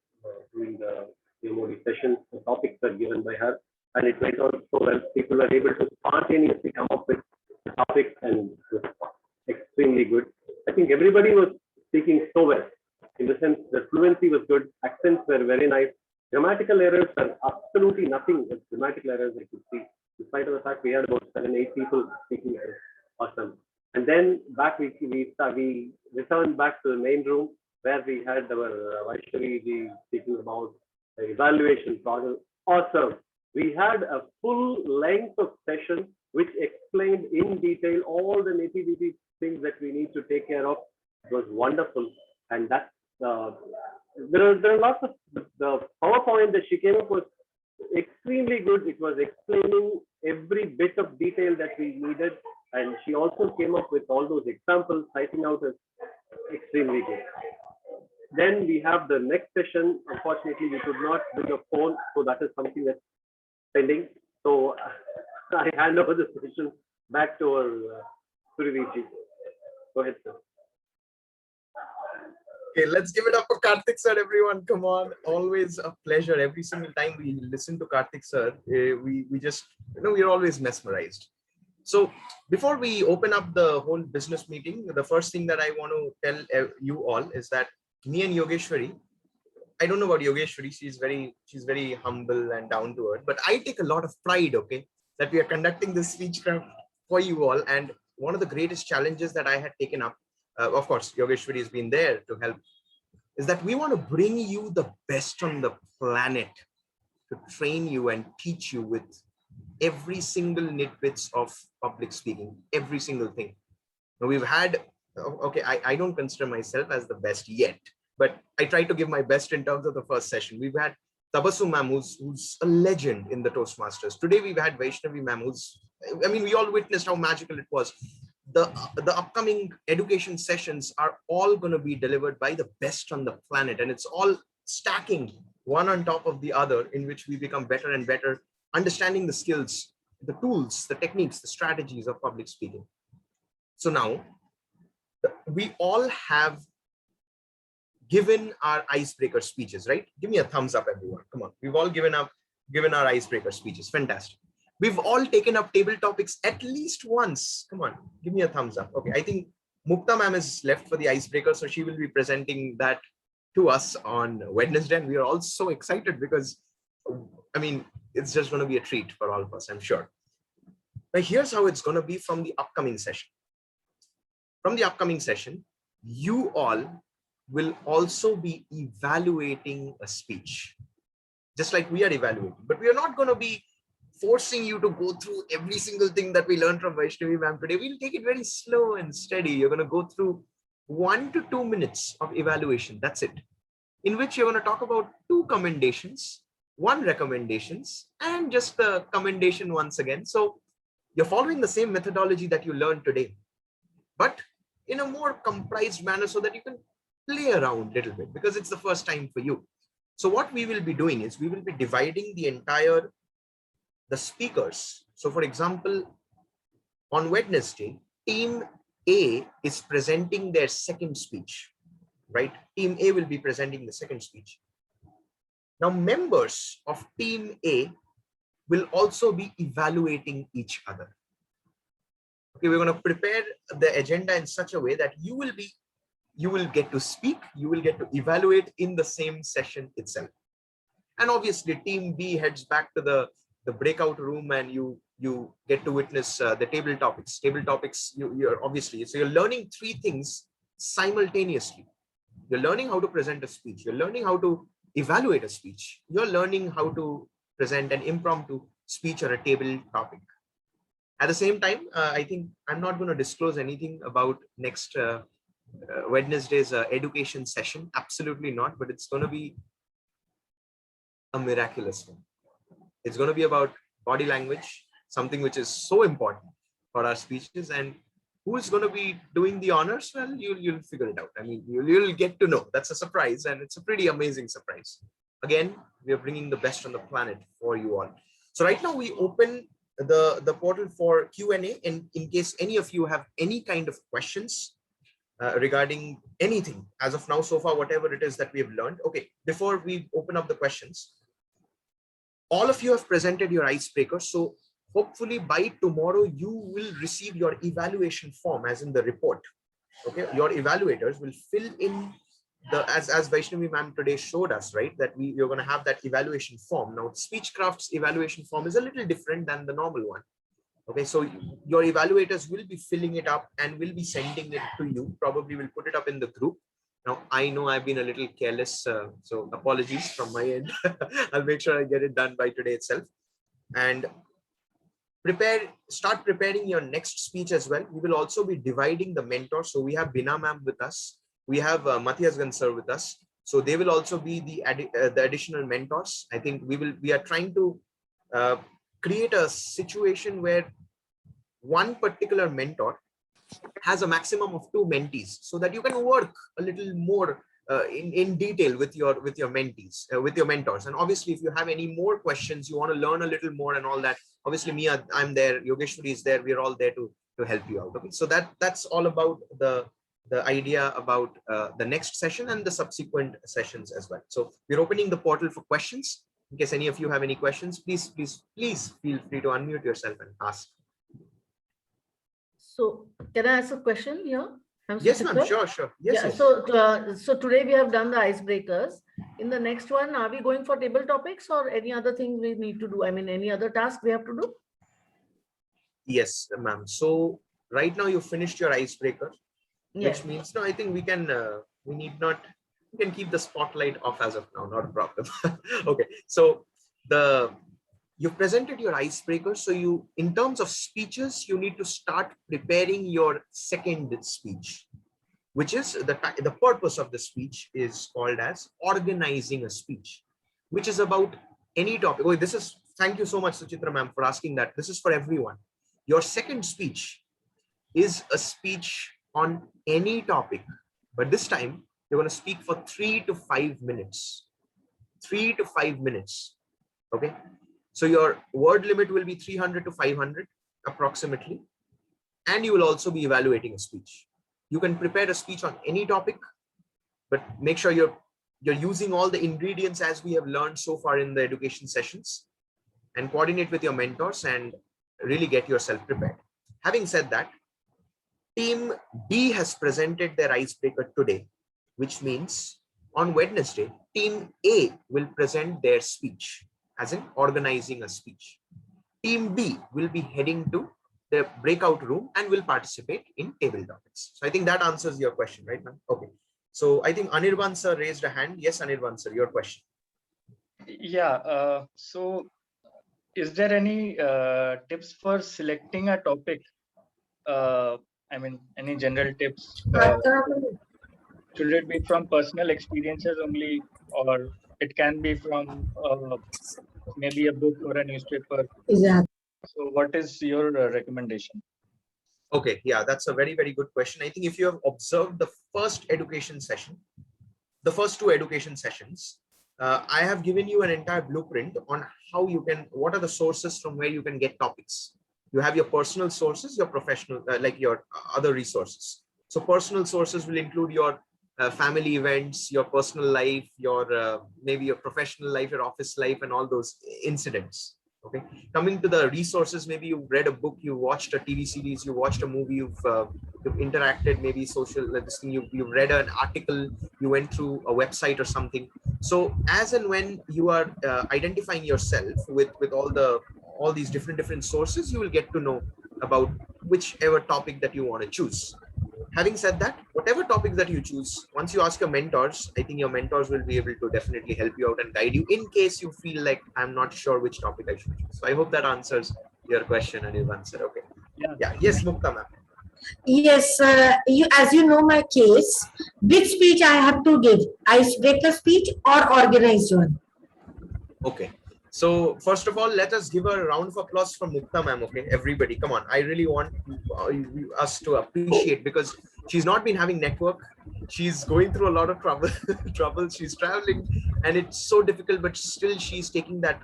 doing the MOD session. The topics were given by her, and it went on so well. People were able to spontaneously come up with topics, and it was extremely good. I think everybody was speaking so well. In the sense, the fluency was good. Accents were very nice. Grammatical errors are absolutely nothing. But grammatical errors I could see. In spite of the fact we had about 7-8 people speaking, it was awesome. And then back we returned back to the main room where we had our Vaishnavi ji speaking about the evaluation process. Awesome. We had a full length of session which explained in detail all the nitty-gritty things that we need to take care of. It was wonderful. And that's there are lots of the PowerPoint that she came up with extremely good. It was explaining every bit of detail that we needed. And she also came up with all those examples, citing out as extremely good. Then we have the next session. Unfortunately, we could not bring a phone, so that is something that's pending. So I hand over the session back to our Suryadeep ji. Go ahead, sir. Okay, let's give it up for Karthik sir, everyone. Come on, always a pleasure. Every single time we listen to Karthik sir, we just, we're always mesmerized. So before we open up the whole business meeting, the first thing that I want to tell you all is that me and Yogeshwari, I don't know about Yogeshwari. She's very humble and down to earth, but I take a lot of pride, okay, that we are conducting this speechcraft for you all. And one of the greatest challenges that I had taken up, of course, Yogeshwari has been there to help, is that we want to bring you the best on the planet to train you and teach you with every single nitbits of public speaking, every single thing. Now we've had, okay, I don't consider myself as the best yet, but I try to give my best in terms of the first session. We've had Tabassum ma'am, who's a legend in the Toastmasters. Today we've had Vaishnavi ma'am, I mean, we all witnessed how magical it was. The upcoming education sessions are all going to be delivered by the best on the planet, and it's all stacking one on top of the other, in which we become better and better, understanding the skills, the tools, the techniques, the strategies of public speaking. So now we all have given our icebreaker speeches, right? Give me a thumbs up, everyone. Come on. We've all given our icebreaker speeches. Fantastic. We've all taken up table topics at least once. Come on, give me a thumbs up. Okay, I think Mukta ma'am is left for the icebreaker, so she will be presenting that to us on Wednesday. And we are all so excited because, I mean, it's just going to be a treat for all of us, I'm sure. Now, here's how it's going to be from the upcoming session. From the upcoming session, you all will also be evaluating a speech, just like we are evaluating. But we are not going to be forcing you to go through every single thing that we learned from Vaishnavi ma'am today. We'll take it very slow and steady. You're going to go through 1 to 2 minutes of evaluation. That's it. In which you're going to talk about 2 commendations, 1 recommendations, and just the commendation once again. So you're following the same methodology that you learned today, but in a more comprised manner so that you can play around a little bit, because it's the first time for you. So what we will be doing is we will be dividing the speakers. So for example, on Wednesday, team A is presenting their second speech, right? Team A will be presenting the second speech. Now members of team A will also be evaluating each other. Okay, we're going to prepare the agenda in such a way that you will get to speak, you will get to evaluate in the same session itself. And obviously team B heads back to the breakout room, and you get to witness the table topics. You're obviously, so you're learning 3 things simultaneously. You're learning how to present a speech, you're learning how to evaluate a speech, you're learning how to present an impromptu speech or a table topic. At the same time, I think I'm not going to disclose anything about next Wednesday's education session. Absolutely not, but it's going to be a miraculous one. It's going to be about body language, something which is so important for our speeches. And who is going to be doing the honors? Well, you'll figure it out. I mean, you'll get to know. That's a surprise, and it's a pretty amazing surprise. Again, we are bringing the best on the planet for you all. So right now we open the portal for Q&A, and in case any of you have any kind of questions regarding anything as of now, so far, whatever it is that we have learned. Okay, before we open up the questions, all of you have presented your icebreaker. So hopefully by tomorrow, you will receive your evaluation form, as in the report. Okay, your evaluators will fill in as Vaishnavi ma'am today showed us, right, that you're going to have that evaluation form. Now, Speechcraft's evaluation form is a little different than the normal one. Okay, so your evaluators will be filling it up and will be sending it to you. Probably will put it up in the group. Now, I know I've been a little careless, so apologies from my end. I'll make sure I get it done by today itself. And start preparing your next speech as well. We will also be dividing the mentors. So we have Bina ma'am with us. We have Matthias Gansar with us. So they will also be the additional mentors. I think we are trying to create a situation where one particular mentor has a maximum of 2 mentees, so that you can work a little more in detail with your mentees, with your mentors. And obviously, if you have any more questions, you want to learn a little more and all that, obviously I'm there, Yogeshwari is there, we're all there to help you out. Okay, so that's all about the idea about the next session and the subsequent sessions as well. So we're opening the portal for questions. In case any of you have any questions, please feel free to unmute yourself and ask. So can I ask a question here? Yes, ma'am. Sure, sure. Yes, Yeah. yes. So today we have done the icebreakers. In the next one, are we going for table topics or any other things we need to do? I mean, any other task we have to do? Yes, ma'am. So right now you finished your icebreaker, Yes. which means no, I think we can we need not we can keep the spotlight off as of now, not a problem. Okay. So you've presented your icebreaker. So you, in terms of speeches, you need to start preparing your second speech, which is the purpose of the speech is called as organizing a speech, which is about any topic. Oh, this is, thank you so much, Suchitra ma'am, for asking that. This is for everyone. Your second speech is a speech on any topic, but this time you're going to speak for 3 to 5 minutes. 3 to 5 minutes. Okay. So your word limit will be 300 to 500 approximately. And you will also be evaluating a speech. You can prepare a speech on any topic, but make sure you're using all the ingredients as we have learned so far in the education sessions, and coordinate with your mentors and really get yourself prepared. Having said that, Team B has presented their icebreaker today, which means on Wednesday, Team A will present their speech, as in organizing a speech. Team B will be heading to the breakout room and will participate in table topics. So I think that answers your question, right, ma'am? Okay. So I think Anirban sir raised a hand. Yes, Anirban sir, your question. Yeah. So is there any tips for selecting a topic? I mean, any general tips? Should it be from personal experiences only, or it can be from maybe a book or a newspaper? Exactly. So what is your recommendation? Okay, yeah, that's a very, very good question. I think if you have observed the first education session, the first 2 education sessions, I have given you an entire blueprint on how you can, what are the sources from where you can get topics. You have your personal sources, your professional, like your other resources. So personal sources will include your family events, your personal life, your maybe your professional life, your office life, and all those incidents. Okay, coming to the resources, maybe you read a book, you watched a TV series, you watched a movie, you've interacted, maybe social, this thing, you've read an article, you went through a website or something. So as and when you are identifying yourself with all these different sources, you will get to know about whichever topic that you want to choose. Having said that, whatever topic that you choose, once you ask your mentors, I think your mentors will be able to definitely help you out and guide you in case you feel like I'm not sure which topic I should choose. So I hope that answers your question and your answer. Okay. Yeah. Yes, Mukta ma'am. Yes, as you know my case, which speech I have to give? Icebreaker speech or organized one? Okay. So first of all, let us give a round of applause for Mukta ma'am. Okay, everybody, come on. I really want us to appreciate, because she's not been having network. She's going through a lot of trouble. She's traveling, and it's so difficult. But still, she's taking that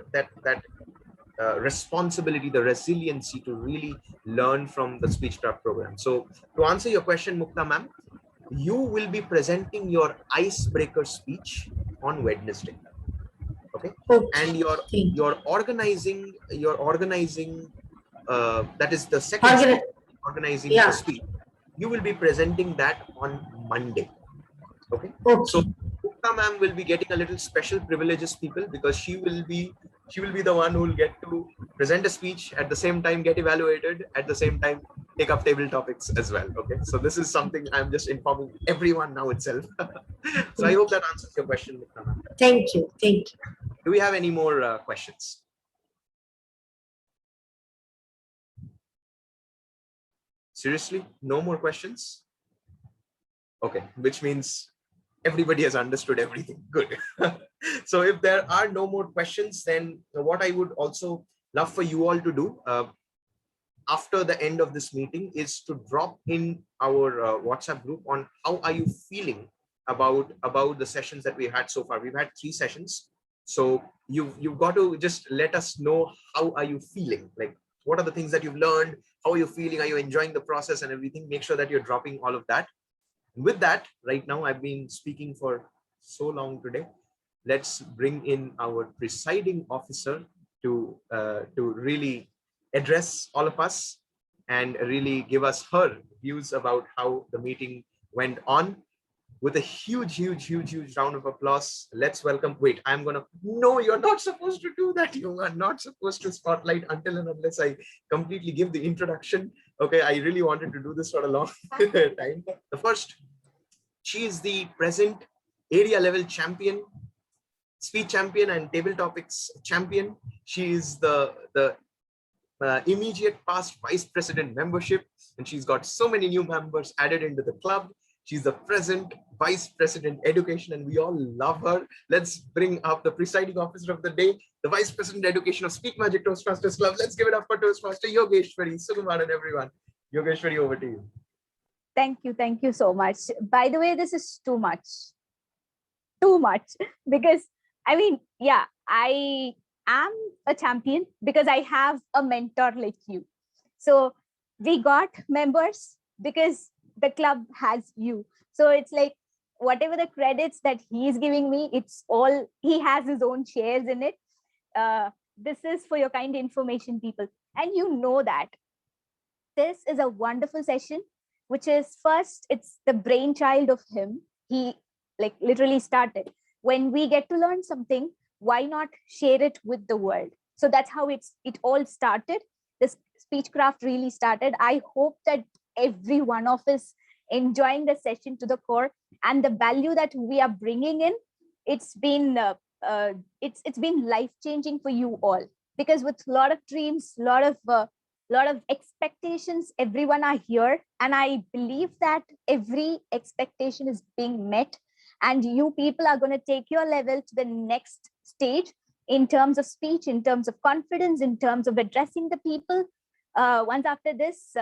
responsibility, the resiliency to really learn from the speech craft program. So to answer your question, Mukta ma'am, you will be presenting your icebreaker speech on Wednesday. Okay. And you're organizing that is the second speech, organizing the speech. You will be presenting that on Monday. Okay. So Gupta ma'am will be getting a little special privileges, people, because she will be the one who will get to present a speech, at the same time get evaluated, at the same time take up table topics as well. Okay. So this is something I'm just informing everyone now itself. So I hope that answers your question, Gupta ma'am. Thank you. Thank you. Do we have any more questions? Seriously, no more questions? Okay, which means everybody has understood everything. Good. So if there are no more questions, then what I would also love for you all to do after the end of this meeting is to drop in our WhatsApp group on how are you feeling about the sessions that we had so far. We've had 3 sessions. So you've got to just let us know how are you feeling, like what are the things that you've learned, how are you feeling, are you enjoying the process and everything. Make sure that you're dropping all of that. With that, right now I've been speaking for so long today. Let's bring in our presiding officer to really address all of us and really give us her views about how the meeting went on. With a huge round of applause, let's welcome, wait, no, you're not supposed to do that. You are not supposed to spotlight until and unless I completely give the introduction. Okay, I really wanted to do this for a long time. The first, she is the present area level champion, speech champion and table topics champion. She is the immediate past vice president membership, and she's got so many new members added into the club. She's the present vice president education, and we all love her. Let's bring up the presiding officer of the day, the vice president education of Speak Magic Toastmasters Club. Let's give it up for Toastmaster Yogeshwari, Sukumaran, and everyone. Yogeshwari, over to you. Thank you so much. By the way, this is too much, because I mean, yeah, I am a champion because I have a mentor like you. So we got members because the club has you. So it's like whatever the credits that he's giving me, it's all, he has his own shares in it. This is for your kind information, people. And you know that this is a wonderful session, which is first, it's the brainchild of him. He like literally started. When we get to learn something, why not share it with the world? So that's how it all started. This Speechcraft really started. I hope that every one of us enjoying the session to the core, and the value that we are bringing in, it's been life-changing for you all, because with a lot of dreams, lot of expectations, everyone are here, and I believe that every expectation is being met, and you people are going to take your level to the next stage in terms of speech, in terms of confidence, in terms of addressing the people once after this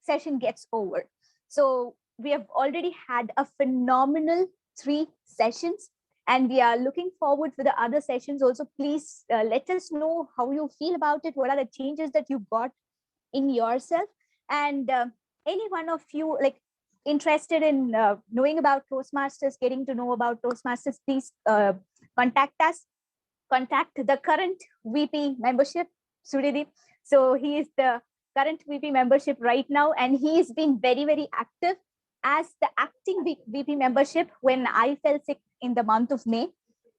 session gets over. So we have already had a phenomenal 3 sessions, and we are looking forward for the other sessions also. Please let us know how you feel about it. What are the changes that you got in yourself? And any one of you like interested in knowing about Toastmasters, getting to know about Toastmasters, please contact us. Contact the current VP membership, Suryadeep. So he is the current VP membership right now, and he's been very active as the acting VP membership when I fell sick in the month of May.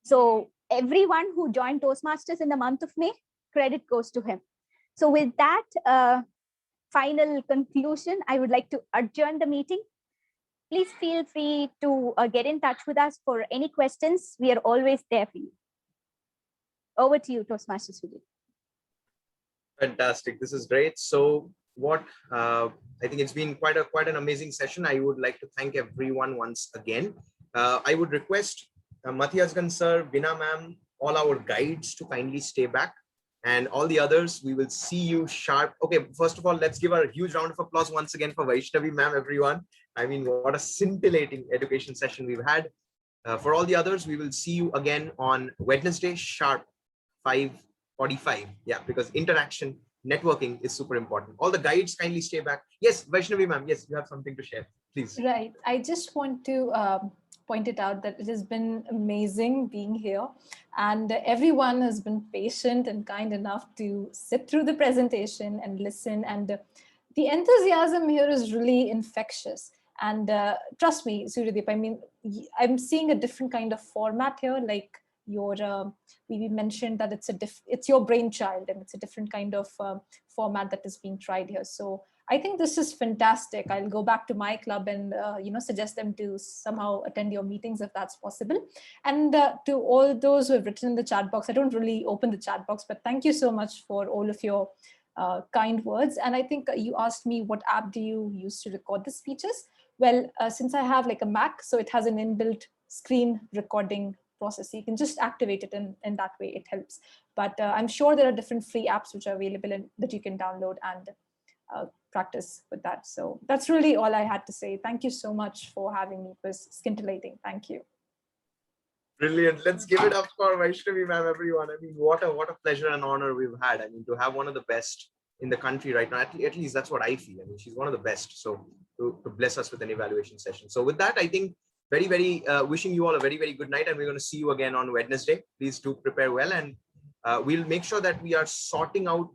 So everyone who joined Toastmasters in the month of May, credit goes to him. So with that final conclusion, I would like to adjourn the meeting. Please feel free to get in touch with us for any questions. We are always there for you. Over to you, Toastmasters. Fantastic. This is great. So what I think it's been quite an amazing session. I would like to thank everyone once again. I would request Matthiasgan sir, Vina ma'am, all our guides to kindly stay back, and all the others, we will see you sharp. Okay, first of all, let's give a huge round of applause once again for Vaishnavi ma'am, everyone. I mean, what a scintillating education session we've had. For all the others, we will see you again on Wednesday sharp 5:45. Yeah, because interaction, networking is super important. All the guides kindly stay back. Yes, Vaishnavi ma'am, yes, you have something to share, please. Right. I just want to point it out that it has been amazing being here, and everyone has been patient and kind enough to sit through the presentation and listen. And the enthusiasm here is really infectious. And trust me, Suryadeep, I mean, I'm seeing a different kind of format here, like we mentioned that it's your brainchild, and it's a different kind of format that is being tried here. So I think this is fantastic. I'll go back to my club and suggest them to somehow attend your meetings if that's possible. And to all those who have written in the chat box, I don't really open the chat box, but thank you so much for all of your kind words. And I think you asked me, what app do you use to record the speeches? Well, since I have like a Mac, so it has an inbuilt screen recording process. So you can just activate it, and in that way it helps. But I'm sure there are different free apps which are available and that you can download and practice with that. So that's really all I had to say. Thank you so much for having me. It was scintillating. Thank you. Brilliant. Let's give it up for Vaishnavi ma'am, everyone. I mean, what a pleasure and honor we've had. I mean, to have one of the best in the country right now, at least that's what I feel. I mean, she's one of the best. So to bless us with an evaluation session. So with that, I think very wishing you all a very good night, and we're going to see you again on Wednesday. Please do prepare well, and we'll make sure that we are sorting out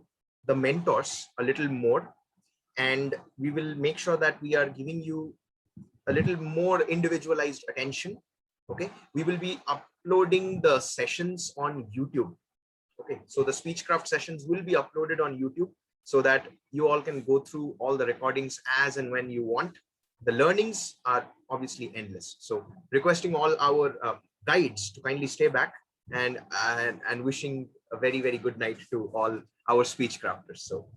the mentors a little more, and we will make sure that we are giving you a little more individualized attention. Okay, we will be uploading the sessions on YouTube. Okay, so the Speechcraft sessions will be uploaded on YouTube so that you all can go through all the recordings as and when you want. The learnings are obviously endless. So requesting all our guides to kindly stay back, and wishing a very, very good night to all our Speechcrafters. So